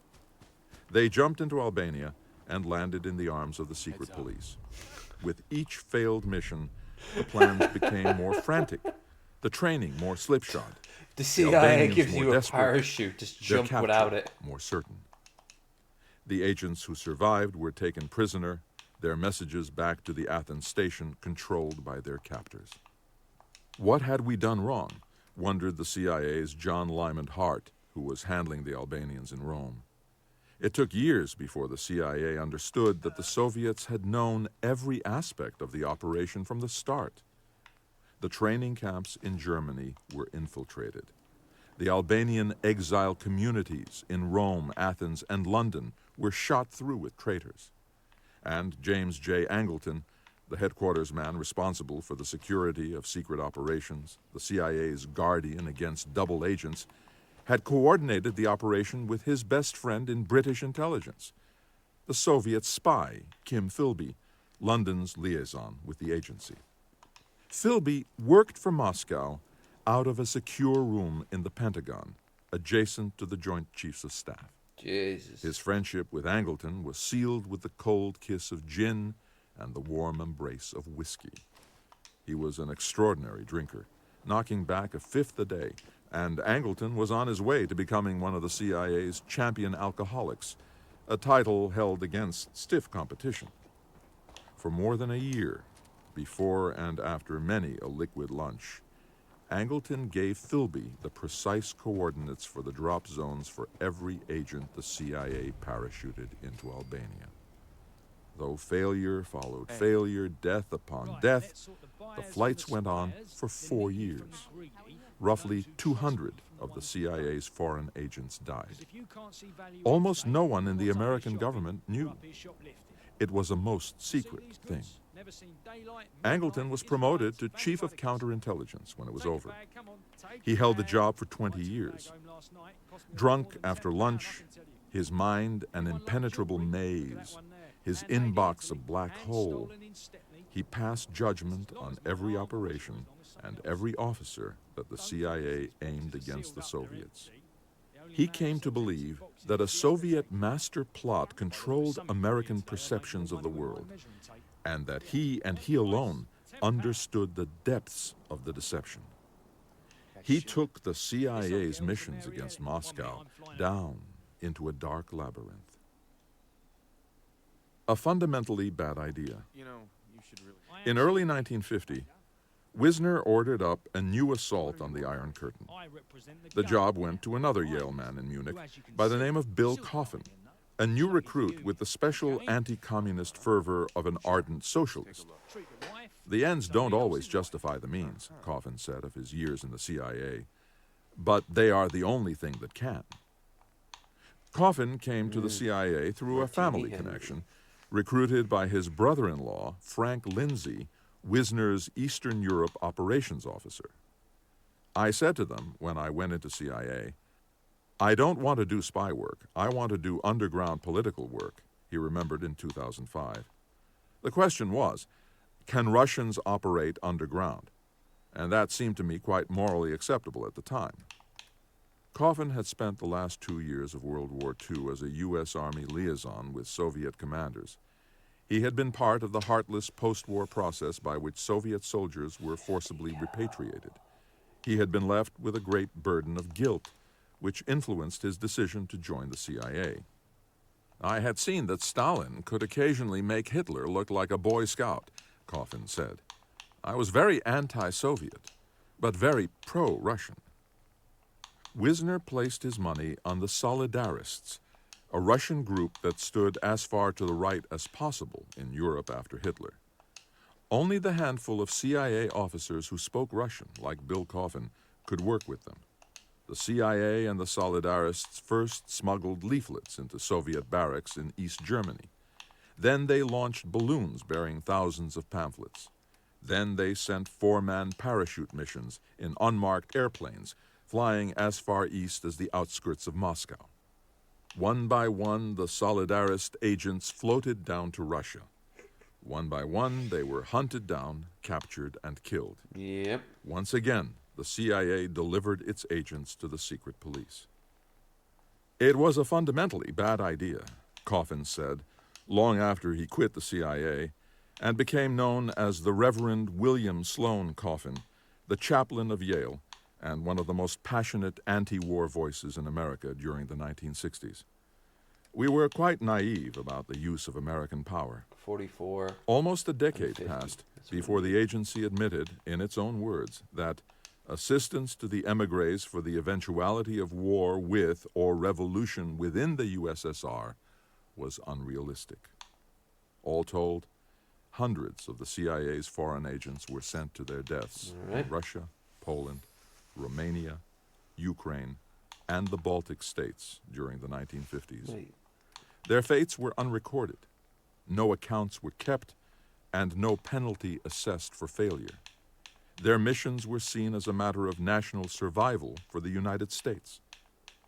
They jumped into Albania and landed in the arms of the secret police. With each failed mission, the plans became more frantic, the training more slipshod, The the CIA Albanians gives more you a desperate, parachute, just their jump capture without it. more certain. The agents who survived were taken prisoner, their messages back to the Athens station controlled by their captors. What had we done wrong? Wondered the CIA's John Lyman Hart, who was handling the Albanians in Rome. It took years before the CIA understood that the Soviets had known every aspect of the operation from the start. The training camps in Germany were infiltrated. The Albanian exile communities in Rome, Athens, and London were shot through with traitors. And James J. Angleton, the headquarters man responsible for the security of secret operations, the CIA's guardian against double agents, had coordinated the operation with his best friend in British intelligence, the Soviet spy, Kim Philby, London's liaison with the agency. Philby worked for Moscow out of a secure room in the Pentagon, adjacent to the Joint Chiefs of Staff. Jesus. His friendship with Angleton was sealed with the cold kiss of gin and the warm embrace of whiskey. He was an extraordinary drinker, knocking back a fifth a day, and Angleton was on his way to becoming one of the CIA's champion alcoholics, a title held against stiff competition. For more than a year, before and after many a liquid lunch, Angleton gave Philby the precise coordinates for the drop zones for every agent the CIA parachuted into Albania. Though failure followed failure, death upon death, the flights went on for 4 years. Roughly 200 of the CIA's foreign agents died. Almost no one in the American government knew. It was a most secret thing. Angleton was promoted to Chief of Counterintelligence when it was over. He held the job for 20 years. Drunk after lunch, his mind an impenetrable maze, his inbox a black hole, he passed judgment on every operation and every officer that the CIA aimed against the Soviets. He came to believe that a Soviet master plot controlled American perceptions of the world, and that he and he alone understood the depths of the deception. He took the CIA's missions against Moscow down into a dark labyrinth. A fundamentally bad idea. In early 1950, Wisner ordered up a new assault on the Iron Curtain. The job went to another Yale man in Munich by the name of Bill Coffin, a new recruit with the special anti-communist fervor of an ardent socialist. The ends don't always justify the means, Coffin said of his years in the CIA, but they are the only thing that can. Coffin came to the CIA through a family connection, recruited by his brother-in-law, Frank Lindsay, Wisner's Eastern Europe operations officer. I said to them when I went into CIA, "I don't want to do spy work. I want to do underground political work," he remembered in 2005. The question was, can Russians operate underground? And that seemed to me quite morally acceptable at the time. Coffin had spent the last 2 years of World War II as a U.S. Army liaison with Soviet commanders. He had been part of the heartless post-war process by which Soviet soldiers were forcibly repatriated. He had been left with a great burden of guilt, which influenced his decision to join the CIA. "I had seen that Stalin could occasionally make Hitler look like a Boy Scout," Coffin said. "I was very anti-Soviet, but very pro-Russian." Wisner placed his money on the Solidarists, a Russian group that stood as far to the right as possible in Europe after Hitler. Only the handful of CIA officers who spoke Russian, like Bill Coffin, could work with them. The CIA and the Solidarists first smuggled leaflets into Soviet barracks in East Germany. Then they launched balloons bearing thousands of pamphlets. Then they sent 4-man parachute missions in unmarked airplanes, flying as far east as the outskirts of Moscow. One by one, the Solidarist agents floated down to Russia. One by one, they were hunted down, captured, and killed. Yep. Once again, the CIA delivered its agents to the secret police. It was a fundamentally bad idea, Coffin said, long after he quit the CIA and became known as the Reverend William Sloane Coffin, the chaplain of Yale and one of the most passionate anti-war voices in America during the 1960s. We were quite naive about the use of American power. 44. Almost a decade 50. passed That's before the agency admitted, in its own words, that assistance to the émigrés for the eventuality of war with or revolution within the USSR was unrealistic. All told, hundreds of the CIA's foreign agents were sent to their deaths in Russia, Poland, Romania, Ukraine, and the Baltic states during the 1950s. Wait. Their fates were unrecorded. No accounts were kept, and no penalty assessed for failure. Their missions were seen as a matter of national survival for the United States.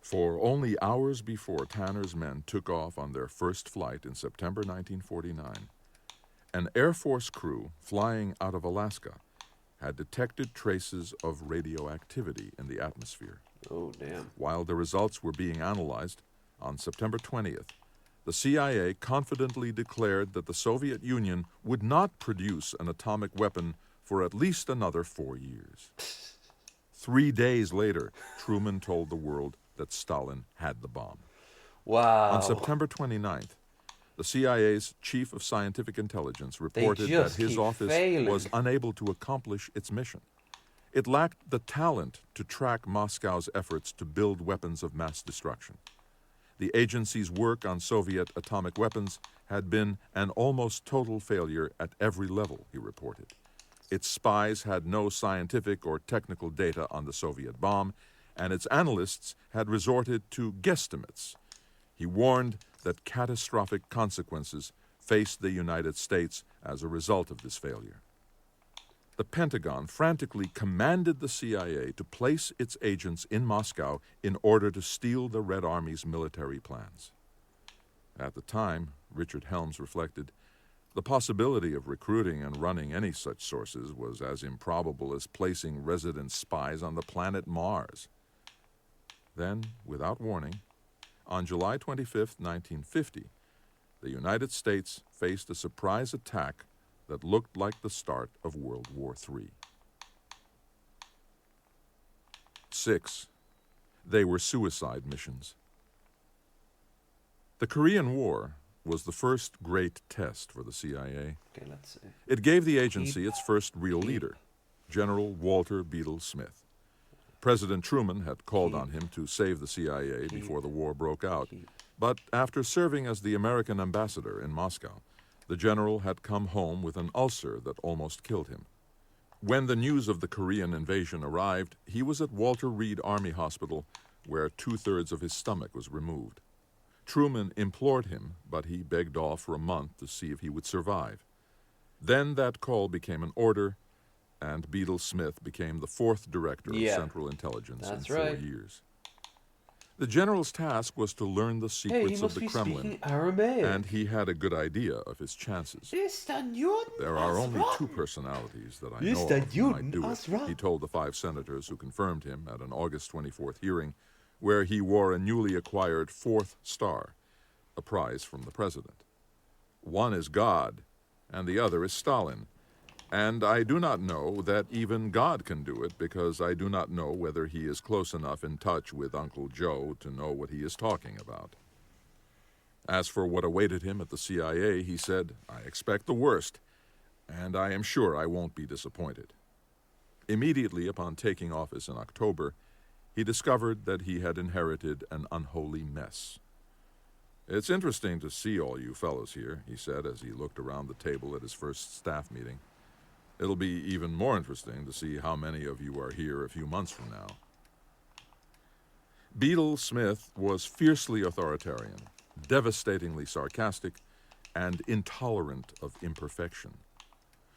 For only hours before Tanner's men took off on their first flight in September 1949, an Air Force crew flying out of Alaska had detected traces of radioactivity in the atmosphere. Oh, damn. While the results were being analyzed, on September 20th, the CIA confidently declared that the Soviet Union would not produce an atomic weapon for at least another 4 years. 3 days later, Truman told the world that Stalin had the bomb. Wow. On September 29th, the CIA's chief of scientific intelligence reported that just his keep office failing. was unable to accomplish its mission. It lacked the talent to track Moscow's efforts to build weapons of mass destruction. The agency's work on Soviet atomic weapons had been an almost total failure at every level, he reported. Its spies had no scientific or technical data on the Soviet bomb, and its analysts had resorted to guesstimates. He warned that catastrophic consequences faced the United States as a result of this failure. The Pentagon frantically commanded the CIA to place its agents in Moscow in order to steal the Red Army's military plans. At the time, Richard Helms reflected, the possibility of recruiting and running any such sources was as improbable as placing resident spies on the planet Mars. Then, without warning, on July 25, 1950, the United States faced a surprise attack that looked like the start of World War III. 6. They were suicide missions. The Korean War was the first great test for the CIA. Okay, let's see. It gave the agency its first real leader, General Walter Beadle Smith. President Truman had called on him to save the CIA before the war broke out, but after serving as the American ambassador in Moscow, the general had come home with an ulcer that almost killed him. When the news of the Korean invasion arrived, he was at Walter Reed Army Hospital, where 2/3 of his stomach was removed. Truman implored him, but he begged off for a month to see if he would survive. Then that call became an order, and Beadle Smith became the 4th director of Central Intelligence in 4 years. The general's task was to learn the secrets of the Kremlin, and he had a good idea of his chances. There are only 2 personalities that I know of who might do it, he told the 5 senators who confirmed him at an August 24th hearing, where he wore a newly acquired 4th star, a prize from the president. One is God, and the other is Stalin. And I do not know that even God can do it, because I do not know whether he is close enough in touch with Uncle Joe to know what he is talking about. As for what awaited him at the CIA, he said, I expect the worst, and I am sure I won't be disappointed. Immediately upon taking office in October, he discovered that he had inherited an unholy mess. It's interesting to see all you fellows here, he said as he looked around the table at his first staff meeting. It'll be even more interesting to see how many of you are here a few months from now. Beadle Smith was fiercely authoritarian, devastatingly sarcastic, and intolerant of imperfection.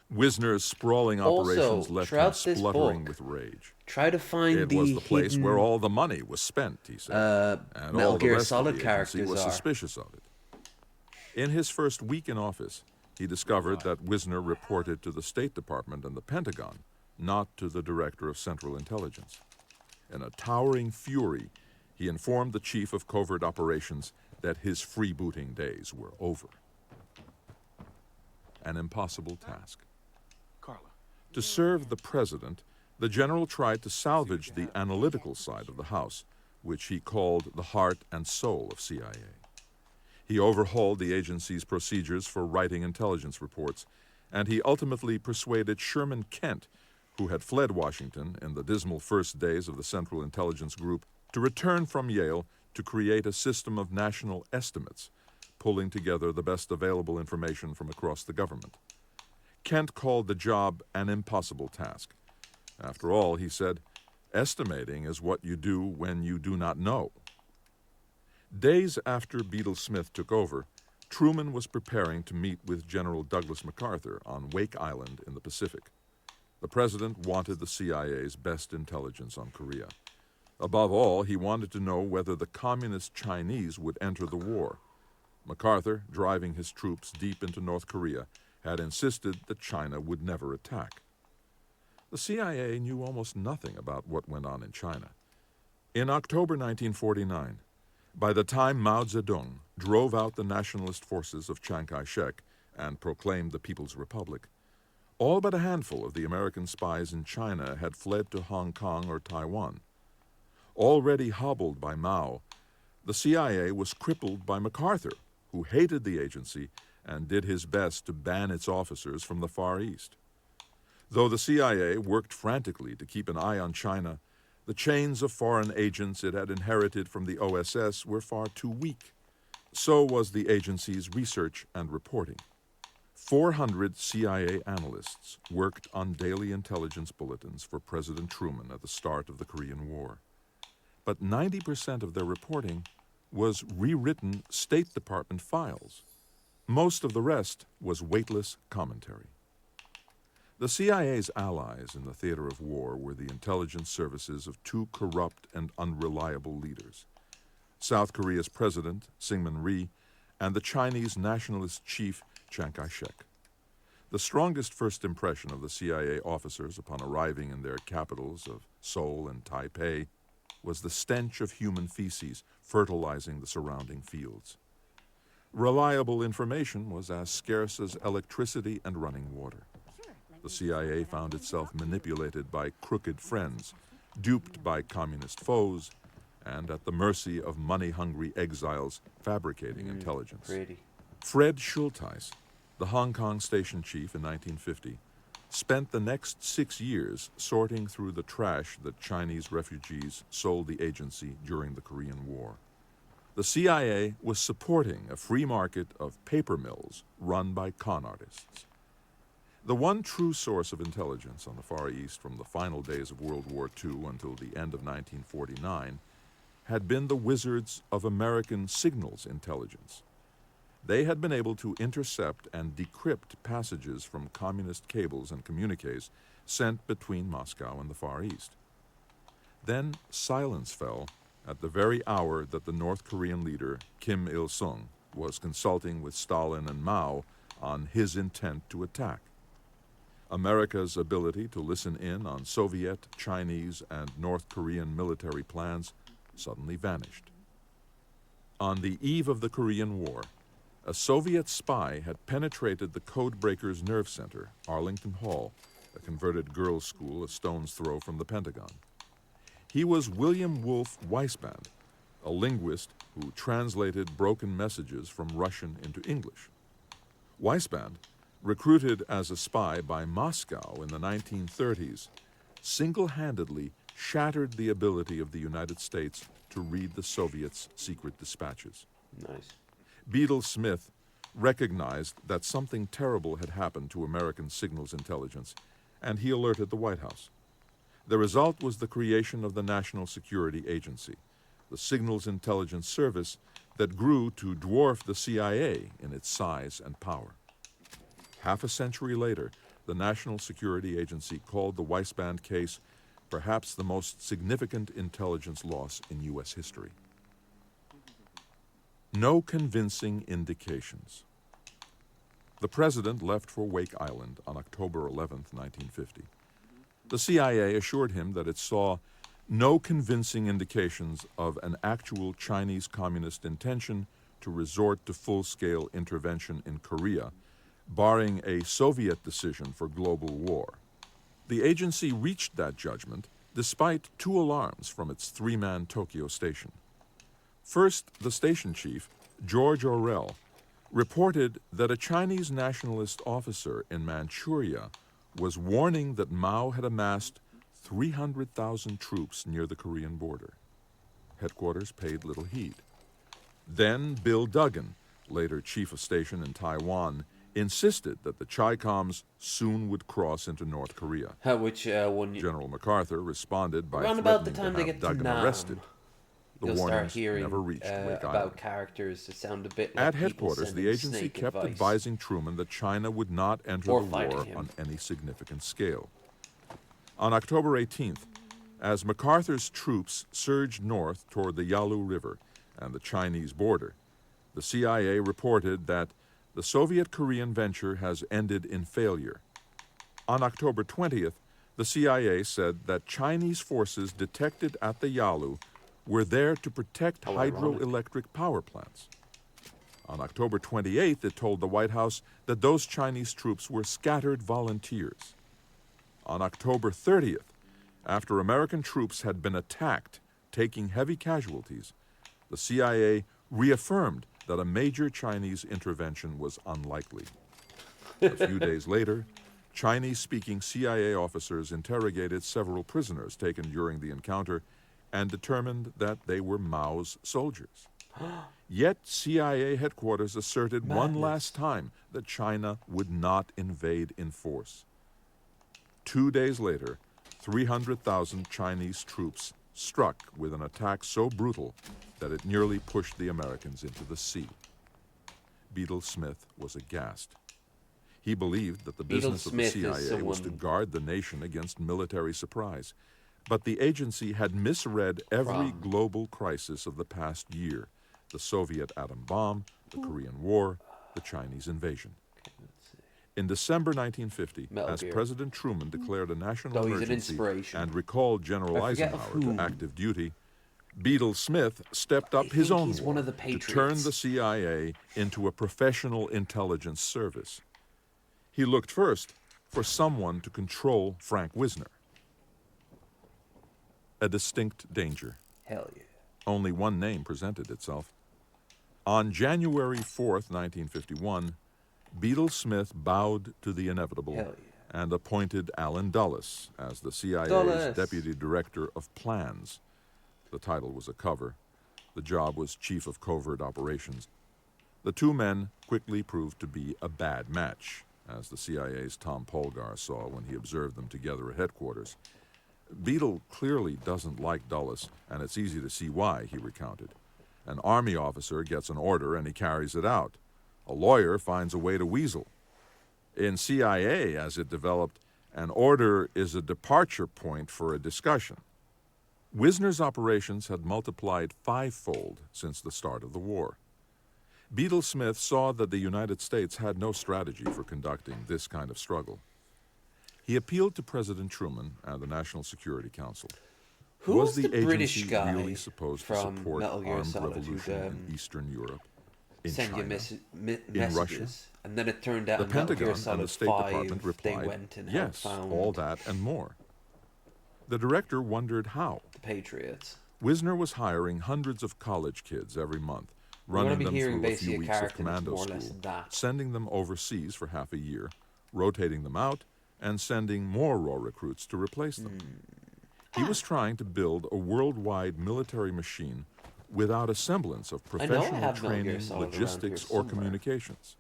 Wisner's sprawling operations left him spluttering with rage. Try to find it was the place where all the money was spent, he said, and Metal all the Gear rest Solid of the agency characters was are. suspicious of it. In his first week in office, he discovered that Wisner reported to the State Department and the Pentagon, not to the Director of Central Intelligence. In a towering fury, he informed the Chief of Covert Operations that his freebooting days were over. An impossible task. To serve the president, the general tried to salvage the analytical side of the House, which he called the heart and soul of CIA. He overhauled the agency's procedures for writing intelligence reports, and he ultimately persuaded Sherman Kent, who had fled Washington in the dismal first days of the Central Intelligence Group, to return from Yale to create a system of national estimates, pulling together the best available information from across the government. Kent called the job an impossible task. After all, he said, estimating is what you do when you do not know. Days after Beadle Smith took over, Truman was preparing to meet with General Douglas MacArthur on Wake Island in the Pacific. The president wanted the CIA's best intelligence on Korea. Above all, he wanted to know whether the communist Chinese would enter the war. MacArthur, driving his troops deep into North Korea, had insisted that China would never attack. The CIA knew almost nothing about what went on in China. In October 1949, by the time Mao Zedong drove out the nationalist forces of Chiang Kai-shek and proclaimed the People's Republic, all but a handful of the American spies in China had fled to Hong Kong or Taiwan. Already hobbled by Mao, the CIA was crippled by MacArthur, who hated the agency and did his best to ban its officers from the Far East. Though the CIA worked frantically to keep an eye on China, the chains of foreign agents it had inherited from the OSS were far too weak. So was the agency's research and reporting. 400 CIA analysts worked on daily intelligence bulletins for President Truman at the start of the Korean War. But 90% of their reporting was rewritten State Department files. Most of the rest was weightless commentary. The CIA's allies in the theater of war were the intelligence services of two corrupt and unreliable leaders, South Korea's president, Syngman Rhee, and the Chinese nationalist chief, Chiang Kai-shek. The strongest first impression of the CIA officers upon arriving in their capitals of Seoul and Taipei was the stench of human feces fertilizing the surrounding fields. Reliable information was as scarce as electricity and running water. The CIA found itself manipulated by crooked friends, duped by communist foes, and at the mercy of money-hungry exiles fabricating intelligence. Pretty. Fred Schulteis, the Hong Kong station chief in 1950, spent the next 6 years sorting through the trash that Chinese refugees sold the agency during the Korean War. The CIA was supporting a free market of paper mills run by con artists. The one true source of intelligence on the Far East from the final days of World War II until the end of 1949 had been the wizards of American signals intelligence. They had been able to intercept and decrypt passages from communist cables and communiques sent between Moscow and the Far East. Then silence fell at the very hour that the North Korean leader Kim Il-sung was consulting with Stalin and Mao on his intent to attack. America's ability to listen in on Soviet, Chinese, and North Korean military plans suddenly vanished. On the eve of the Korean War, a Soviet spy had penetrated the Codebreakers Nerve Center, Arlington Hall, a converted girls' school a stone's throw from the Pentagon. He was William Wolf Weisband, a linguist who translated broken messages from Russian into English. Weisband, recruited as a spy by Moscow in the 1930s, single-handedly shattered the ability of the United States to read the Soviets' secret dispatches. Nice. Beadle Smith recognized that something terrible had happened to American signals intelligence, and he alerted the White House. The result was the creation of the National Security Agency, the Signals Intelligence Service that grew to dwarf the CIA in its size and power. Half a century later, the National Security Agency called the Weisband case perhaps the most significant intelligence loss in U.S. history. No convincing indications. The president left for Wake Island on October 11, 1950. The CIA assured him that it saw no convincing indications of an actual Chinese communist intention to resort to full-scale intervention in Korea, barring a Soviet decision for global war. The agency reached that judgment despite two alarms from its three-man Tokyo station. First, the station chief, George Orell, reported that a Chinese nationalist officer in Manchuria was warning that Mao had amassed 300,000 troops near the Korean border. Headquarters paid little heed. Then Bill Duggan, later chief of station in Taiwan, insisted that the Chi-Coms soon would cross into North Korea. General MacArthur responded by around about the threatening time to they have get to Duggan Nam, arrested. The you'll start warnings hearing never reached Wake about Island. characters that sound a bit like At people headquarters, the sending agency snake kept advice. advising Truman that China would not enter Or the fighting war him. on any significant scale. On October 18th, as MacArthur's troops surged north toward the Yalu River and the Chinese border, the CIA reported that the Soviet-Korean venture has ended in failure. On October 20th, the CIA said that Chinese forces detected at the Yalu were there to protect How ironic. hydroelectric power plants. On October 28th, it told the White House that those Chinese troops were scattered volunteers. On October 30th, after American troops had been attacked, taking heavy casualties, the CIA reaffirmed that a major Chinese intervention was unlikely. A few days later, Chinese-speaking CIA officers interrogated several prisoners taken during the encounter and determined that they were Mao's soldiers. Yet CIA headquarters asserted one Madness. last time that China would not invade in force. 2 days later, 300,000 Chinese troops struck with an attack so brutal that it nearly pushed the Americans into the sea. Beadle Smith was aghast. He believed that the Beadle business of the Smith is CIA was to someone- guard the nation against military surprise. But the agency had misread every From- global crisis of the past year: the Soviet atom bomb, the Korean War, the Chinese invasion. In December 1950, Metal as Gear. President Truman declared a national So he's an emergency inspiration. and recalled General I forget of Eisenhower whom. to active duty, Beadle Smith stepped up his think own he's war one of the to turn Patriots. the CIA into a professional intelligence service. He looked first for someone to control Frank Wisner. A distinct danger. Hell yeah. Only one name presented itself. On January 4th, 1951, Beadle Smith bowed to the inevitable Hell yeah. and appointed Allen Dulles as the CIA's Dulles. Deputy Director of Plans. The title was a cover. The job was Chief of Covert Operations. The two men quickly proved to be a bad match, as the CIA's Tom Polgar saw when he observed them together at headquarters. Beadle clearly doesn't like Dulles, and it's easy to see why, he recounted. An Army officer gets an order and he carries it out. A lawyer finds a way to weasel. In CIA, as it developed, an order is a departure point for a discussion. Wisner's operations had multiplied fivefold since the start of the war. Beadle Smith saw that the United States had no strategy for conducting this kind of struggle. He appealed to President Truman and the National Security Council. Who Was was the the British agency guy really supposed to from support Metal Gear armed Solid revolution who'd, in Eastern Europe, in send China, you in messages, Russia? and then it turned out The in Metal Gear Pentagon and Solid the State 5, Department they replied, went and yes, found all that and more. The director wondered how. the Patriots. Wisner was hiring hundreds of college kids every month, We're gonna running be them hearing through a basically few a weeks of character that's commando more or less school, that. sending them overseas for half a year, rotating them out, and sending more raw recruits to replace them. He was trying to build a worldwide military machine without a semblance of I professional have Metal Gear training, Solid around logistics, here or somewhere. communications.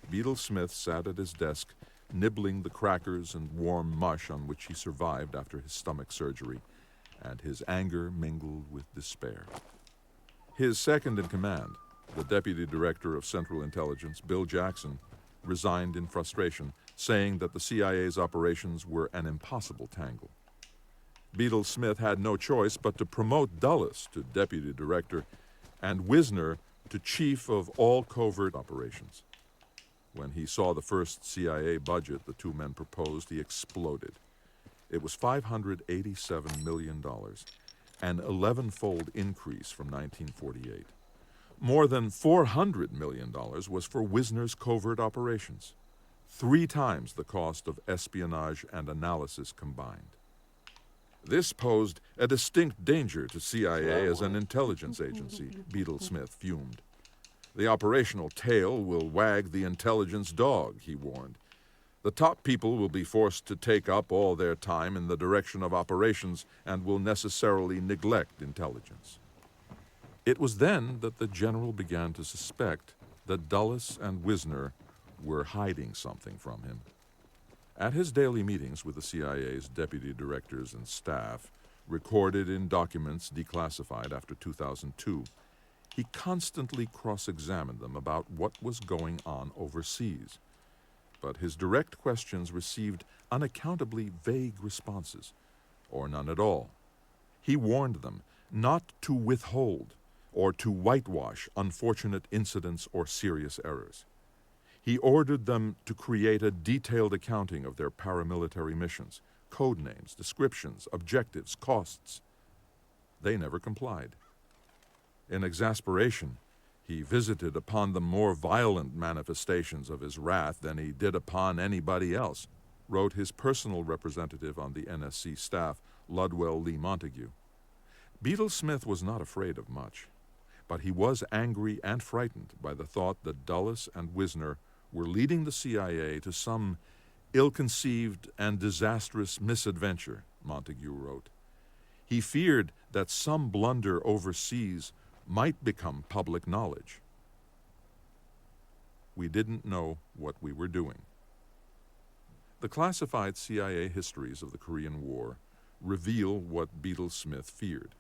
Beadle Smith sat at his desk, nibbling the crackers and warm mush on which he survived after his stomach surgery, and his anger mingled with despair. His second in command, the Deputy Director of Central Intelligence, Bill Jackson, resigned in frustration, saying that the CIA's operations were an impossible tangle. Beadle Smith had no choice but to promote Dulles to Deputy Director and Wisner to Chief of all Covert Operations. When he saw the first CIA budget the two men proposed, he exploded. It was $587 million, an 11-fold increase from 1948. More than $400 million was for Wisner's covert operations, 3 times the cost of espionage and analysis combined. This posed a distinct danger to CIA as an intelligence agency, Beadle Smith fumed. The operational tail will wag the intelligence dog, he warned. The top people will be forced to take up all their time in the direction of operations and will necessarily neglect intelligence. It was then that the general began to suspect that Dulles and Wisner were hiding something from him. At his daily meetings with the CIA's deputy directors and staff, recorded in documents declassified after 2002, he constantly cross-examined them about what was going on overseas. But his direct questions received unaccountably vague responses, or none at all. He warned them not to withhold or to whitewash unfortunate incidents or serious errors. He ordered them to create a detailed accounting of their paramilitary missions, code names, descriptions, objectives, costs. They never complied. In exasperation, he visited upon them more violent manifestations of his wrath than he did upon anybody else, wrote his personal representative on the NSC staff, Ludwell Lee Montague. Beadle Smith was not afraid of much, but he was angry and frightened by the thought that Dulles and Wisner were leading the CIA to some ill-conceived and disastrous misadventure, Montague wrote. He feared that some blunder overseas might become public knowledge. We didn't know what we were doing. The classified CIA histories of the Korean War reveal what Beadle Smith feared.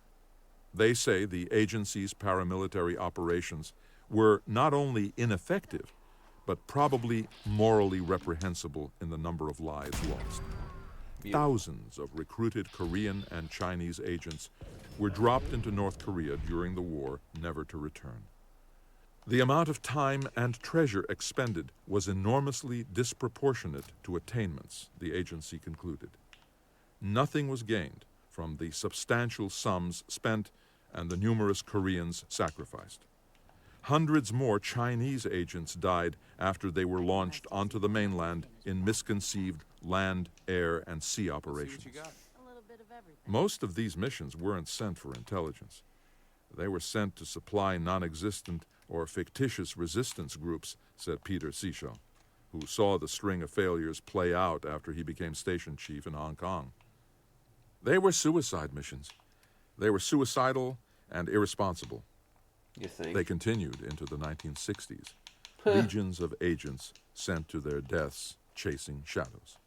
They say the agency's paramilitary operations were not only ineffective, but probably morally reprehensible in the number of lives lost. Thousands of recruited Korean and Chinese agents were dropped into North Korea during the war, never to return. The amount of time and treasure expended was enormously disproportionate to attainments, the agency concluded. Nothing was gained from the substantial sums spent and the numerous Koreans sacrificed. Hundreds more Chinese agents died after they were launched onto the mainland in misconceived land, air, and sea operations. Most of these missions weren't sent for intelligence. They were sent to supply non-existent or fictitious resistance groups, said Peter Sisho, who saw the string of failures play out after he became station chief in Hong Kong. They were suicide missions. They were suicidal and irresponsible. You think? They continued into the 1960s. Legions of agents sent to their deaths chasing shadows.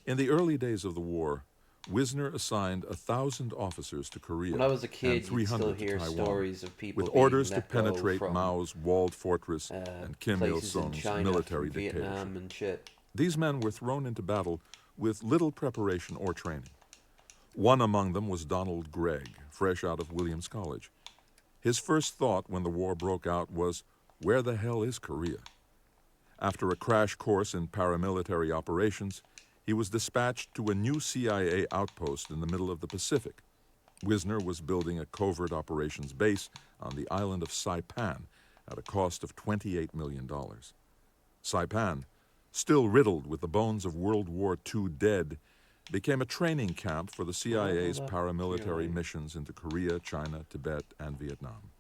In the early days of the war, Wisner assigned 1,000 officers to Korea When I was a and kid, you'd still 300 to hear Taiwan, stories of people with being orders to let go penetrate from, Mao's walled fortress and Kim places in Il-sung's China, military from dictatorship. Vietnam and shit. These men were thrown into battle with little preparation or training. One among them was Donald Gregg, fresh out of Williams College. His first thought when the war broke out was, where the hell is Korea? After a crash course in paramilitary operations, he was dispatched to a new CIA outpost in the middle of the Pacific. Wisner was building a covert operations base on the island of Saipan at a cost of $28 million. Saipan, still riddled with the bones of World War II dead, became a training camp for the CIA's paramilitary missions into Korea, China, Tibet, and Vietnam.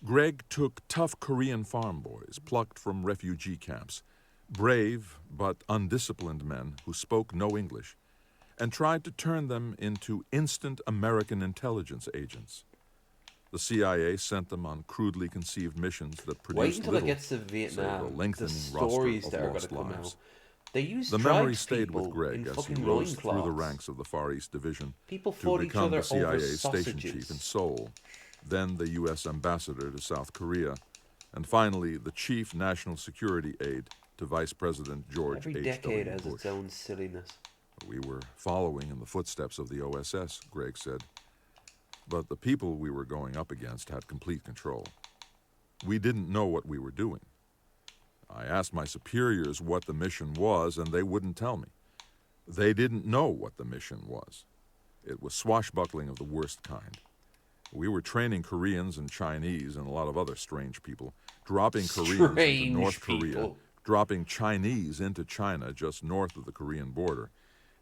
Gregg took tough Korean farm boys plucked from refugee camps, brave but undisciplined men who spoke no English, and tried to turn them into instant American intelligence agents. The CIA sent them on crudely conceived missions that Wait produced until it little, gets to save Vietnam. a The lengthening stories roster that of are going lost to come lives. out. They used The memory tribes stayed with people Gregg in as he fucking rose through the loincloths. ranks of the Far East Division People to fought each become other the over CIA's station chief in sausages. Seoul, then the U.S. ambassador to South Korea, and finally the chief national security aide to Vice President George Every H. decade W. has Bush. its own silliness. We were following in the footsteps of the OSS, Gregg said, but the people we were going up against had complete control. We didn't know what we were doing. I asked my superiors what the mission was, and they wouldn't tell me. They didn't know what the mission was. It was swashbuckling of the worst kind. We were training Koreans and Chinese and a lot of other strange people, dropping Koreans into North Korea, dropping Chinese into China just north of the Korean border.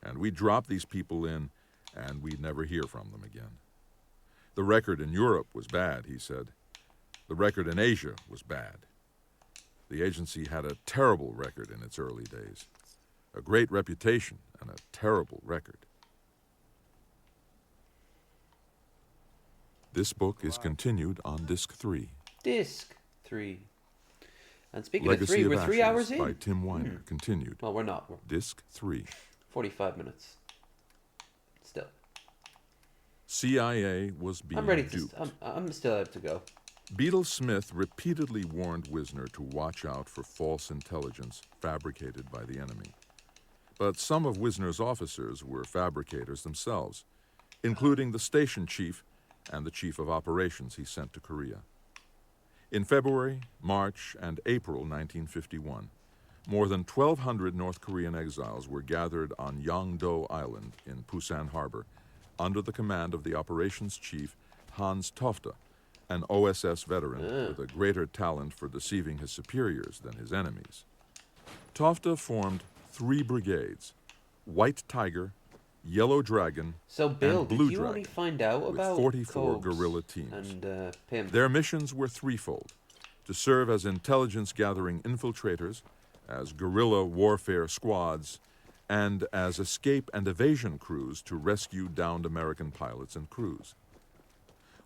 And we'd drop these people in, and we'd never hear from them again. The record in Europe was bad, he said. The record in Asia was bad. The agency had a terrible record in its early days. A great reputation and a terrible record. This book is continued on Disc 3. Disc 3. And speaking Legacy of 3, of we're 3 Ashes hours in. by Tim Weiner, continued. Well, we're not. We're Disc 3. 45 minutes. Still. CIA was being I'm ready duped. I'm still out to go. Beadle Smith repeatedly warned Wisner to watch out for false intelligence fabricated by the enemy. But some of Wisner's officers were fabricators themselves, including the station chief and the chief of operations he sent to Korea. In February, March, and April 1951, more than 1,200 North Korean exiles were gathered on Yongdo Island in Pusan Harbor under the command of the operations chief Hans Tofte, an OSS veteran with a greater talent for deceiving his superiors than his enemies. Tofte formed 3 brigades: White Tiger, Yellow Dragon, So, Bill, and Blue did you Dragon, only find out with about 44 Cobes guerrilla teams. and Pim? Their missions were threefold: to serve as intelligence-gathering infiltrators, as guerrilla warfare squads, and as escape and evasion crews to rescue downed American pilots and crews.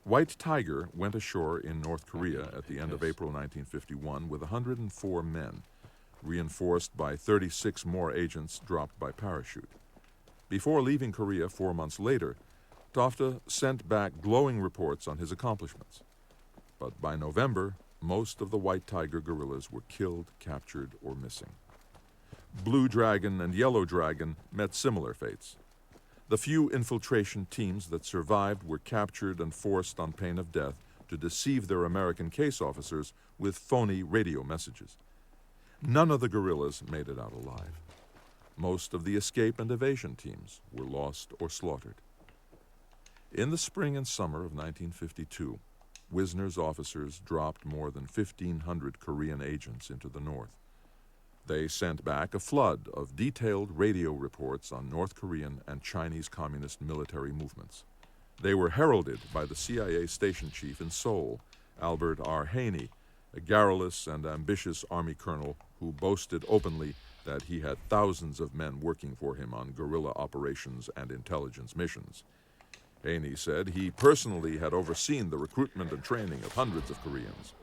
White Tiger went ashore in North Korea at the end of April 1951 with 104 men, reinforced by 36 more agents dropped by parachute. Before leaving Korea 4 months later, Tofte sent back glowing reports on his accomplishments. But by November, most of the White Tiger guerrillas were killed, captured, or missing. Blue Dragon and Yellow Dragon met similar fates. The few infiltration teams that survived were captured and forced on pain of death to deceive their American case officers with phony radio messages. None of the guerrillas made it out alive. Most of the escape and evasion teams were lost or slaughtered. In the spring and summer of 1952, Wisner's officers dropped more than 1,500 Korean agents into the north. They sent back a flood of detailed radio reports on North Korean and Chinese Communist military movements. They were heralded by the CIA station chief in Seoul, Albert R. Haney, a garrulous and ambitious Army colonel who boasted openly that he had thousands of men working for him on guerrilla operations and intelligence missions. Haney said he personally had overseen the recruitment and training of hundreds of Koreans.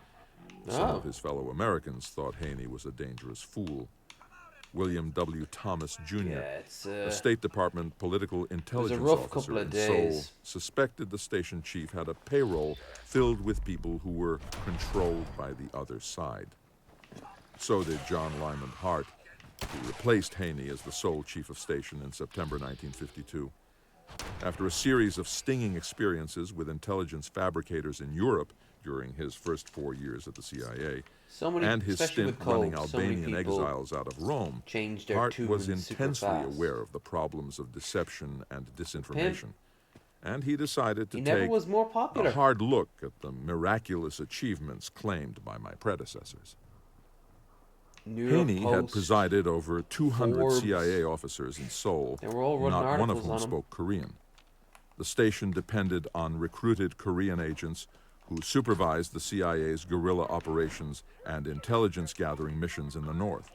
Some of his fellow Americans thought Haney was a dangerous fool. William W. Thomas, Jr., a State Department political intelligence officer in Seoul, suspected the station chief had a payroll filled with people who were controlled by the other side. So did John Lyman Hart, who replaced Haney as the sole chief of station in September 1952. After a series of stinging experiences with intelligence fabricators in Europe during his first 4 years at the CIA, and his stint running Albanian exiles out of Rome, Hart was intensely aware of the problems of deception and disinformation. And he decided to take a hard look at the miraculous achievements claimed by my predecessors. Haney had presided over 200 CIA officers in Seoul, not one of whom spoke Korean. The station depended on recruited Korean agents who supervised the CIA's guerrilla operations and intelligence-gathering missions in the north.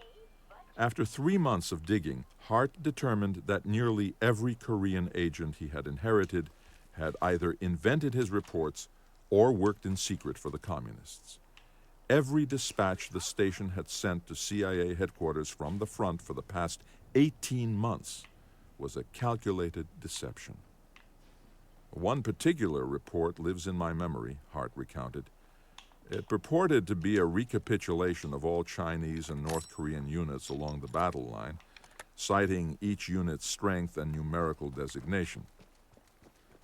After 3 months of digging, Hart determined that nearly every Korean agent he had inherited had either invented his reports or worked in secret for the communists. Every dispatch the station had sent to CIA headquarters from the front for the past 18 months was a calculated deception. One particular report lives in my memory, Hart recounted. It purported to be a recapitulation of all Chinese and North Korean units along the battle line, citing each unit's strength and numerical designation.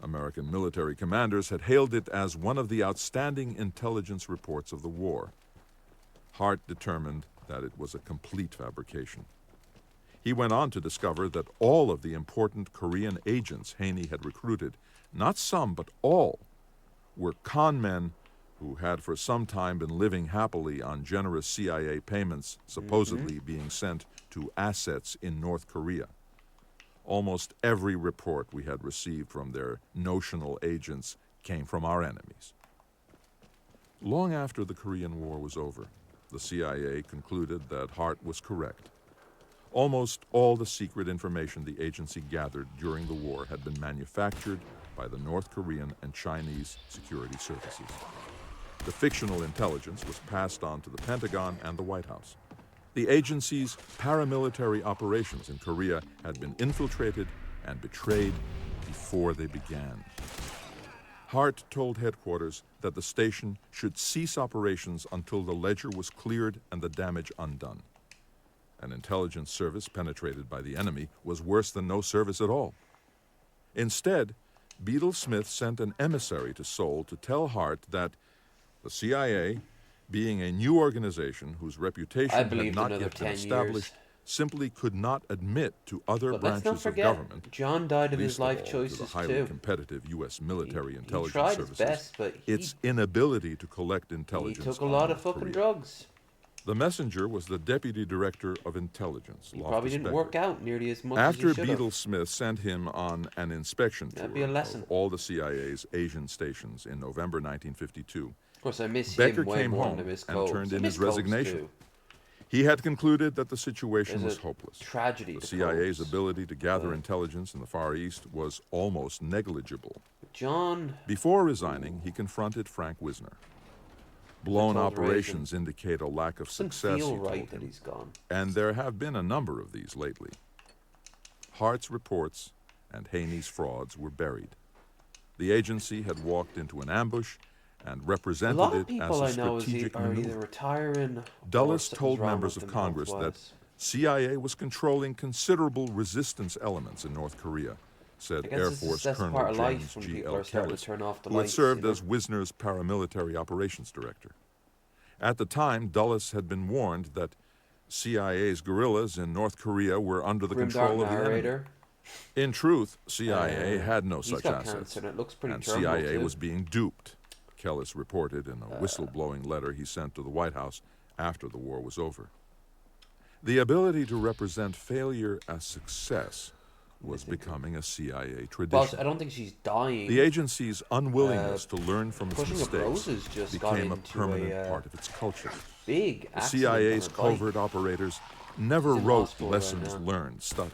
American military commanders had hailed it as one of the outstanding intelligence reports of the war. Hart determined that it was a complete fabrication. He went on to discover that all of the important Korean agents Haney had recruited, not some but all, were con men who had for some time been living happily on generous CIA payments supposedly being sent to assets in North Korea. Almost every report we had received from their notional agents came from our enemies. Long after the Korean War was over, the CIA concluded that Hart was correct. Almost all the secret information the agency gathered during the war had been manufactured by the North Korean and Chinese security services. The fictional intelligence was passed on to the Pentagon and the White House. The agency's paramilitary operations in Korea had been infiltrated and betrayed before they began. Hart told headquarters that the station should cease operations until the ledger was cleared and the damage undone. An intelligence service penetrated by the enemy was worse than no service at all. Instead, Beadle Smith sent an emissary to Seoul to tell Hart that the CIA, being a new organization whose reputation had not yet been established, simply could not admit to other branches of government, John died of his life to the choices highly too. competitive U.S. military He intelligence tried services, his best, but its inability to collect he intelligence took a on lot of North fucking Korea. drugs. The messenger was the deputy director of intelligence, He probably didn't work out nearly as much After as he should Beadle have. Smith sent him on an inspection That'd tour be a lesson. of all the CIA's Asian stations in November 1952, Of course, I miss Becker him way came more home than I miss and Coles. turned I in miss his Coles resignation. too. He had concluded that the situation There's was a hopeless. tragedy The to CIA's Coles. ability to gather intelligence in the Far East was almost negligible. John, Before resigning, he confronted Frank Wisner. Blown told operations indicate a lack of doesn't success, feel he right told that him, he's gone. and there have been a number of these lately. Hart's reports and Haney's frauds were buried. The agency had walked into an ambush and A represented lot of it people as a I know strategic are either maneuver. retiring or Dulles something's told wrong members with of them Congress that health-wise. CIA was controlling considerable resistance elements in North Korea, said I guess Air it's Force that's Colonel part of life James when G. people L. are starting Kellis, to turn off the who had lights, served you know? as Wisner's paramilitary operations director. At the time, Dulles had been warned that CIA's guerrillas in North Korea were under the Grimdark control of the enemy. narrator. In truth, CIA had no He's such got assets, cancer and it looks pretty and terminal CIA too. was being duped, Kellis reported in a whistleblowing letter he sent to the White House after the war was over. The ability to represent failure as success was becoming a CIA Well, tradition. I don't think she's dying. The agency's unwillingness to learn from its Pushing of mistakes Roses just got became a into permanent a part of its culture. big The accident CIA's on a bike. covert operators never He's in wrote hospital right lessons now. learned studies.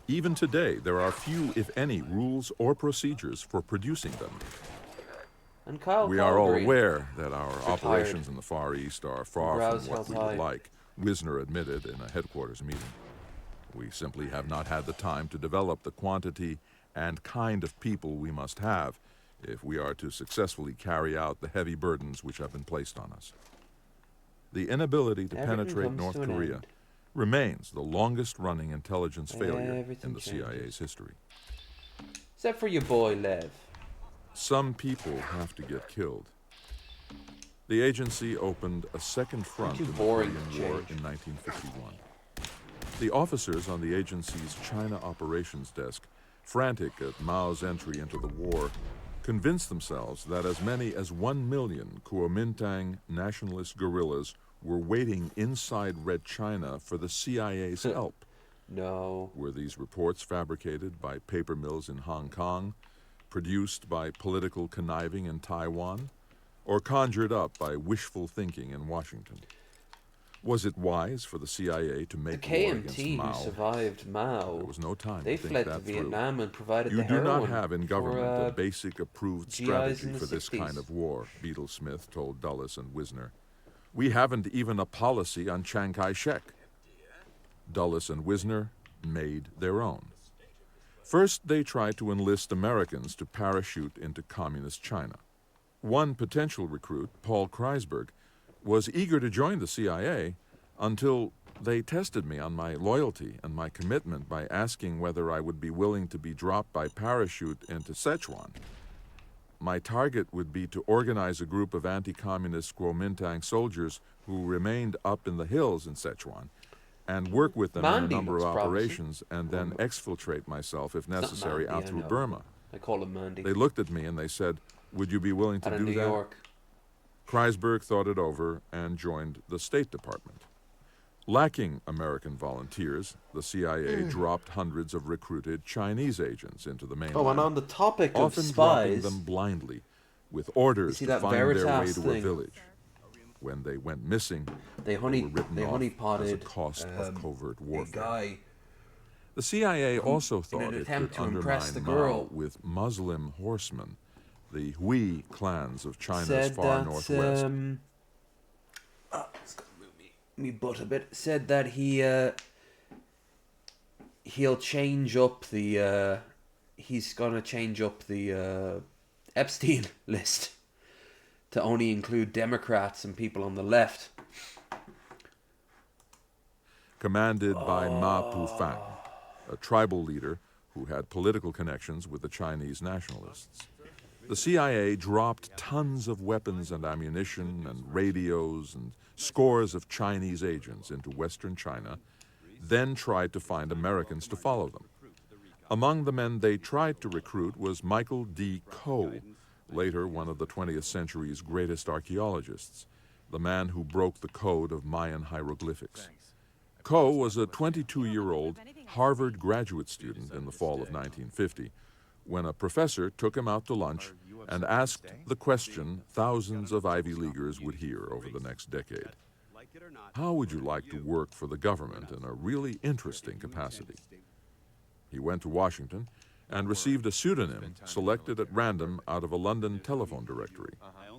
Even today, there are few, if any, rules or procedures for producing them. And Kyle We are all Calgary, aware that our retired. operations in the Far East are far Brows from what held we high. would like, Wisner admitted in a headquarters meeting. We simply have not had the time to develop the quantity and kind of people we must have if we are to successfully carry out the heavy burdens which have been placed on us. The inability to Everything penetrate comes North to an Korea end. remains the longest-running intelligence failure Everything in the changes. CIA's history. Except for your boy, Lev. Some people have to get killed. The agency opened a second front Too in the boring Korean to War change. in 1951. The officers on the agency's China operations desk, frantic at Mao's entry into the war, convinced themselves that as many as 1 million Kuomintang nationalist guerrillas were waiting inside Red China for the CIA's help. No. Were these reports fabricated by paper mills in Hong Kong, produced by political conniving in Taiwan, or conjured up by wishful thinking in Washington? Was it wise for the CIA to The make war against KMT Mao? who survived Mao, There was no time they to think fled to that through. Vietnam and provided You the do heroin not have in government for, a basic approved GIs strategy in the for this 60s. kind of war, Beadle Smith told Dulles and Wisner. We haven't even a policy on Chiang Kai-shek. Dulles and Wisner made their own. First, they tried to enlist Americans to parachute into communist China. One potential recruit, Paul Kreisberg, was eager to join the CIA until they tested me on my loyalty and my commitment by asking whether I would be willing to be dropped by parachute into Sichuan. my target would be to organize a group of anti-communist Kuomintang soldiers who remained up in the hills in Sichuan and work with them in a Mandy number of looks promising. operations and then exfiltrate myself, if It's not necessary, Mandy, out I through know. Burma. I call him Mandy. They looked at me and they said, "Would you be willing to Out of do New that?" York. Kreisberg thought it over and joined the State Department. Lacking American volunteers, the CIA dropped hundreds of recruited Chinese agents into the mainland, Oh, and on the topic of often dropping spies, them blindly with orders see to that find their way Veritas to a thing? village. When they went missing, they they were written off as a honeypotted cost of covert a warfare. guy The CIA also in an thought it attempt could to impress undermine the Mao girl. with Muslim horsemen, the Hui clans of China's said far that northwest. it's gonna move me butt a bit. Said that he'll change up the he's gonna change up the Epstein list to only include Democrats and people on the left. Commanded by Ma Pufang, a tribal leader who had political connections with the Chinese nationalists. The CIA dropped tons of weapons and ammunition and radios and scores of Chinese agents into western China, then tried to find Americans to follow them. Among the men they tried to recruit was Michael D. Coe, later one of the 20th century's greatest archaeologists, the man who broke the code of Mayan hieroglyphics. Coe was a 22-year-old Harvard graduate student in the fall of 1950 when a professor took him out to lunch and asked the question thousands of Ivy Leaguers would hear over the next decade. How would you like to work for the government in a really interesting capacity? He went to Washington and received a pseudonym selected at random out of a London telephone directory.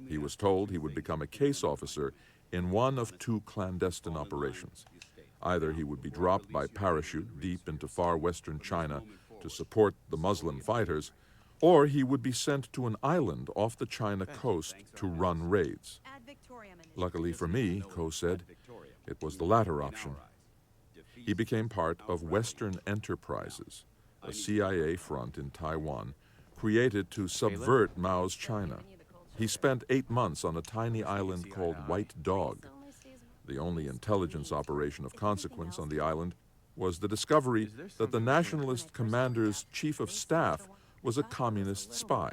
He was told he would become a case officer in one of two clandestine operations. Either he would be dropped by parachute deep into far western China to support the Muslim fighters, or he would be sent to an island off the China coast to run raids. Luckily for me, Coe said, it was the latter option. He became part of Western Enterprises, a CIA front in Taiwan, created to subvert Mao's China. He spent 8 months on a tiny island called White Dog. The only intelligence operation of consequence on the island was the discovery that the nationalist commander's chief of staff was a communist spy.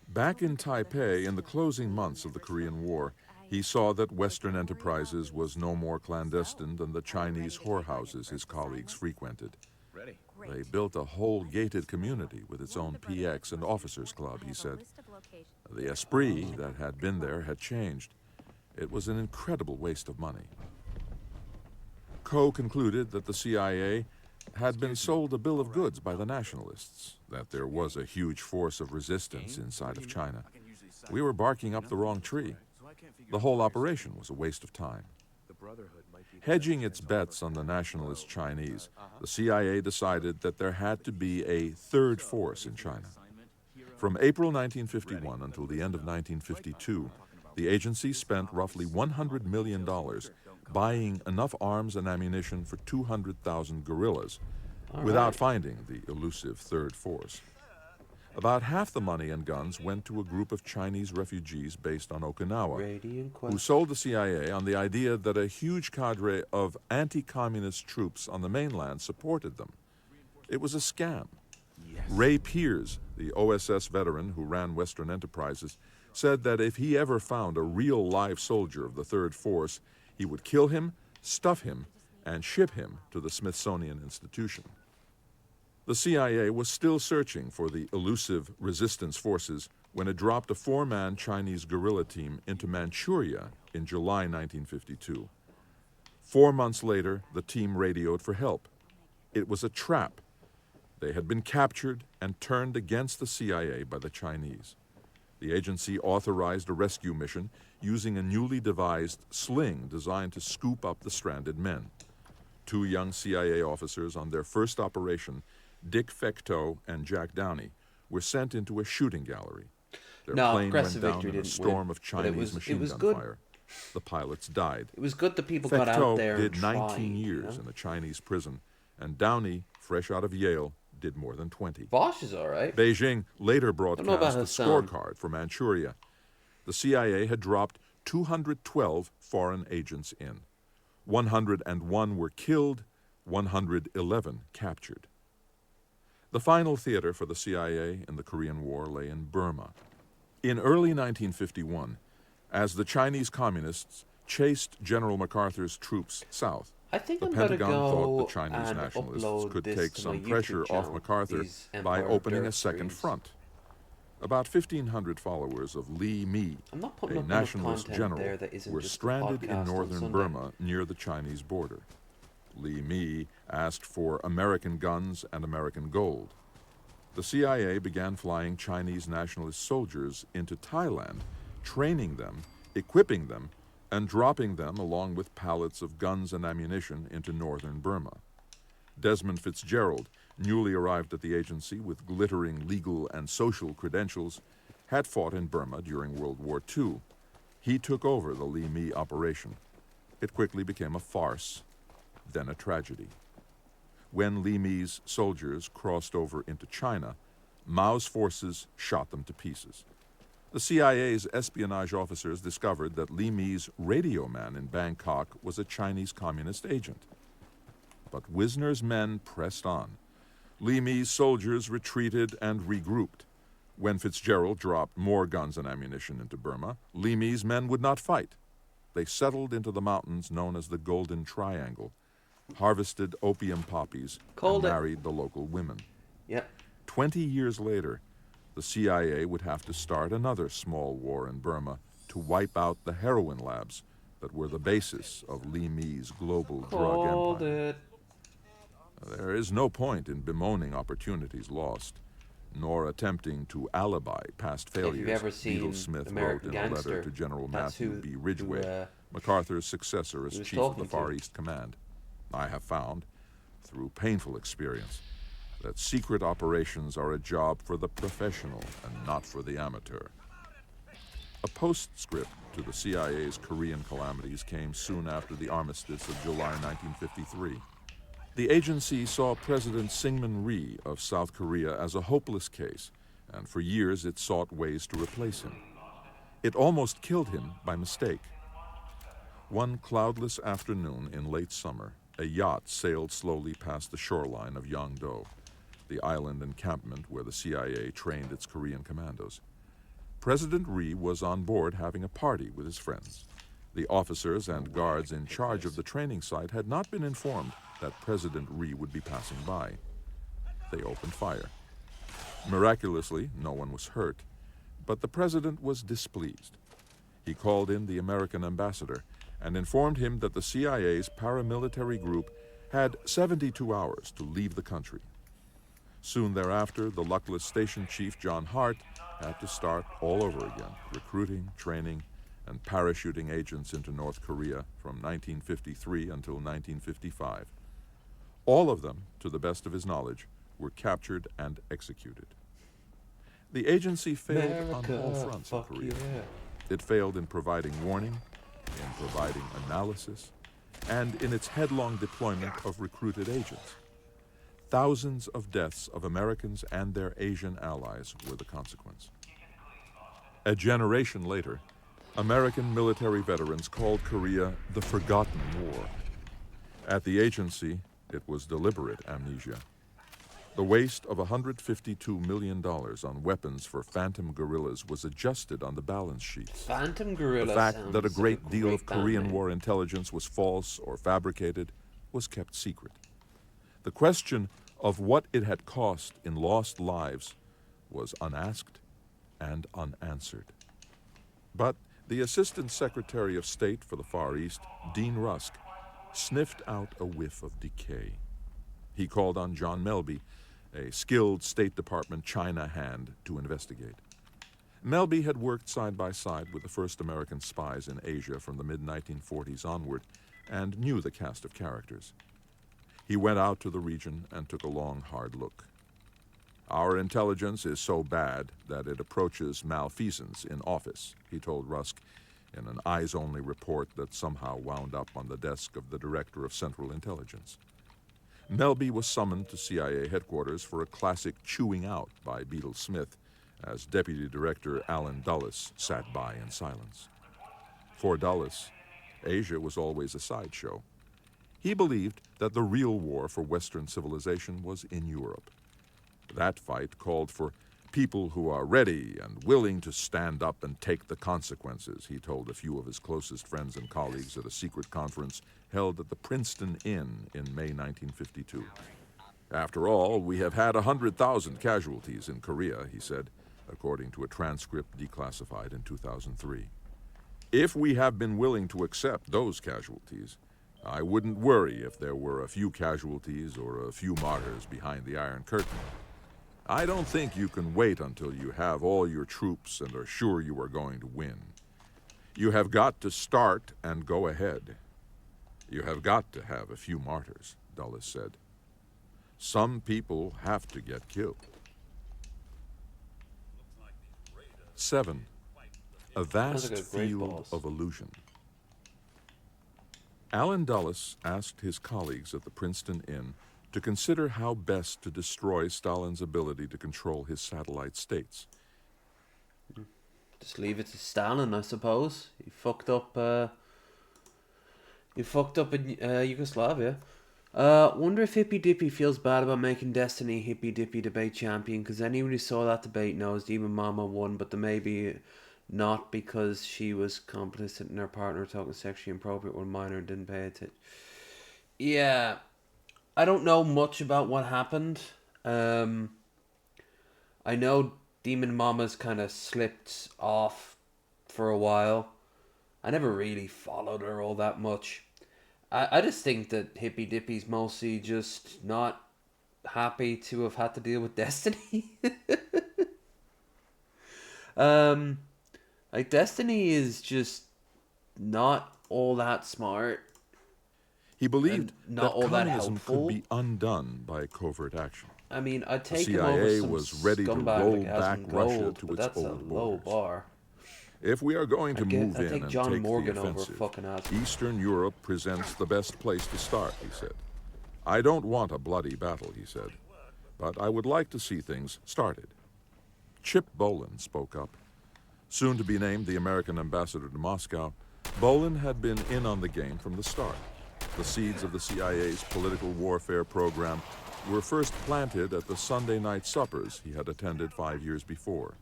Back in Taipei in the closing months of the Korean War, he saw that Western Enterprises was no more clandestine than the Chinese whorehouses his colleagues frequented. They built a whole gated community with its own PX and officers club, he said. The esprit that had been there had changed. It was an incredible waste of money. Coe concluded that the CIA had been sold a bill of goods by the nationalists, that there was a huge force of resistance inside of China. We were barking up the wrong tree. The whole operation was a waste of time. Hedging its bets on the nationalist Chinese, the CIA decided that there had to be a third force in China. From April 1951 until the end of 1952, the agency spent roughly $100 million buying enough arms and ammunition for 200,000 guerrillas without finding the elusive third force. About half the money and guns went to a group of Chinese refugees based on Okinawa, who sold the CIA on the idea that a huge cadre of anti-communist troops on the mainland supported them. It was a scam. Ray Piers, the OSS veteran who ran Western Enterprises, said that if he ever found a real live soldier of the Third Force, he would kill him, stuff him, and ship him to the Smithsonian Institution. The CIA was still searching for the elusive resistance forces when it dropped a 4-man Chinese guerrilla team into Manchuria in July 1952. 4 months later, the team radioed for help. It was a trap. They had been captured and turned against the CIA by the Chinese. The agency authorized a rescue mission using a newly devised sling designed to scoop up the stranded men. 2 young CIA officers on their first operation, Dick Fecteau and Jack Downey, were sent into a shooting gallery. Their plane went down in a storm of Chinese machine gun fire. The pilots died. It was good that people got out there did and 19 tried, years in a Chinese prison, and Downey, fresh out of Yale, did more than 20. Bosch is all right. Beijing later Don't know about broadcast the Hassan. scorecard for Manchuria. The CIA had dropped 212 foreign agents in. 101 were killed, 111 captured. The final theater for the CIA in the Korean War lay in Burma. In early 1951, as the Chinese Communists chased General MacArthur's troops south, I think the I'm gonna Pentagon thought go the Chinese and nationalists upload could this take to some my pressure YouTube off channel, MacArthur these by Empire of opening Dirt a second series. front. About 1,500 followers of Li Mi, I'm not putting a up enough nationalist content general, there that isn't were just a stranded in podcast on northern Sunday. Burma near the Chinese border. Li Mi asked for American guns and American gold. The CIA began flying Chinese nationalist soldiers into Thailand, training them, equipping them, and dropping them along with pallets of guns and ammunition into northern Burma. Desmond Fitzgerald, newly arrived at the agency with glittering legal and social credentials, had fought in Burma during World War II. He took over the Li Mi operation. It quickly became a farce, then a tragedy. When Li Mi's soldiers crossed over into China, Mao's forces shot them to pieces. The CIA's espionage officers discovered that Li Mi's radio man in Bangkok was a Chinese communist agent. But Wisner's men pressed on. Li Mi's soldiers retreated and regrouped. When Fitzgerald dropped more guns and ammunition into Burma, Li Mi's men would not fight. They settled into the mountains known as the Golden Triangle, harvested opium poppies, and married the local women. Yep. 20 years later, the CIA would have to start another small war in Burma to wipe out the heroin labs that were the basis of Li Mi's global drug empire. There is no point in bemoaning opportunities lost, nor attempting to alibi past failures. If you've ever seen Beadle Smith American wrote in a letter Gangster, to General that's Matthew B. Ridgway, MacArthur's successor as was chief of the talking Far to. East Command. I have found, through painful experience, that secret operations are a job for the professional and not for the amateur. A postscript to the CIA's Korean calamities came soon after the armistice of July 1953. The agency saw President Syngman Rhee of South Korea as a hopeless case, and for years it sought ways to replace him. It almost killed him by mistake. One cloudless afternoon in late summer, a yacht sailed slowly past the shoreline of Yeongdo, the island encampment where the CIA trained its Korean commandos. President Rhee was on board having a party with his friends. The officers and guards in charge of the training site had not been informed that President Rhee would be passing by. They opened fire. Miraculously, no one was hurt, but the president was displeased. He called in the American ambassador and informed him that the CIA's paramilitary group had 72 hours to leave the country. Soon thereafter, the luckless station chief, John Hart, had to start all over again, recruiting, training, and parachuting agents into North Korea from 1953 until 1955. All of them, to the best of his knowledge, were captured and executed. The agency failed on all fronts in Korea. Yeah. It failed in providing warning, in providing analysis, and in its headlong deployment of recruited agents. Thousands of deaths of Americans and their Asian allies were the consequence. A generation later, American military veterans called Korea the Forgotten War. At the agency, it was deliberate amnesia. The waste of $152 million on weapons for phantom guerrillas was adjusted on the balance sheets. Phantom Gorilla. The fact that a sounds great like deal of band Korean name. War intelligence was false or fabricated was kept secret. The question of what it had cost in lost lives was unasked and unanswered. But the Assistant Secretary of State for the Far East, Dean Rusk, sniffed out a whiff of decay. He called on John Melby, a skilled State Department China hand, to investigate. Melby had worked side by side with the first American spies in Asia from the mid-1940s onward and knew the cast of characters. He went out to the region and took a long, hard look. "Our intelligence is so bad that it approaches malfeasance in office," he told Rusk in an eyes-only report that somehow wound up on the desk of the Director of Central Intelligence. Melby was summoned to CIA headquarters for a classic chewing out by Beadle Smith as Deputy Director Allen Dulles sat by in silence. For Dulles, Asia was always a sideshow. He believed that the real war for Western civilization was in Europe. That fight called for people who are ready and willing to stand up and take the consequences, he told a few of his closest friends and colleagues at a secret conference held at the Princeton Inn in May 1952. After all, we have had 100,000 casualties in Korea, he said, according to a transcript declassified in 2003. If we have been willing to accept those casualties, I wouldn't worry if there were a few casualties or a few martyrs behind the Iron Curtain. I don't think you can wait until you have all your troops and are sure you are going to win. You have got to start and go ahead. You have got to have a few martyrs, Dulles said. Some people have to get killed. 7. A vast like a great field boss. of illusion. Allen Dulles asked his colleagues at the Princeton Inn to consider how best to destroy Stalin's ability to control his satellite states. Just leave it to Stalin, I suppose. He fucked up. In Yugoslavia. Wonder if Hippy Dippy feels bad about making Destiny Hippy Dippy debate champion, because anyone who saw that debate knows Demon Mama won, but the maybe not because she was complicit in her partner talking sexually inappropriate when minor and didn't pay attention. Yeah, I don't know much about what happened. I know Demon Mama's kind of slipped off for a while. I never really followed her all that much. I just think that Hippy Dippy's mostly just not happy to have had to deal with Destiny. Like, Destiny is just not all that smart. He believed Not that all that communism helpful. could be undone by covert action. I mean, I'd The take him over CIA some was ready to scumbag roll like back Asmund Russia Gold, to but its that's a old low borders. bar. If we are going to move I'd in take and John take Morgan the over offensive, fucking Asmund. Eastern Europe presents the best place to start, he said. I don't want a bloody battle, he said, but I would like to see things started. Chip Bolin spoke up. Soon to be named the American ambassador to Moscow, Bolin had been in on the game from the start. The seeds of the CIA's political warfare program were first planted at the Sunday night suppers he had attended 5 years before.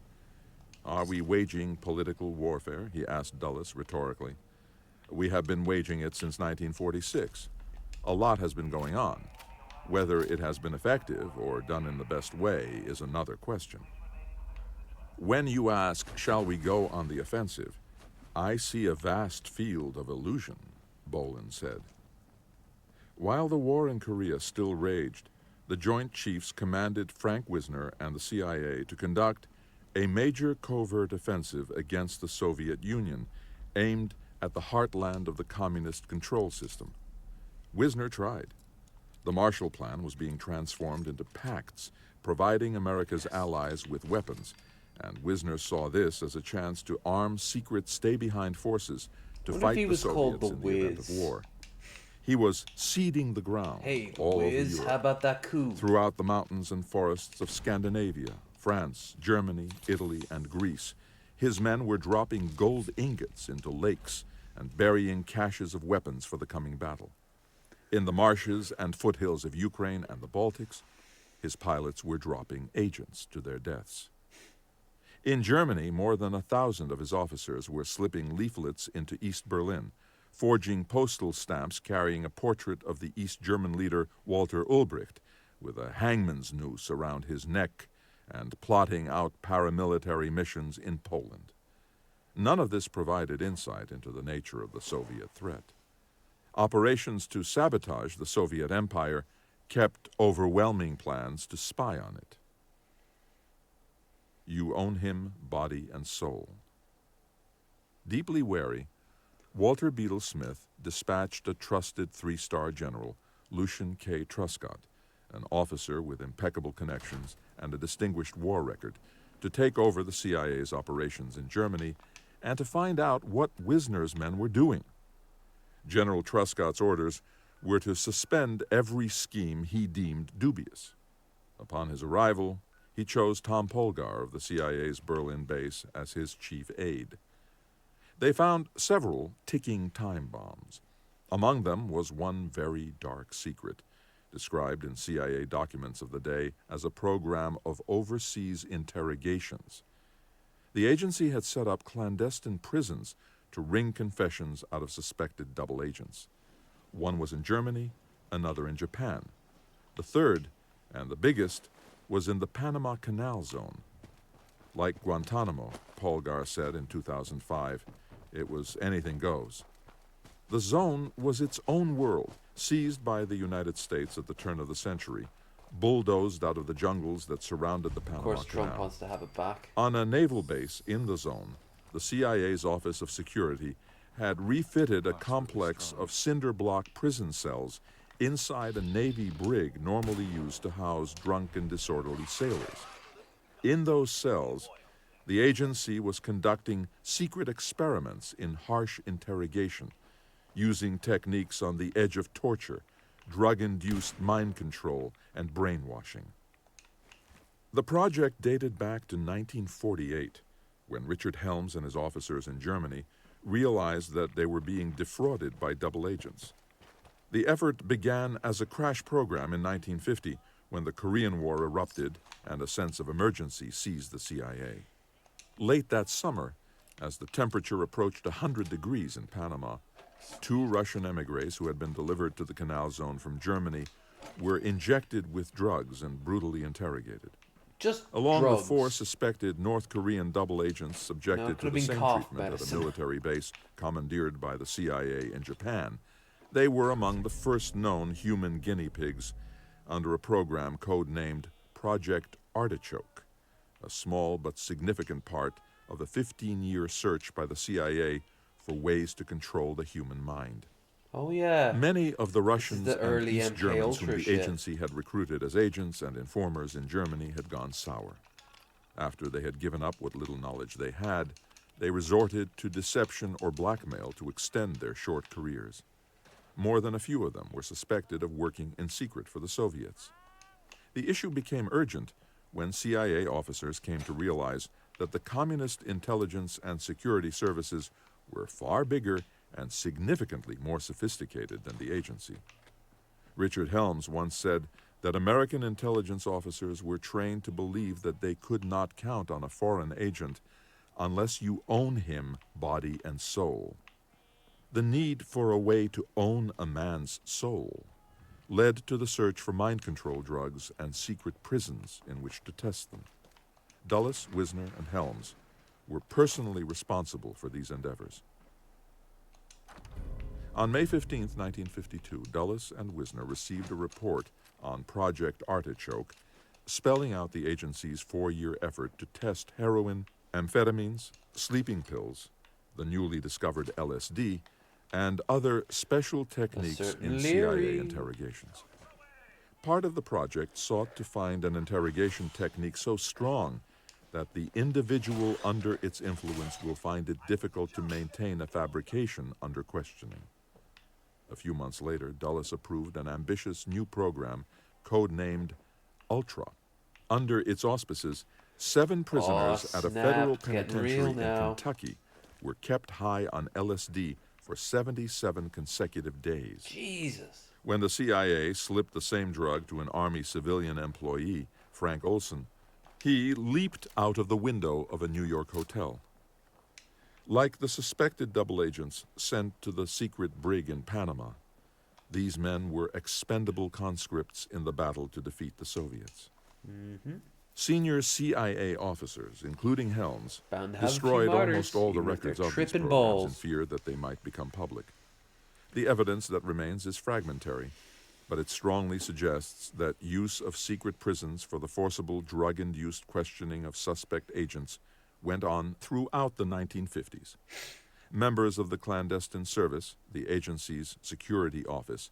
Are we waging political warfare? He asked Dulles rhetorically. We have been waging it since 1946. A lot has been going on. Whether it has been effective or done in the best way is another question. When you ask, shall we go on the offensive, I see a vast field of illusion, Bolin said. While the war in Korea still raged, the Joint Chiefs commanded Frank Wisner and the CIA to conduct a major covert offensive against the Soviet Union aimed at the heartland of the communist control system. Wisner tried. The Marshall Plan was being transformed into pacts, providing America's allies with weapons, and Wisner saw this as a chance to arm secret stay-behind forces to What if fight he the was called Soviets the in the event of Wiz? war. He was seeding the ground Hey, all over Wiz, Europe, how about that coup? throughout the mountains and forests of Scandinavia, France, Germany, Italy, and Greece. His men were dropping gold ingots into lakes and burying caches of weapons for the coming battle. In the marshes and foothills of Ukraine and the Baltics, his pilots were dropping agents to their deaths. In Germany, more than 1,000 of his officers were slipping leaflets into East Berlin, forging postal stamps carrying a portrait of the East German leader Walter Ulbricht with a hangman's noose around his neck and plotting out paramilitary missions in Poland. None of this provided insight into the nature of the Soviet threat. Operations to sabotage the Soviet Empire kept overwhelming plans to spy on it. You own him, body and soul. Deeply wary, Walter Beadle Smith dispatched a trusted three-star general, Lucian K. Truscott, an officer with impeccable connections and a distinguished war record, to take over the CIA's operations in Germany and to find out what Wisner's men were doing. General Truscott's orders were to suspend every scheme he deemed dubious. Upon his arrival, he chose Tom Polgar of the CIA's Berlin base as his chief aide. They found several ticking time bombs. Among them was one very dark secret, described in CIA documents of the day as a program of overseas interrogations. The agency had set up clandestine prisons to wring confessions out of suspected double agents. One was in Germany, another in Japan. The third, and the biggest, was in the Panama Canal Zone. Like Guantanamo, Polgar said in 2005, it was anything goes. The zone was its own world, seized by the United States at the turn of the century, bulldozed out of the jungles that surrounded the Of Panama course, Canal. Trump wants to have it back. On a naval base in the zone, the CIA's Office of Security had refitted a complex of cinder block prison cells inside a Navy brig normally used to house drunk and disorderly sailors. In those cells, the agency was conducting secret experiments in harsh interrogation, using techniques on the edge of torture, drug-induced mind control, and brainwashing. The project dated back to 1948, when Richard Helms and his officers in Germany realized that they were being defrauded by double agents. The effort began as a crash program in 1950, when the Korean War erupted and a sense of emergency seized the CIA. Late that summer, as the temperature approached 100 degrees in Panama, 2 Russian emigres who had been delivered to the canal zone from Germany were injected with drugs and brutally interrogated. Just Along drugs. with 4 suspected North Korean double agents No, subjected it to could the have been same cough treatment at a medicine. military base commandeered by the CIA in Japan, they were among the first known human guinea pigs under a program codenamed Project Artichoke, a small but significant part of the 15-year search by the CIA for ways to control the human mind. Oh yeah. Many of the Russians the and early East MK Germans whom Ultra the shit. agency had recruited as agents and informers in Germany had gone sour. After they had given up what little knowledge they had, they resorted to deception or blackmail to extend their short careers. More than a few of them were suspected of working in secret for the Soviets. The issue became urgent when CIA officers came to realize that the communist intelligence and security services were far bigger and significantly more sophisticated than the agency. Richard Helms once said that American intelligence officers were trained to believe that they could not count on a foreign agent unless you own him body and soul. The need for a way to own a man's soul led to the search for mind control drugs and secret prisons in which to test them. Dulles, Wisner, and Helms were personally responsible for these endeavors. On May 15, 1952, Dulles and Wisner received a report on Project Artichoke, spelling out the agency's 4-year effort to test heroin, amphetamines, sleeping pills, the newly discovered LSD, and other special techniques in CIA interrogations. Part of the project sought to find an interrogation technique so strong that the individual under its influence will find it difficult to maintain a fabrication under questioning. A few months later, Dulles approved an ambitious new program codenamed Ultra. Under its auspices, 7 prisoners at a federal penitentiary in Kentucky were kept high on LSD for 77 consecutive days. Jesus. When the CIA slipped the same drug to an Army civilian employee, Frank Olson, he leaped out of the window of a New York hotel. Like the suspected double agents sent to the secret brig in Panama, these men were expendable conscripts in the battle to defeat the Soviets. Senior CIA officers, including Helms, destroyed almost all the records of these programs in fear that they might become public. The evidence that remains is fragmentary, but it strongly suggests that use of secret prisons for the forcible drug-induced questioning of suspect agents went on throughout the 1950s. Members of the clandestine service, the agency's security office,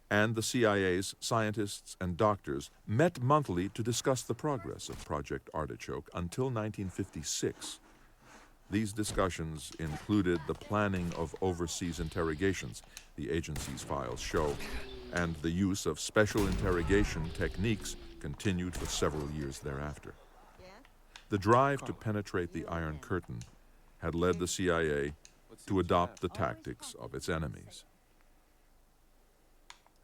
and the CIA's scientists and doctors met monthly to discuss the progress of Project Artichoke until 1956. These discussions included the planning of overseas interrogations, the agency's files show, and the use of special interrogation techniques continued for several years thereafter. The drive to penetrate the Iron Curtain had led the CIA to adopt the tactics of its enemies.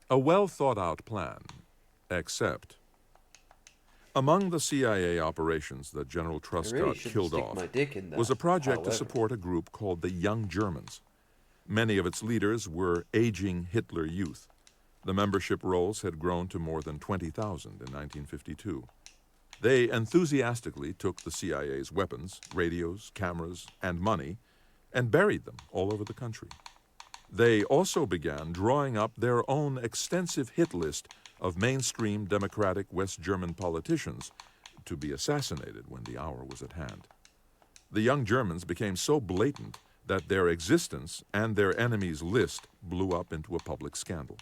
A well-thought-out plan, except among the CIA operations that General I really Truscott shouldn't killed stick off my dick in that, was a project to however. support a group called the Young Germans. Many of its leaders were aging Hitler youth. The membership rolls had grown to more than 20,000 in 1952. They enthusiastically took the CIA's weapons, radios, cameras, and money and buried them all over the country. They also began drawing up their own extensive hit list of mainstream democratic West German politicians to be assassinated when the hour was at hand. The Young Germans became so blatant that their existence and their enemies' list blew up into a public scandal.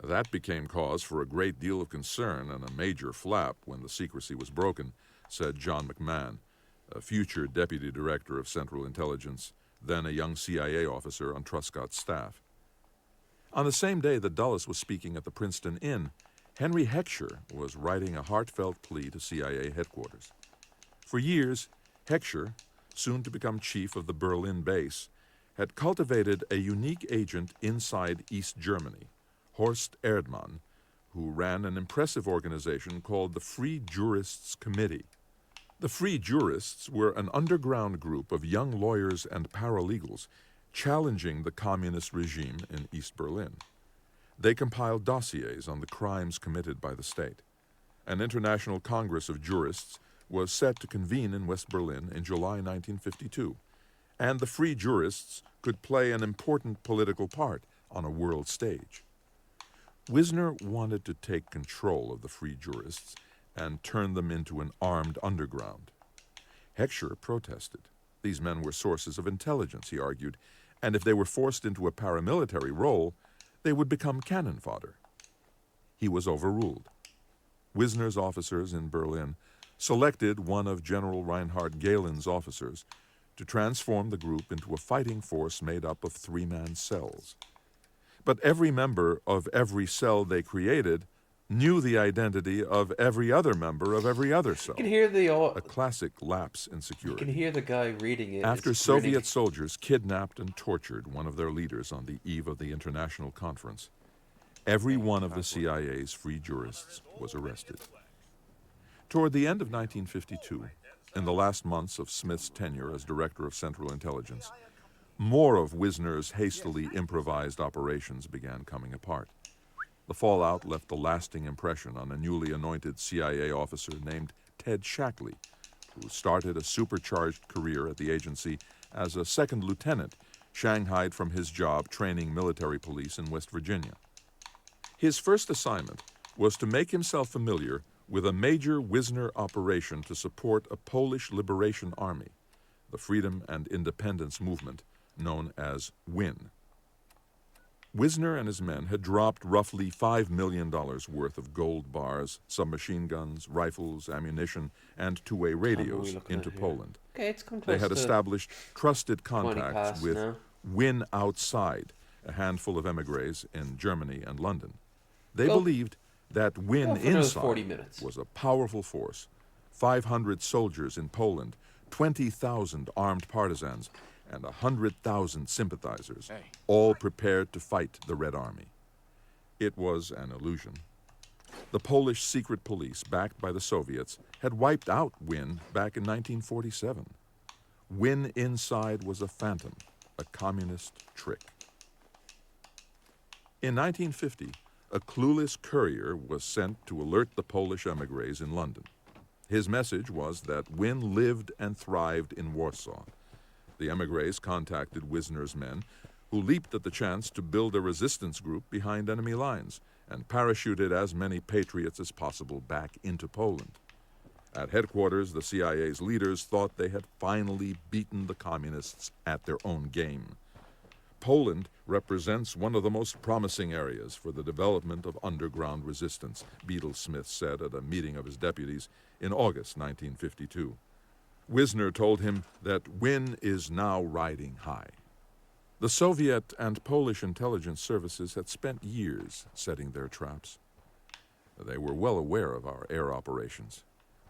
That became cause for a great deal of concern and a major flap when the secrecy was broken, said John McMahon, a future deputy director of Central Intelligence, then a young CIA officer on Truscott's staff. On the same day that Dulles was speaking at the Princeton Inn, Henry Heckscher was writing a heartfelt plea to CIA headquarters. For years, Heckscher, soon to become chief of the Berlin base, had cultivated a unique agent inside East Germany, Horst Erdmann, who ran an impressive organization called the Free Jurists Committee. The Free Jurists were an underground group of young lawyers and paralegals challenging the communist regime in East Berlin. They compiled dossiers on the crimes committed by the state. An international congress of jurists was set to convene in West Berlin in July 1952, and the Free Jurists could play an important political part on a world stage. Wisner wanted to take control of the Free Jurists and turn them into an armed underground. Heckscher protested. These men were sources of intelligence, he argued, and if they were forced into a paramilitary role, they would become cannon fodder. He was overruled. Wisner's officers in Berlin selected one of General Reinhard Gehlen's officers to transform the group into a fighting force made up of three-man cells. But every member of every cell they created knew the identity of every other member of every other cell. You can hear A classic lapse in security. You can hear the guy reading it. After It's Soviet grinning. soldiers kidnapped and tortured one of their leaders on the eve of the international conference, every one of the CIA's Free Jurists was arrested. Toward the end of 1952, in the last months of Smith's tenure as Director of Central Intelligence, more of Wisner's hastily improvised operations began coming apart. The fallout left a lasting impression on a newly anointed CIA officer named Ted Shackley, who started a supercharged career at the agency as a second lieutenant, shanghaied from his job training military police in West Virginia. His first assignment was to make himself familiar with a major Wisner operation to support a Polish Liberation Army, the Freedom and Independence Movement, known as WIN. Wisner and his men had dropped roughly $5 million worth of gold bars, submachine guns, rifles, ammunition, and two-way radios into Poland. Okay, it's come They close had to established trusted 20 contacts past with now. WIN Outside, a handful of emigres in Germany and London. They Go. believed that WIN Go for another Inside 40 minutes. was a powerful force, 500 soldiers in Poland, 20,000 armed partisans, and 100,000 sympathizers, all prepared to fight the Red Army. It was an illusion. The Polish secret police, backed by the Soviets, had wiped out WIN back in 1947. WIN Inside was a phantom, a communist trick. In 1950, a clueless courier was sent to alert the Polish émigrés in London. His message was that WIN lived and thrived in Warsaw. The émigrés contacted Wisner's men, who leaped at the chance to build a resistance group behind enemy lines and parachuted as many patriots as possible back into Poland. At headquarters, the CIA's leaders thought they had finally beaten the communists at their own game. Poland represents one of the most promising areas for the development of underground resistance, Beadle Smith said at a meeting of his deputies in August 1952. Wisner told him that WIN is now riding high. The Soviet and Polish intelligence services had spent years setting their traps. They were well aware of our air operations.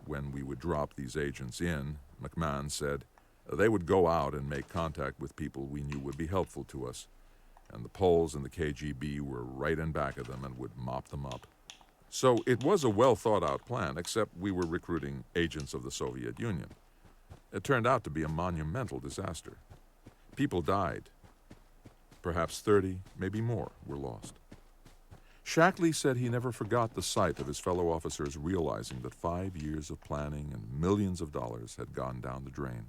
When we would drop these agents in, McMahon said, they would go out and make contact with people we knew would be helpful to us, and the Poles and the KGB were right in back of them and would mop them up. So it was a well-thought-out plan, except we were recruiting agents of the Soviet Union. It turned out to be a monumental disaster. People died. Perhaps 30, maybe more, were lost. Shackley said he never forgot the sight of his fellow officers realizing that 5 years of planning and millions of dollars had gone down the drain.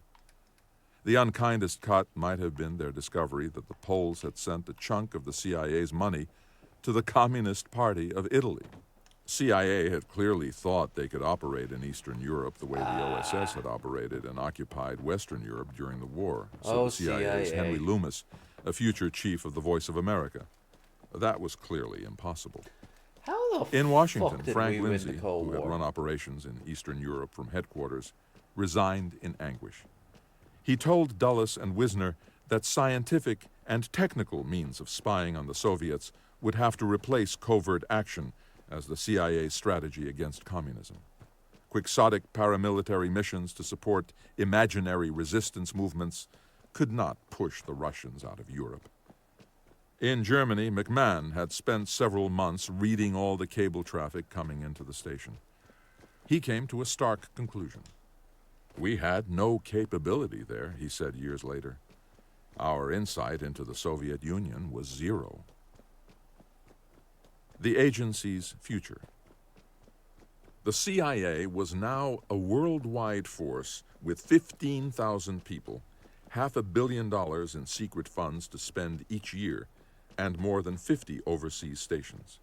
The unkindest cut might have been their discovery that the Poles had sent a chunk of the CIA's money to the Communist Party of Italy. CIA had clearly thought they could operate in Eastern Europe the way the OSS had operated in occupied Western Europe during the war. So the CIA's CIA. Henry Loomis, a future chief of the Voice of America. That was clearly impossible. How the In Washington, fuck did Frank we win Lindsay, the Cold who had War? run operations in Eastern Europe from headquarters, resigned in anguish. He told Dulles and Wisner that scientific and technical means of spying on the Soviets would have to replace covert action as the CIA's strategy against communism. Quixotic paramilitary missions to support imaginary resistance movements could not push the Russians out of Europe. In Germany, McMahon had spent several months reading all the cable traffic coming into the station. He came to a stark conclusion. We had no capability there, he said years later. Our insight into the Soviet Union was zero. The agency's future. The CIA was now a worldwide force with 15,000 people, $500 million in secret funds to spend each year, and more than 50 overseas stations.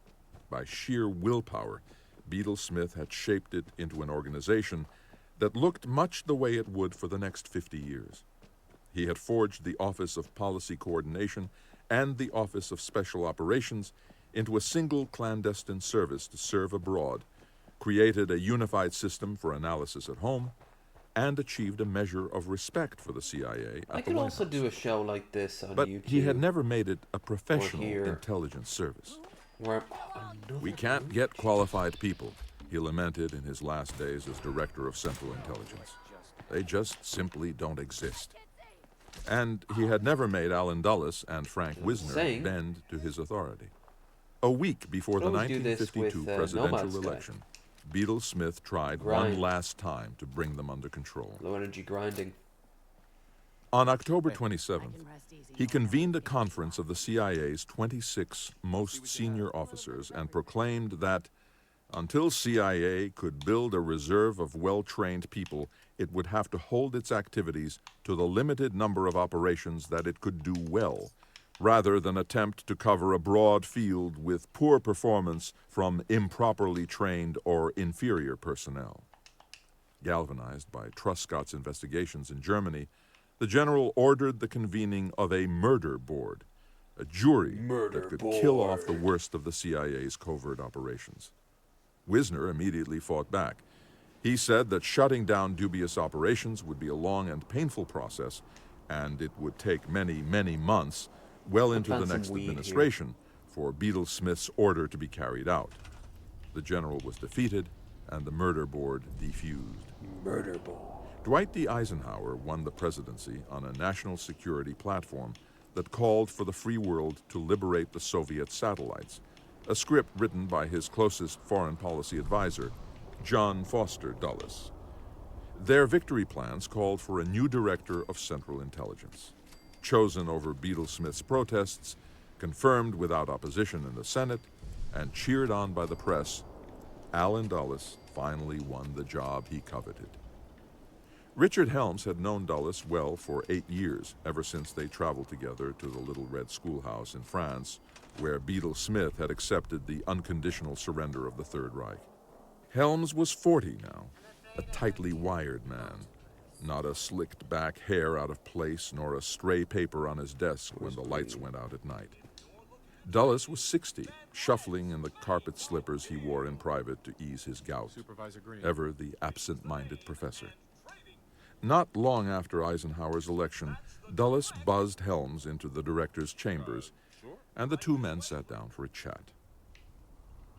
By sheer willpower, Beadle Smith had shaped it into an organization that looked much the way it would for the next 50 years. He had forged the Office of Policy Coordination and the Office of Special Operations into a single clandestine service to serve abroad, created a unified system for analysis at home, and achieved a measure of respect for the CIA at I the could White also House. do a show like this on But YouTube. he had never made it a professional here. intelligence service. Where We can't get qualified people, he lamented in his last days as Director of Central Intelligence. They just simply don't exist. And he had never made Alan Dulles and Frank Wisner saying. bend to his authority. A week before the Could always do this 1952 with, presidential Nomad Sky. election, Beadle Smith tried Grind. one last time to bring them under control. low energy grinding. On October 27th, he convened a conference of the CIA's 26 most senior officers and proclaimed that until CIA could build a reserve of well-trained people, it would have to hold its activities to the limited number of operations that it could do well, rather than attempt to cover a broad field with poor performance from improperly trained or inferior personnel. Galvanized by Truscott's investigations in Germany, the general ordered the convening of a murder board, a jury that could kill off the worst of the CIA's covert operations. Wisner immediately fought back. He said that shutting down dubious operations would be a long and painful process, and it would take many, many months, well into the plant some next weed administration, for Beadle Smith's order to be carried out. The general was defeated, and the murder board defused. Murder ball. Dwight D. Eisenhower won the presidency on a national security platform that called for the free world to liberate the Soviet satellites, a script written by his closest foreign policy advisor, John Foster Dulles. Their victory plans called for a new director of Central Intelligence. Chosen over Beadle Smith's protests, confirmed without opposition in the Senate, and cheered on by the press, Alan Dulles finally won the job he coveted. Richard Helms had known Dulles well for 8 years, ever since they traveled together to the Little Red Schoolhouse in France, where Beadle Smith had accepted the unconditional surrender of the Third Reich. Helms was 40 now, a tightly wired man, not a slicked back hair out of place nor a stray paper on his desk when the lights went out at night. Dulles was 60, shuffling in the carpet slippers he wore in private to ease his gout, ever the absent-minded professor. Not long after Eisenhower's election, Dulles buzzed Helms into the director's chambers, and the two men sat down for a chat.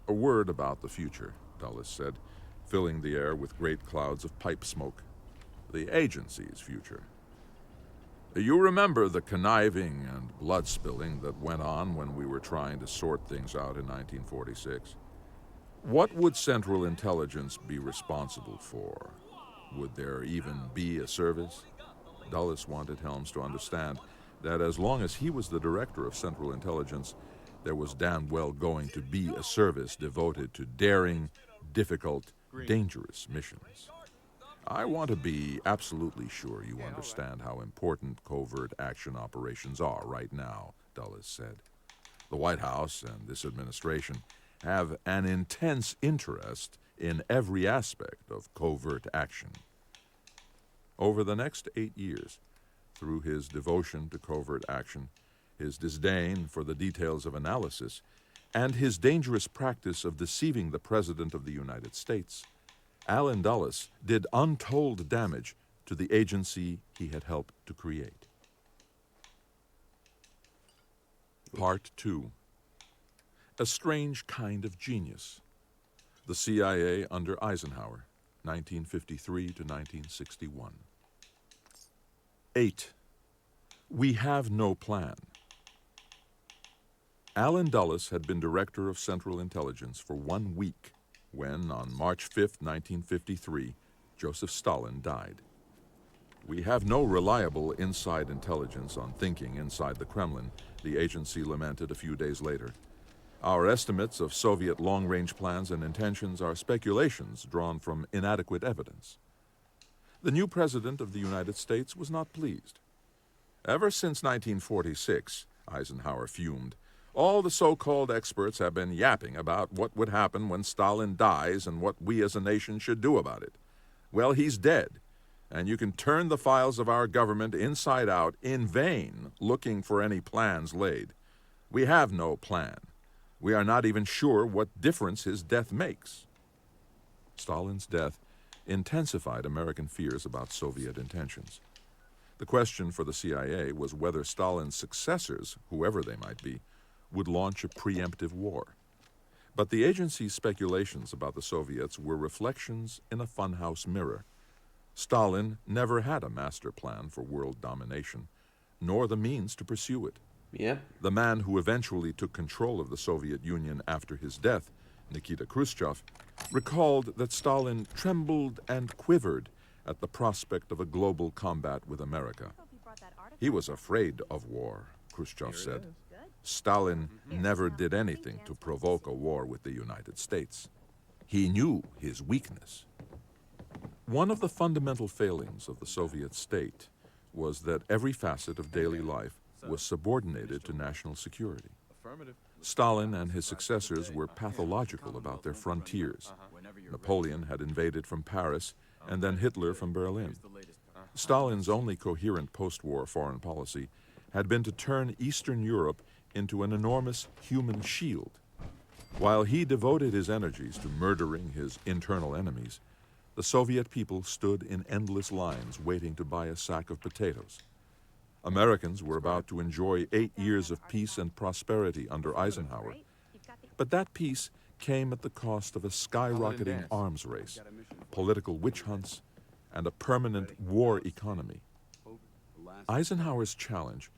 "A word about the future," Dulles said, filling the air with great clouds of pipe smoke. "The agency's future. You remember the conniving and blood spilling that went on when we were trying to sort things out in 1946? What would Central Intelligence be responsible for? Would there even be a service?" Dulles wanted Helms to understand that as long as he was the director of Central Intelligence, there was damn well going to be a service devoted to daring, difficult, dangerous missions. "I want to be absolutely sure you understand how important covert action operations are right now," Dulles said. "The White House and this administration have an intense interest in every aspect of covert action." Over the next 8 years, through his devotion to covert action, his disdain for the details of analysis, and his dangerous practice of deceiving the President of the United States, Allen Dulles did untold damage to the agency he had helped to create. Part 2. A strange kind of genius. The CIA under Eisenhower, 1953 to 1961. 8. We have no plan. Allen Dulles had been director of Central Intelligence for 1 week when, on March 5, 1953, Joseph Stalin died. "We have no reliable inside intelligence on thinking inside the Kremlin," the agency lamented a few days later. "Our estimates of Soviet long-range plans and intentions are speculations drawn from inadequate evidence." The new president of the United States was not pleased. "Ever since 1946, Eisenhower fumed, all the so-called experts have been yapping about what would happen when Stalin dies and what we as a nation should do about it. Well, he's dead, and you can turn the files of our government inside out in vain looking for any plans laid. We have no plan. We are not even sure what difference his death makes." Stalin's death intensified American fears about Soviet intentions. The question for the CIA was whether Stalin's successors, whoever they might be, would launch a preemptive war. But the agency's speculations about the Soviets were reflections in a funhouse mirror. Stalin never had a master plan for world domination, nor the means to pursue it. Yep. The man who eventually took control of the Soviet Union after his death, Nikita Khrushchev, recalled that Stalin trembled and quivered at the prospect of a global combat with America. "He was afraid of war," Khrushchev said. "Stalin never did anything to provoke a war with the United States. He knew his weakness." One of the fundamental failings of the Soviet state was that every facet of daily life was subordinated to national security. Stalin and his successors were pathological about their frontiers. Napoleon had invaded from Paris, and then Hitler from Berlin. Stalin's only coherent post-war foreign policy had been to turn Eastern Europe into an enormous human shield. While he devoted his energies to murdering his internal enemies, the Soviet people stood in endless lines waiting to buy a sack of potatoes. Americans were about to enjoy 8 years of peace and prosperity under Eisenhower, but that peace came at the cost of a skyrocketing arms race, political witch hunts, and a permanent war economy. Eisenhower's challenge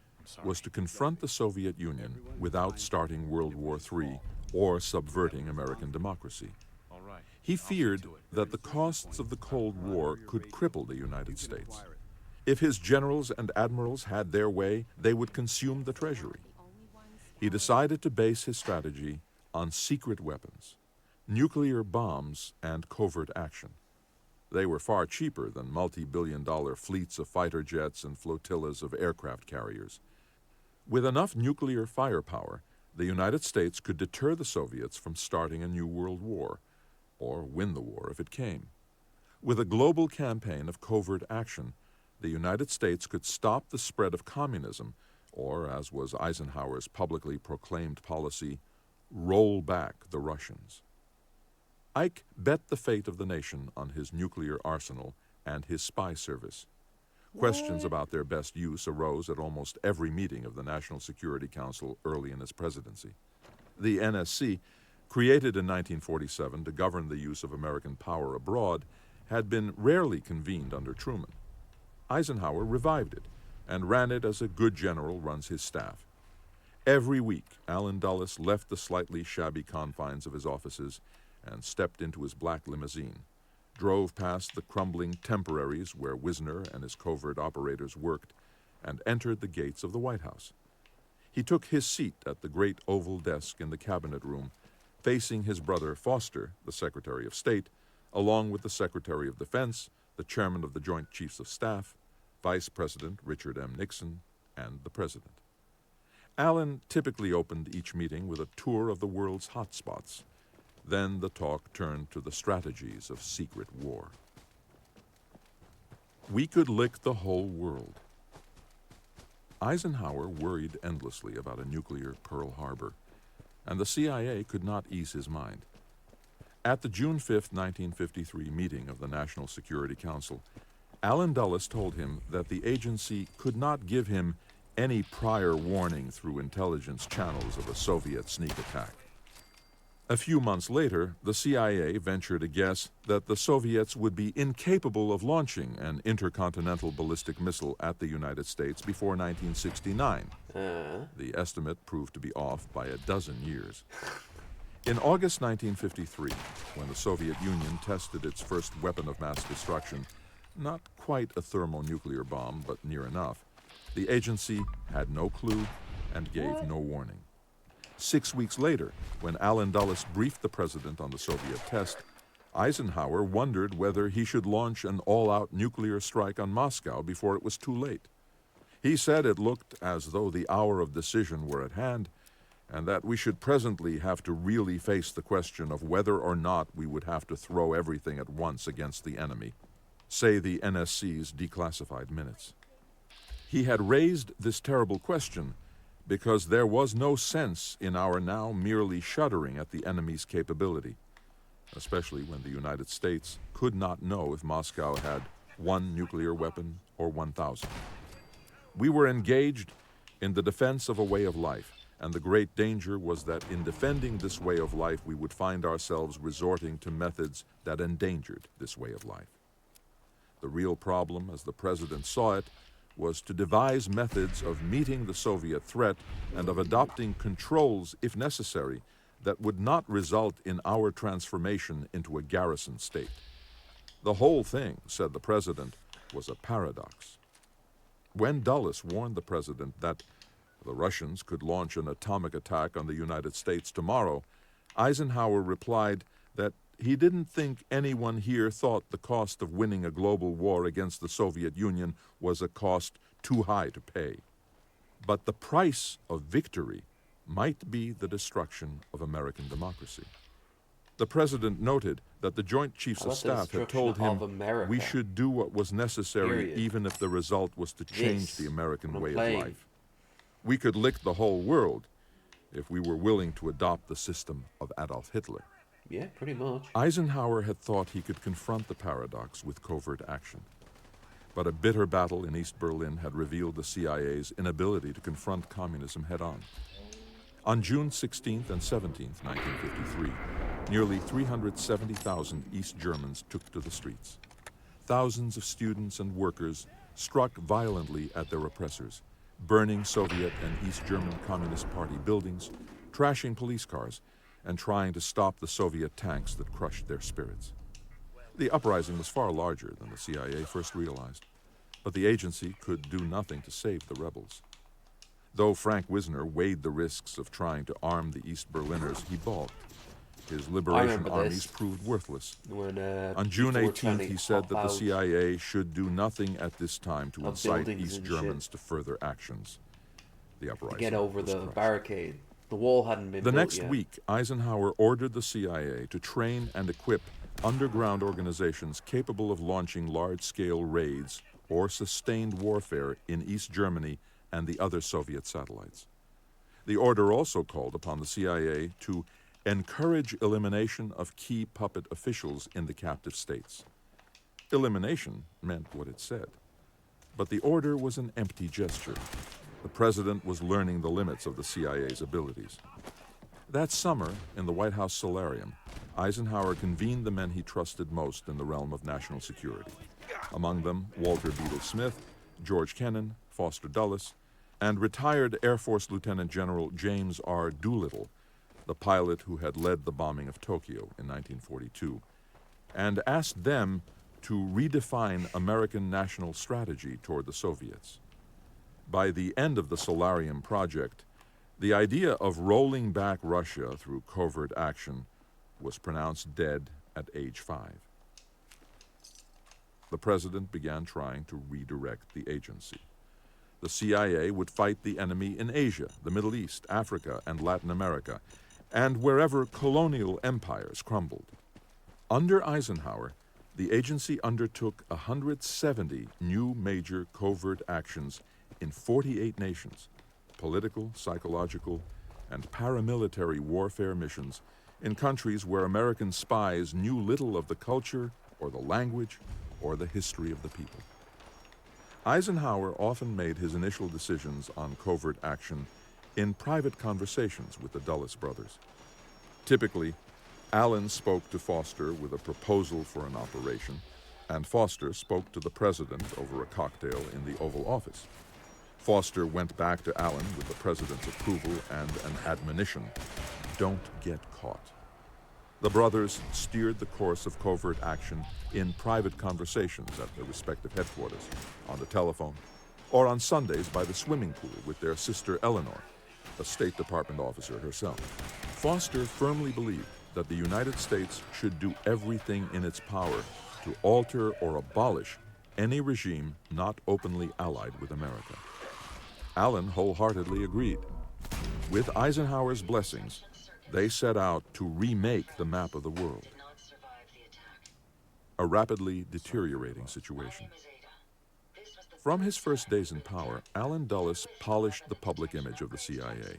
was to confront the Soviet Union without starting World War III or subverting American democracy. He feared that the costs of the Cold War could cripple the United States. If his generals and admirals had their way, they would consume the treasury. He decided to base his strategy on secret weapons, nuclear bombs, and covert action. They were far cheaper than multi-billion-dollar fleets of fighter jets and flotillas of aircraft carriers. With enough nuclear firepower, the United States could deter the Soviets from starting a new world war, or win the war if it came. With a global campaign of covert action, the United States could stop the spread of communism, or, as was Eisenhower's publicly proclaimed policy, roll back the Russians. Ike bet the fate of the nation on his nuclear arsenal and his spy service. Questions about their best use arose at almost every meeting of the National Security Council early in his presidency. The NSC, created in 1947 to govern the use of American power abroad, had been rarely convened under Truman. Eisenhower revived it and ran it as a good general runs his staff. Every week, Allen Dulles left the slightly shabby confines of his offices and stepped into his black limousine, drove past the crumbling temporaries where Wisner and his covert operators worked, and entered the gates of the White House. He took his seat at the great oval desk in the cabinet room, facing his brother Foster, the Secretary of State, along with the Secretary of Defense, the Chairman of the Joint Chiefs of Staff, Vice President Richard M. Nixon, and the President. Allen typically opened each meeting with a tour of the world's hot spots. Then the talk turned to the strategies of secret war. We could lick the whole world. Eisenhower worried endlessly about a nuclear Pearl Harbor, and the CIA could not ease his mind. At the June 5, 1953 meeting of the National Security Council, Allen Dulles told him that the agency could not give him any prior warning through intelligence channels of a Soviet sneak attack. A few months later, the CIA ventured a guess that the Soviets would be incapable of launching an intercontinental ballistic missile at the United States before 1969. The estimate proved to be off by a dozen years. In August 1953, when the Soviet Union tested its first weapon of mass destruction, not quite a thermonuclear bomb, but near enough, the agency had no clue and gave no warning. 6 weeks later, when Allen Dulles briefed the president on the Soviet test, Eisenhower wondered whether he should launch an all-out nuclear strike on Moscow before it was too late. He said it looked as though the hour of decision were at hand, and that we should presently have to really face the question of whether or not we would have to throw everything at once against the enemy, say the NSC's declassified minutes. He had raised this terrible question because there was no sense in our now merely shuddering at the enemy's capability, especially when the United States could not know if Moscow had one nuclear weapon or 1,000. We were engaged in the defense of a way of life, and the great danger was that in defending this way of life we would find ourselves resorting to methods that endangered this way of life. The real problem, as the president saw it, was to devise methods of meeting the Soviet threat and of adopting controls, if necessary, that would not result in our transformation into a garrison state. The whole thing, said the president, was a paradox. When Dulles warned the president that the Russians could launch an atomic attack on the United States tomorrow, Eisenhower replied that he didn't think anyone here thought the cost of winning a global war against the Soviet Union was a cost too high to pay. But the price of victory might be the destruction of American democracy. The president noted that the Joint Chiefs of Staff had told him we should do what was necessary even if the result was to change the American way of life. We could lick the whole world if we were willing to adopt the system of Adolf Hitler. Yeah, pretty much. Eisenhower had thought he could confront the paradox with covert action. But a bitter battle in East Berlin had revealed the CIA's inability to confront communism head-on. On June 16th and 17th, 1953, nearly 370,000 East Germans took to the streets. Thousands of students and workers struck violently at their oppressors, burning Soviet and East German Communist Party buildings, trashing police cars, and trying to stop the Soviet tanks that crushed their spirits. The uprising was far larger than the CIA first realized, but the agency could do nothing to save the rebels. Though Frank Wisner weighed the risks of trying to arm the East Berliners, he balked. His liberation armies proved worthless. On June 18th, he said that the CIA should do nothing at this time to incite East Germans to further actions. The uprising to get over was the crushed. barricade. The wall hadn't been built yet. The next week, Eisenhower ordered the CIA to train and equip underground organizations capable of launching large-scale raids or sustained warfare in East Germany and the other Soviet satellites. The order also called upon the CIA to encourage elimination of key puppet officials in the captive states. Elimination meant what it said. But the order was an empty gesture. The president was learning the limits of the CIA's abilities. That summer, in the White House solarium, Eisenhower convened the men he trusted most in the realm of national security. Among them, Walter Beadle Smith, George Kennan, Foster Dulles, and retired Air Force Lieutenant General James R. Doolittle, the pilot who had led the bombing of Tokyo in 1942, and asked them to redefine American national strategy toward the Soviets. By the end of the Solarium project, the idea of rolling back Russia through covert action was pronounced dead at age 5. The president began trying to redirect the agency. The CIA would fight the enemy in Asia, the Middle East, Africa, and Latin America, and wherever colonial empires crumbled. Under Eisenhower, the agency undertook 170 new major covert actions in 48 nations, political, psychological, and paramilitary warfare missions in countries where American spies knew little of the culture or the language or the history of the people. Eisenhower often made his initial decisions on covert action in private conversations with the Dulles brothers. Typically, Allen spoke to Foster with a proposal for an operation, and Foster spoke to the president over a cocktail in the Oval Office. Foster went back to Allen with the president's approval and an admonition: don't get caught. The brothers steered the course of covert action in private conversations at their respective headquarters, on the telephone, or on Sundays by the swimming pool with their sister Eleanor, a State Department officer herself. Foster firmly believed that the United States should do everything in its power to alter or abolish any regime not openly allied with America. Allen wholeheartedly agreed. With Eisenhower's blessings, they set out to remake the map of the world. A rapidly deteriorating situation. From his first days in power, Allen Dulles polished the public image of the CIA,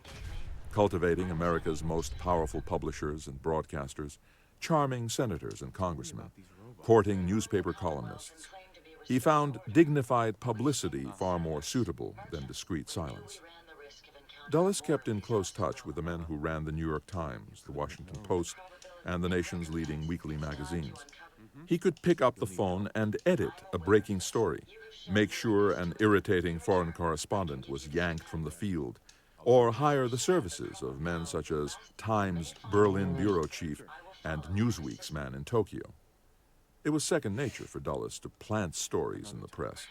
cultivating America's most powerful publishers and broadcasters, charming senators and congressmen, courting newspaper columnists. He found dignified publicity far more suitable than discreet silence. Dulles kept in close touch with the men who ran the New York Times, the Washington Post, and the nation's leading weekly magazines. He could pick up the phone and edit a breaking story, make sure an irritating foreign correspondent was yanked from the field, or hire the services of men such as Time's Berlin bureau chief and Newsweek's man in Tokyo. It was second nature for Dulles to plant stories in the press.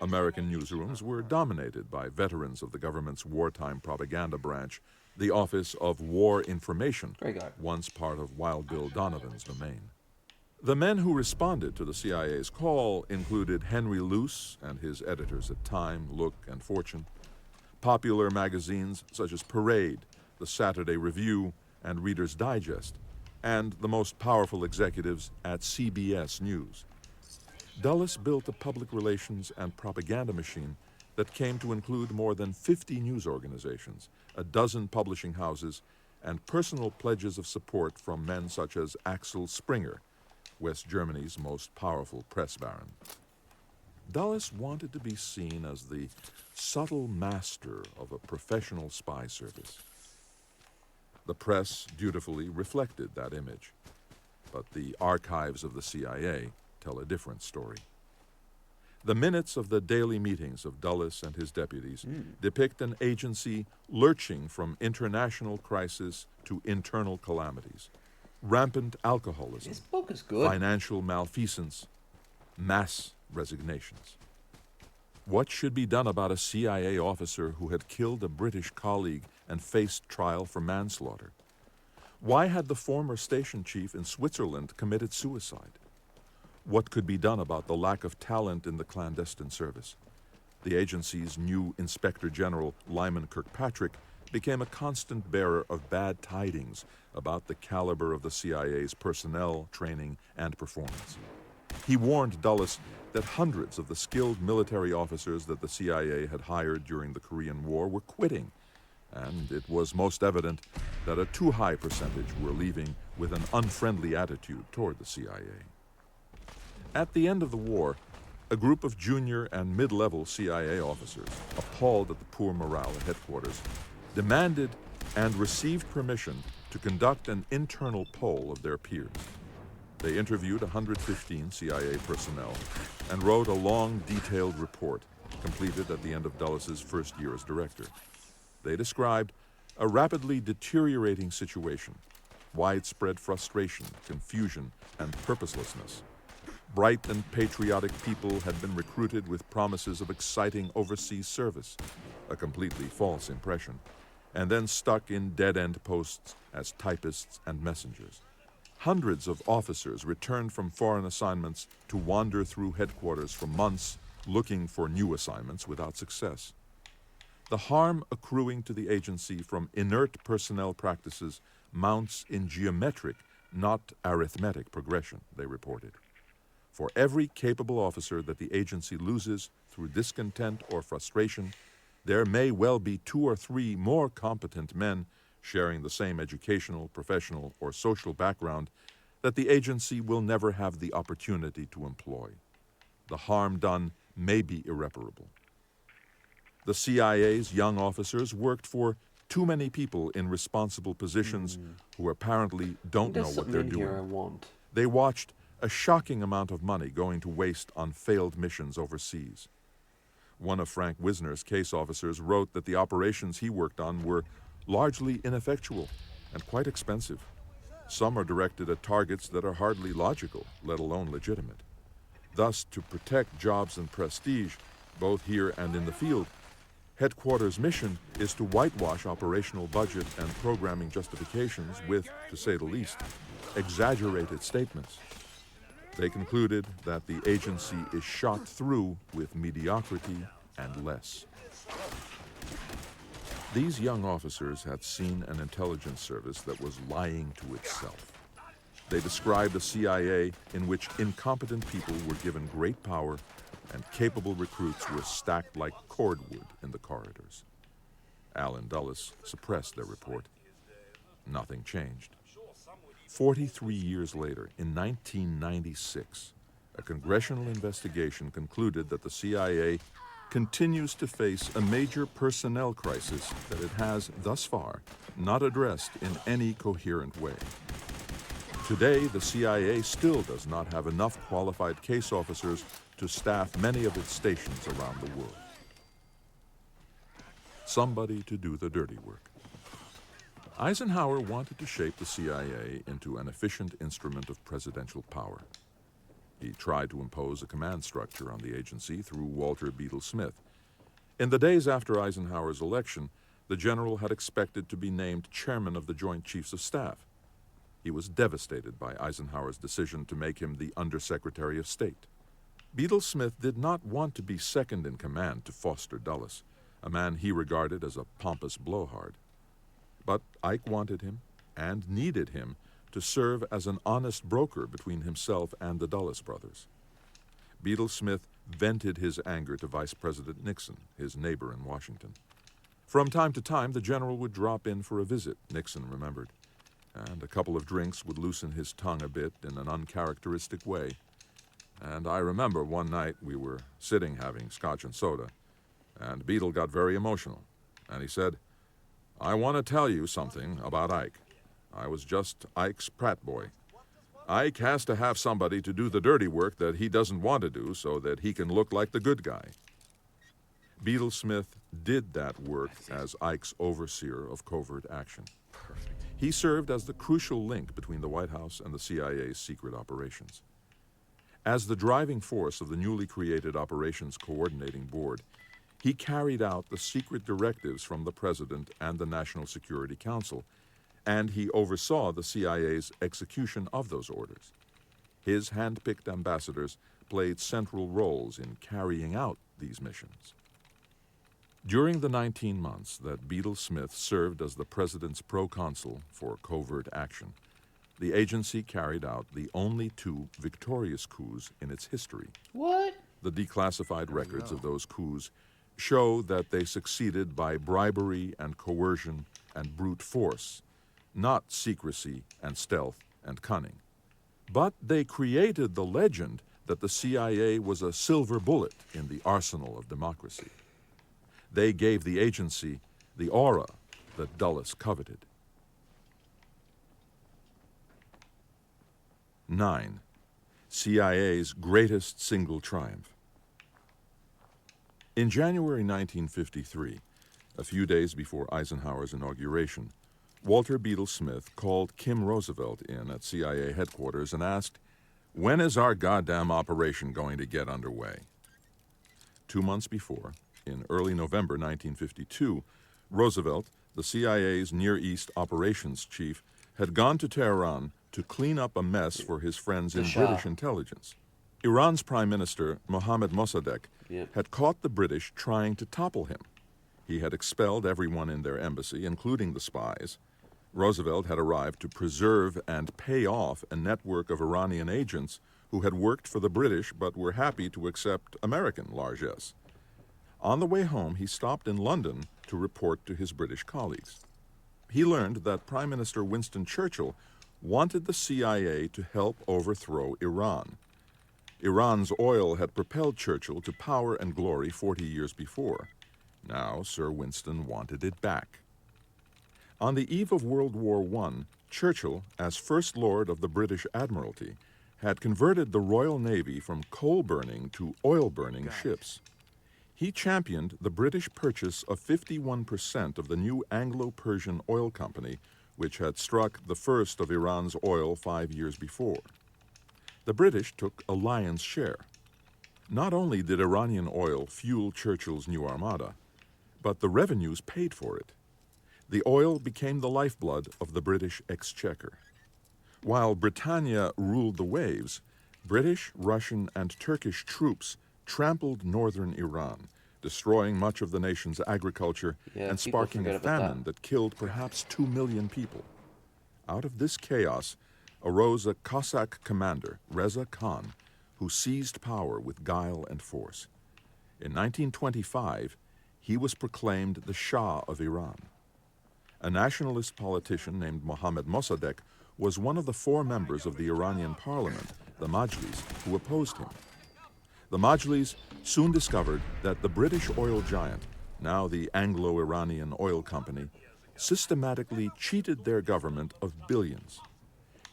American newsrooms were dominated by veterans of the government's wartime propaganda branch, the Office of War Information, once part of Wild Bill Donovan's domain. The men who responded to the CIA's call included Henry Luce and his editors at Time, Look, and Fortune, popular magazines such as Parade, the Saturday Review, and Reader's Digest, and the most powerful executives at CBS News. Dulles built a public relations and propaganda machine that came to include more than 50 news organizations, a dozen publishing houses, and personal pledges of support from men such as Axel Springer, West Germany's most powerful press baron. Dulles wanted to be seen as the subtle master of a professional spy service. The press dutifully reflected that image, but the archives of the CIA tell a different story. The minutes of the daily meetings of Dulles and his deputies depict an agency lurching from international crisis to internal calamities, rampant alcoholism, This book is good. financial malfeasance, mass resignations. What should be done about a CIA officer who had killed a British colleague and faced trial for manslaughter? Why had the former station chief in Switzerland committed suicide? What could be done about the lack of talent in the clandestine service? The agency's new Inspector General, Lyman Kirkpatrick, became a constant bearer of bad tidings about the caliber of the CIA's personnel, training, and performance. He warned Dulles that hundreds of the skilled military officers that the CIA had hired during the Korean War were quitting, and it was most evident that a too high percentage were leaving with an unfriendly attitude toward the CIA. At the end of the war, a group of junior and mid-level CIA officers, appalled at the poor morale at headquarters, demanded and received permission to conduct an internal poll of their peers. They interviewed 115 CIA personnel and wrote a long, detailed report completed at the end of Dulles' first year as director. They described a rapidly deteriorating situation, widespread frustration, confusion, and purposelessness. Bright and patriotic people had been recruited with promises of exciting overseas service, a completely false impression, and then stuck in dead-end posts as typists and messengers. Hundreds of officers returned from foreign assignments to wander through headquarters for months looking for new assignments without success. The harm accruing to the agency from inert personnel practices mounts in geometric, not arithmetic progression, they reported. For every capable officer that the agency loses through discontent or frustration, there may well be 2 or 3 more competent men sharing the same educational, professional, or social background that the agency will never have the opportunity to employ. The harm done may be irreparable. The CIA's young officers worked for too many people in responsible positions who apparently don't know what they're doing. Here I want. They watched a shocking amount of money going to waste on failed missions overseas. One of Frank Wisner's case officers wrote that the operations he worked on were largely ineffectual and quite expensive. Some are directed at targets that are hardly logical, let alone legitimate. Thus, to protect jobs and prestige, both here and in the field, Headquarters' mission is to whitewash operational budget and programming justifications with, to say the least, exaggerated statements. They concluded that the agency is shot through with mediocrity and less. These young officers had seen an intelligence service that was lying to itself. They described a CIA in which incompetent people were given great power and capable recruits were stacked like cordwood in the corridors. Allen Dulles suppressed their report. Nothing changed. 43 years later, in 1996, a congressional investigation concluded that the CIA continues to face a major personnel crisis that it has, thus far, not addressed in any coherent way. Today, the CIA still does not have enough qualified case officers to staff many of its stations around the world. Somebody to do the dirty work. Eisenhower wanted to shape the CIA into an efficient instrument of presidential power. He tried to impose a command structure on the agency through Walter Beadle Smith. In the days after Eisenhower's election, the general had expected to be named chairman of the Joint Chiefs of Staff. He was devastated by Eisenhower's decision to make him the Undersecretary of State. Beadle Smith did not want to be second in command to Foster Dulles, a man he regarded as a pompous blowhard. But Ike wanted him and needed him to serve as an honest broker between himself and the Dulles brothers. Beadle Smith vented his anger to Vice President Nixon, his neighbor in Washington. From time to time, the general would drop in for a visit, Nixon remembered, and a couple of drinks would loosen his tongue a bit in an uncharacteristic way. And I remember one night we were sitting having scotch and soda, and Beadle got very emotional, and he said, "I want to tell you something about Ike. I was just Ike's Pratt boy. Ike has to have somebody to do the dirty work that he doesn't want to do so that he can look like the good guy." Beadle Smith did that work as Ike's overseer of covert action. He served as the crucial link between the White House and the CIA's secret operations. As the driving force of the newly created Operations Coordinating Board, he carried out the secret directives from the President and the National Security Council, and he oversaw the CIA's execution of those orders. His hand-picked ambassadors played central roles in carrying out these missions. During the 19 months that Beadle Smith served as the President's proconsul for covert action, the agency carried out the only 2 victorious coups in its history. What? The declassified records of those coups show that they succeeded by bribery and coercion and brute force, not secrecy and stealth and cunning. But they created the legend that the CIA was a silver bullet in the arsenal of democracy. They gave the agency the aura that Dulles coveted. 9. CIA's greatest single triumph. In January 1953, a few days before Eisenhower's inauguration, Walter Beadle Smith called Kim Roosevelt in at CIA headquarters and asked, "When is our goddamn operation going to get underway?" 2 months before, in early November 1952, Roosevelt, the CIA's Near East operations chief, had gone to Tehran to clean up a mess for his friends in Shah. British intelligence. Iran's Prime Minister, Mohammad Mossadegh, had caught the British trying to topple him. He had expelled everyone in their embassy, including the spies. Roosevelt had arrived to preserve and pay off a network of Iranian agents who had worked for the British but were happy to accept American largesse. On the way home, he stopped in London to report to his British colleagues. He learned that Prime Minister Winston Churchill wanted the CIA to help overthrow Iran. Iran's oil had propelled Churchill to power and glory 40 years before. Now Sir Winston wanted it back. On the eve of World War I, Churchill, as First Lord of the British Admiralty, had converted the Royal Navy from coal-burning to oil-burning ships. He championed the British purchase of 51% of the new Anglo-Persian Oil Company, which had struck the first of Iran's oil 5 years before. The British took a lion's share. Not only did Iranian oil fuel Churchill's new armada, but the revenues paid for it. The oil became the lifeblood of the British exchequer. While Britannia ruled the waves, British, Russian, and Turkish troops trampled northern Iran, destroying much of the nation's agriculture and sparking a famine that killed perhaps 2 million people. Out of this chaos arose a Cossack commander, Reza Khan, who seized power with guile and force. In 1925, he was proclaimed the Shah of Iran. A nationalist politician named Mohammad Mossadegh was one of the 4 members of the Iranian parliament, the Majlis, who opposed him. The Majlis soon discovered that the British oil giant, now the Anglo-Iranian Oil Company, systematically cheated their government of billions.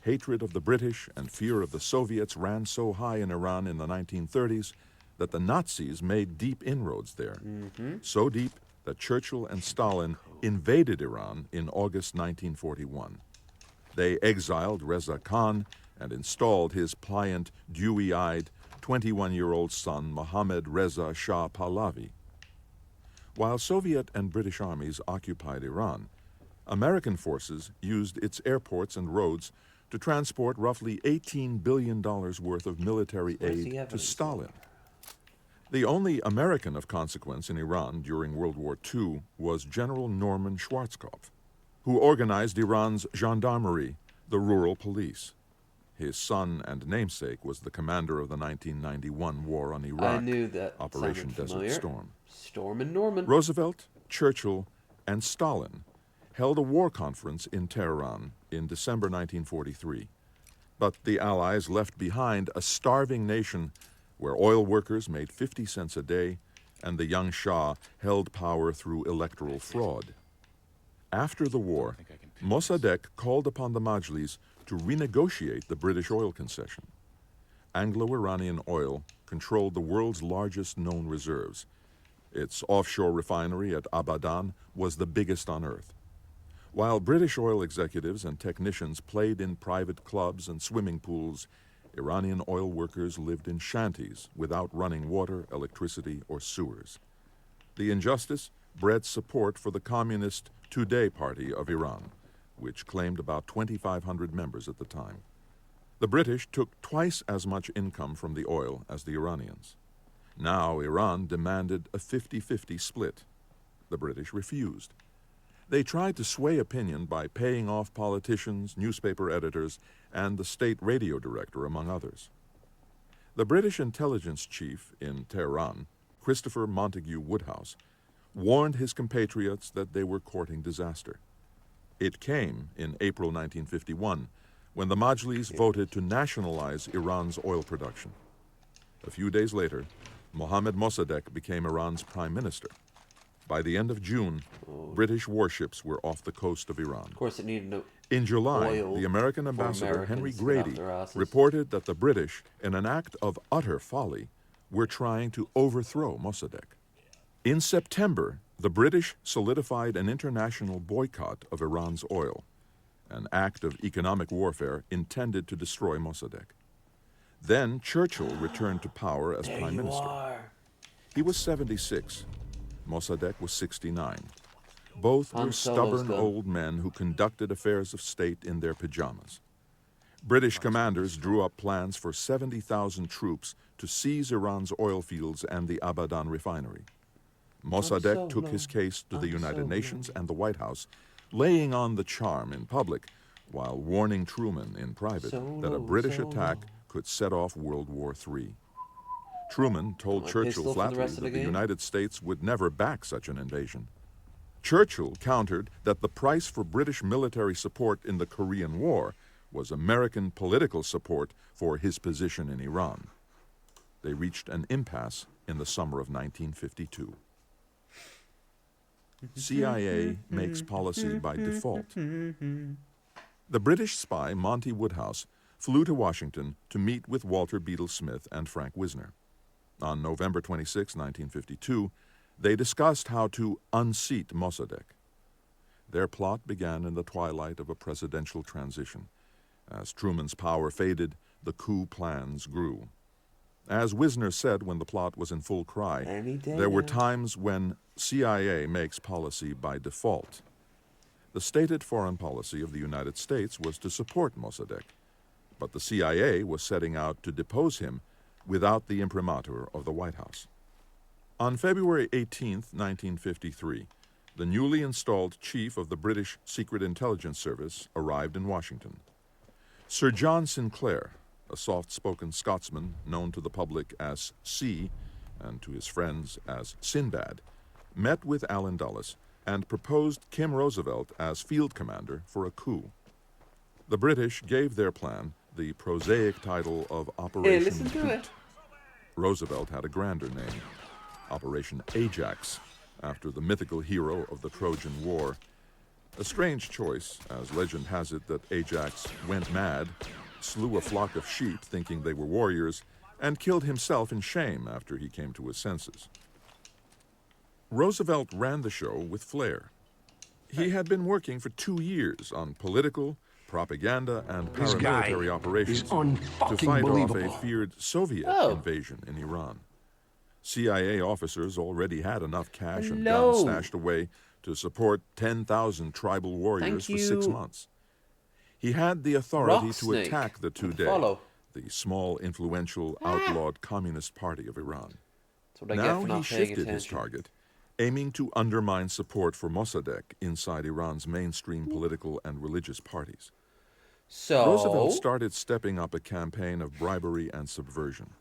Hatred of the British and fear of the Soviets ran so high in Iran in the 1930s that the Nazis made deep inroads there. So deep that Churchill and Stalin invaded Iran in August 1941. They exiled Reza Khan and installed his pliant, dewy-eyed, 21-year-old son, Mohammad Reza Shah Pahlavi. While Soviet and British armies occupied Iran, American forces used its airports and roads to transport roughly $18 billion worth of military aid to Stalin. The only American of consequence in Iran during World War II was General Norman Schwarzkopf, who organized Iran's gendarmerie, the rural police. His son and namesake was the commander of the 1991 war on Iraq, I knew that Operation sounded Desert familiar. Storm. Storm and Norman. Roosevelt, Churchill, and Stalin held a war conference in Tehran in December 1943. But the Allies left behind a starving nation where oil workers made 50 cents a day and the young Shah held power through electoral fraud. After the war, Mossadegh called upon the Majlis to renegotiate the British oil concession. Anglo-Iranian oil controlled the world's largest known reserves. Its offshore refinery at Abadan was the biggest on Earth. While British oil executives and technicians played in private clubs and swimming pools, Iranian oil workers lived in shanties without running water, electricity, or sewers. The injustice bred support for the Communist Tudeh Party of Iran, which claimed about 2,500 members at the time. The British took twice as much income from the oil as the Iranians. Now Iran demanded a 50-50 split. The British refused. They tried to sway opinion by paying off politicians, newspaper editors, and the state radio director, among others. The British intelligence chief in Tehran, Christopher Montague Woodhouse, warned his compatriots that they were courting disaster. It came in April 1951, when the Majlis voted to nationalize Iran's oil production. A few days later, Mohammad Mossadegh became Iran's prime minister. By the end of June, British warships were off the coast of Iran. Of course, it needed no In July, oil the American for ambassador Henry Americans to get off Grady their asses. reported that the British, in an act of utter folly, were trying to overthrow Mossadegh. In September, the British solidified an international boycott of Iran's oil, an act of economic warfare intended to destroy Mossadegh. Then Churchill returned to power as There prime you minister. are. He was 76. Mossadegh was 69. Both Han were Solo's stubborn gone. old men who conducted affairs of state in their pajamas. British commanders drew up plans for 70,000 troops to seize Iran's oil fields and the Abadan refinery. Mossadegh took his case to the United Nations and the White House, laying on the charm in public while warning Truman in private that a British attack could set off World War III. Truman told My Churchill pistol for the flatly rest of that the the game? United States would never back such an invasion. Churchill countered that the price for British military support in the Korean War was American political support for his position in Iran. They reached an impasse in the summer of 1952. CIA makes policy by default. The British spy Monty Woodhouse flew to Washington to meet with Walter Beadle Smith and Frank Wisner. On November 26, 1952, they discussed how to unseat Mossadegh. Their plot began in the twilight of a presidential transition. As Truman's power faded, the coup plans grew. As Wisner said when the plot was in full cry, there were times when CIA makes policy by default. The stated foreign policy of the United States was to support Mossadegh, but the CIA was setting out to depose him without the imprimatur of the White House. On February 18, 1953, the newly installed chief of the British Secret Intelligence Service arrived in Washington. Sir John Sinclair, a soft-spoken Scotsman known to the public as C and to his friends as Sinbad, met with Allen Dulles and proposed Kim Roosevelt as field commander for a coup. The British gave their plan the prosaic title of Operation listen to Boot. it. Roosevelt had a grander name, Operation Ajax, after the mythical hero of the Trojan War. A strange choice, as legend has it that Ajax went mad, slew a flock of sheep thinking they were warriors, and killed himself in shame after he came to his senses. Roosevelt ran the show with flair. He had been working for 2 years on political, propaganda, and paramilitary operations to fight off a feared Soviet invasion in Iran. CIA officers already had enough cash and guns stashed away to support 10,000 tribal warriors for 6 months. He had the authority to attack the Tudeh, the small, influential, outlawed Communist Party of Iran. Now he shifted his target, aiming to undermine support for Mossadegh inside Iran's mainstream political and religious parties. So Roosevelt started stepping up a campaign of bribery and subversion.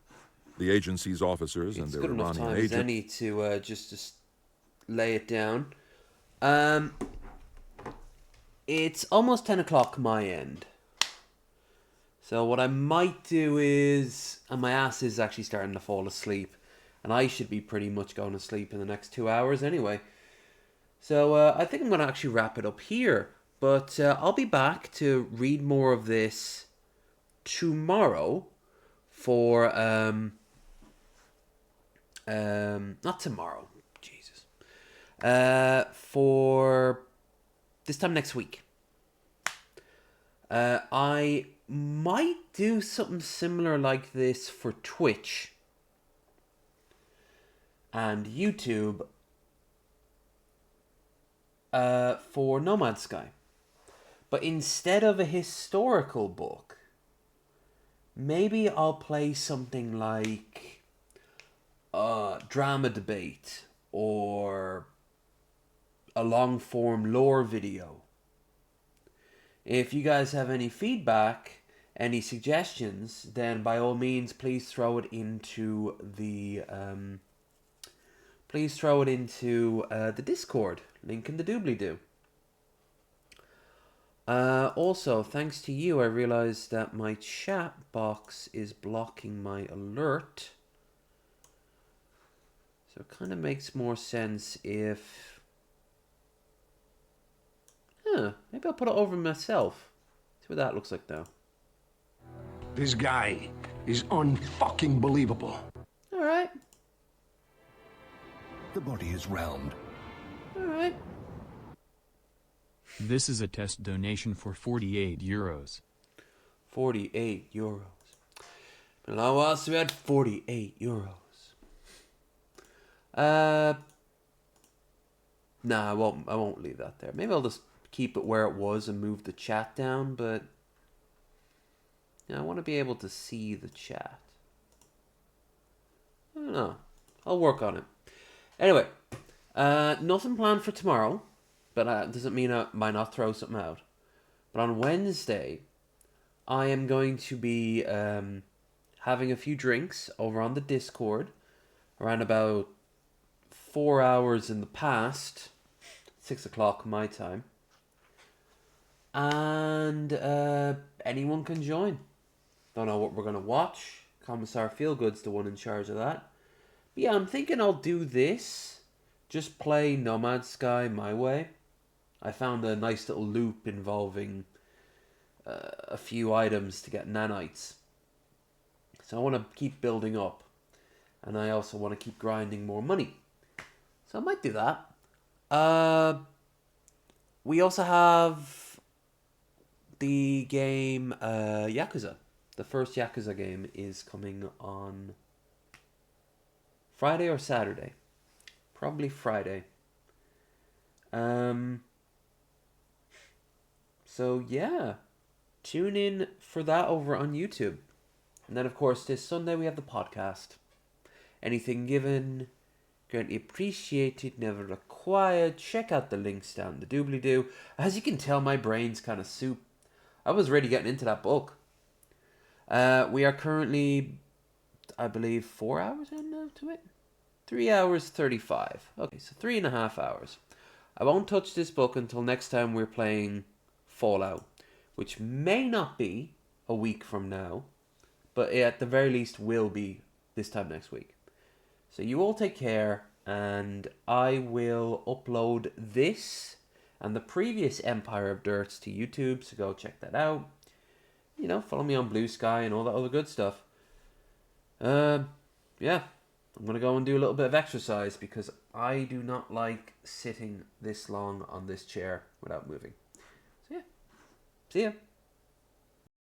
The agency's officers and their Iranian agents... It's good enough time as any to just lay it down. It's almost 10 o'clock my end. So what I might do is... And my ass is actually starting to fall asleep. And I should be pretty much going to sleep in the next 2 hours anyway. So I think I'm going to actually wrap it up here. But I'll be back to read more of this tomorrow for... not tomorrow. Jesus. For this time next week. I might do something similar like this for Twitch and YouTube for No Man's Sky. But instead of a historical book, maybe I'll play something like drama debate or a long form lore video. If you guys have any feedback, any suggestions, then by all means please throw it into the the Discord link in the doobly-doo. Also, thanks to you, I realized that my chat box is blocking my alert. So it kind of makes more sense if... maybe I'll put it over myself. See what that looks like now. This guy is unfucking believable. Alright. The body is round. Alright. This is a test donation for 48 euros. 48 euros. Been a long while since we had 48 euros. Nah, I won't leave that there. Maybe I'll just keep it where it was and move the chat down, but I want to be able to see the chat. I don't know. I'll work on it. Anyway, nothing planned for tomorrow, but that doesn't mean I might not throw something out. But on Wednesday, I am going to be having a few drinks over on the Discord around about 4 hours in the past, 6 o'clock my time. And anyone can join. Don't know what we're going to watch. Commissar Feelgood's the one in charge of that. But yeah, I'm thinking I'll do this. Just play Nomad Sky my way. I found a nice little loop involving a few items to get nanites. So I want to keep building up. And I also want to keep grinding more money. So I might do that. We also have the game Yakuza. The first Yakuza game is coming on Friday or Saturday. Probably Friday. So yeah, tune in for that over on YouTube. And then of course this Sunday we have the podcast. Anything given, greatly appreciated, never required. Check out the links down the doobly-doo. As you can tell, my brain's kind of soup. I was really getting into that book. We are currently, I believe, 4 hours in now to it. 3 hours 35. Okay, so 3.5 hours. I won't touch this book until next time we're playing Fallout, which may not be a week from now, but at the very least will be this time next week. So you all take care, and I will upload this and the previous Empire of Dirts to YouTube, so go check that out. You know, follow me on Blue Sky and all that other good stuff. Yeah, I'm going to go and do a little bit of exercise because I do not like sitting this long on this chair without moving. So yeah, see ya.